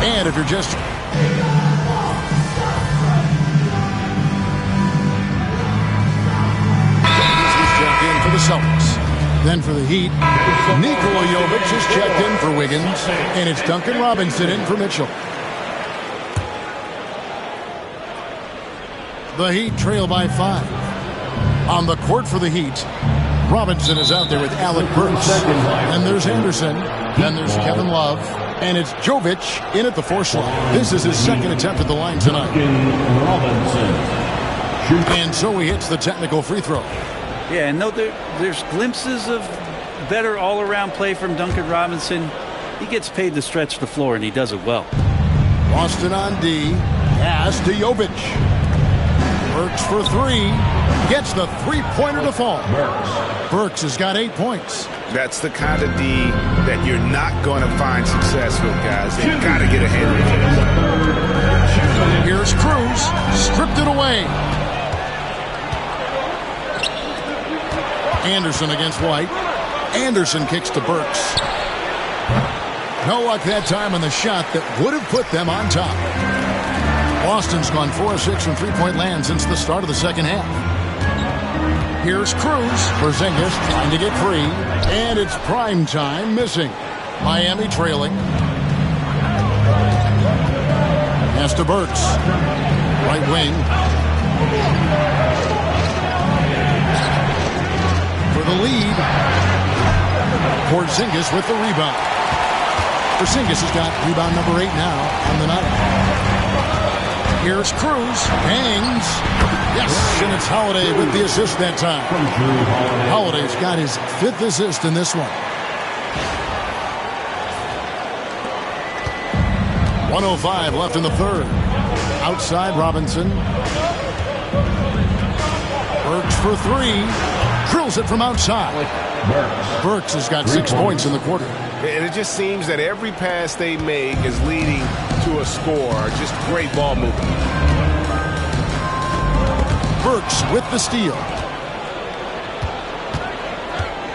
And if you're just... checked in for the Celtics. Then for the Heat, Nikola Jovic is checked in for Wiggins. And it's Duncan Robinson in for Mitchell. The Heat trail by 5. On the court for the Heat, Robinson is out there with Alec Burks. And there's Anderson. Then there's Kevin Love. And it's Jovic in at the 4 slot. This is his second attempt at the line tonight. And so he hits the technical free throw. Yeah, and there's glimpses of better all-around play from Duncan Robinson. He gets paid to stretch the floor, and he does it well. Boston on D. Pass to Jovic. Burks for 3. Gets the three-pointer to fall. Burks has got 8 points. That's the kind of D that you're not going to find success with, guys. They've got to get a handle of it. Here's Cruz. Stripped it away. Anderson against White. Anderson kicks to Burks. No luck that time on the shot that would have put them on top. Boston's gone 4 of 6 from three-point land since the start of the second half. Here's Cruz. Porzingis trying to get free. And it's prime time missing. Miami trailing. Pass to Burks. Right wing. For the lead. Porzingis with the rebound. Porzingis has got rebound number 8 now on the night. Here's Cruz. Hangs. Yes, and it's Holiday with the assist that time. Holiday's got his 5th assist in this one. 1:05 left in the third. Outside Robinson. Burks for 3. Drills it from outside. Burks has got 6 points in the quarter. And it just seems that every pass they make is leading to a score. Just great ball movement. Burks with the steal.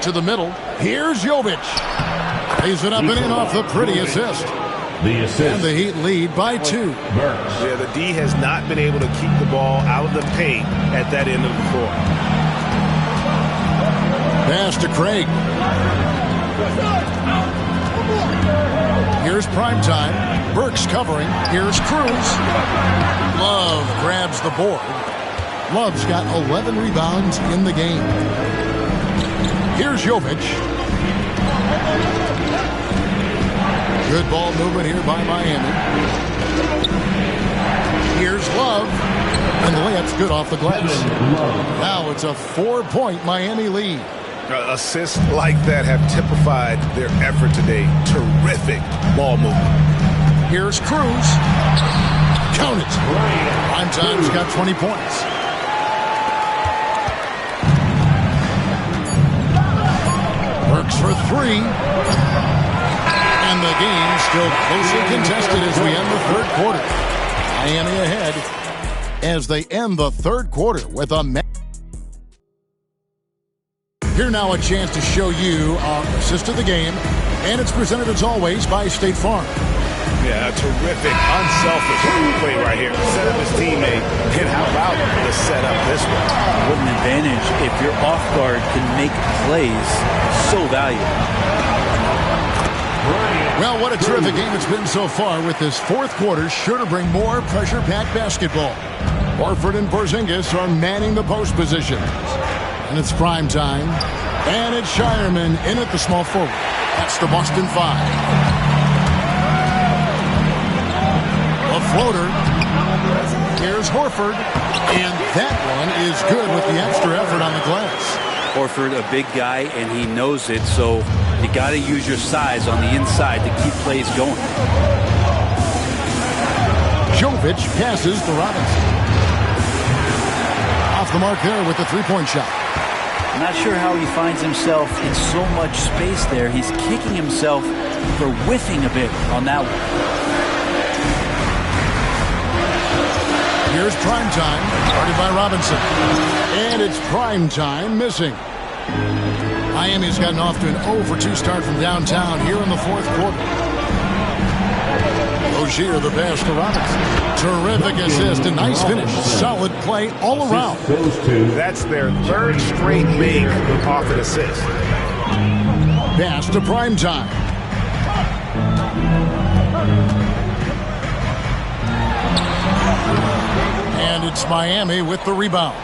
To the middle. Here's Jovic. Lays it up and in off the pretty assist. The assist. And the Heat lead by 2. Yeah, the D has not been able to keep the ball out of the paint at that end of the floor. Pass to Craig. Here's primetime. Burks covering. Here's Cruz. Love grabs the board. Love's got 11 rebounds in the game. Here's Jovic. Good ball movement here by Miami. Here's Love. And the layup's good off the glass. Now it's a 4-point Miami lead. Assists like that have typified their effort today. Terrific ball movement. Here's Cruz. Count it. Primetime's got 20 points. Burks for 3. And the game still closely contested as we end the third quarter. Miami ahead as they end the third quarter with a... Here now a chance to show you our assist of the game, and it's presented as always by State Farm. Yeah, a terrific, unselfish play right here. Set up his teammate, and how about the setup this one? What an advantage if your off guard can make plays so valuable. Well, what a terrific game it's been so far, with this fourth quarter sure to bring more pressure-packed basketball. Horford and Porzingis are manning the post positions. And it's prime time. And it's Shireman in at the small forward. That's the Boston 5. A floater. here's Horford. And that one is good with the extra effort on the glass. Horford, a big guy, and he knows it, so you got to use your size on the inside to keep plays going. Jovic passes to Robinson. Off the mark there with the three-point shot. I'm not sure how he finds himself in so much space there. He's kicking himself for whiffing a bit on that one. Here's prime time, guarded by Robinson. And it's prime time missing. Miami's gotten off to an 0-for-2 start from downtown here in the fourth quarter. Rozier the pass to Robinson. Terrific assist, a nice finish. Solid play all around. That's their third straight make off an assist. Pass to prime time. And it's Miami with the rebound.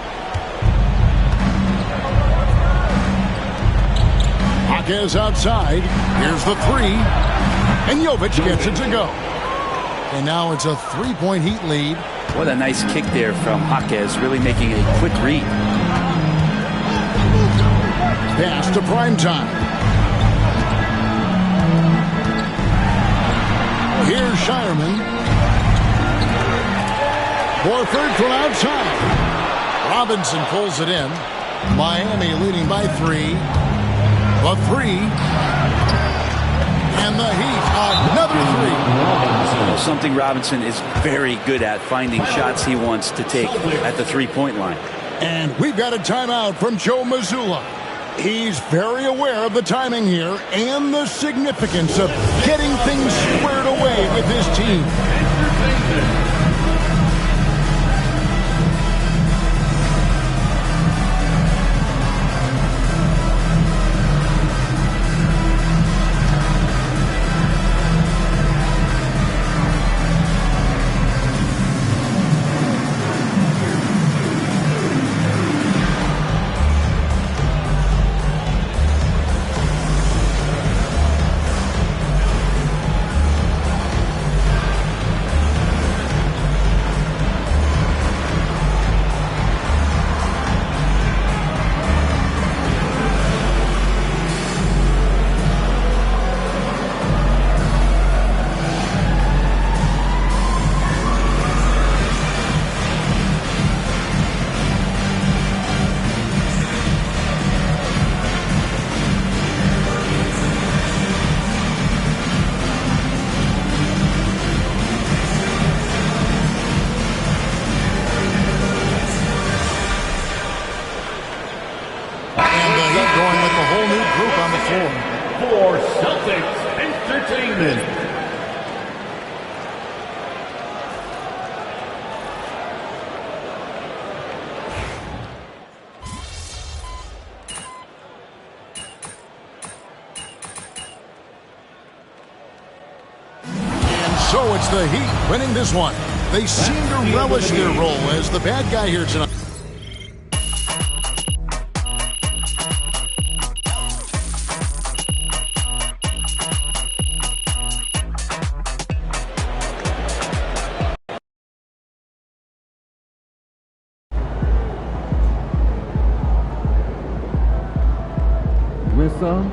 Jaquez outside. Here's the three. And Jovic gets it to go. And now it's a three-point Heat lead. What a nice kick there from Jaquez, really making a quick read. Pass to prime time. Here's Shireman. Horford from outside. Robinson pulls it in. Miami leading by 3. The 3. And the Heat, another 3. Something Robinson is very good at, finding shots he wants to take at the three-point line. And we've got a timeout from Joe Mazzulla. He's very aware of the timing here and the significance of getting things squared away with his team. For Celtics Entertainment. And so it's the Heat winning this one. They seem to relish their role as the bad guy here tonight. Win some,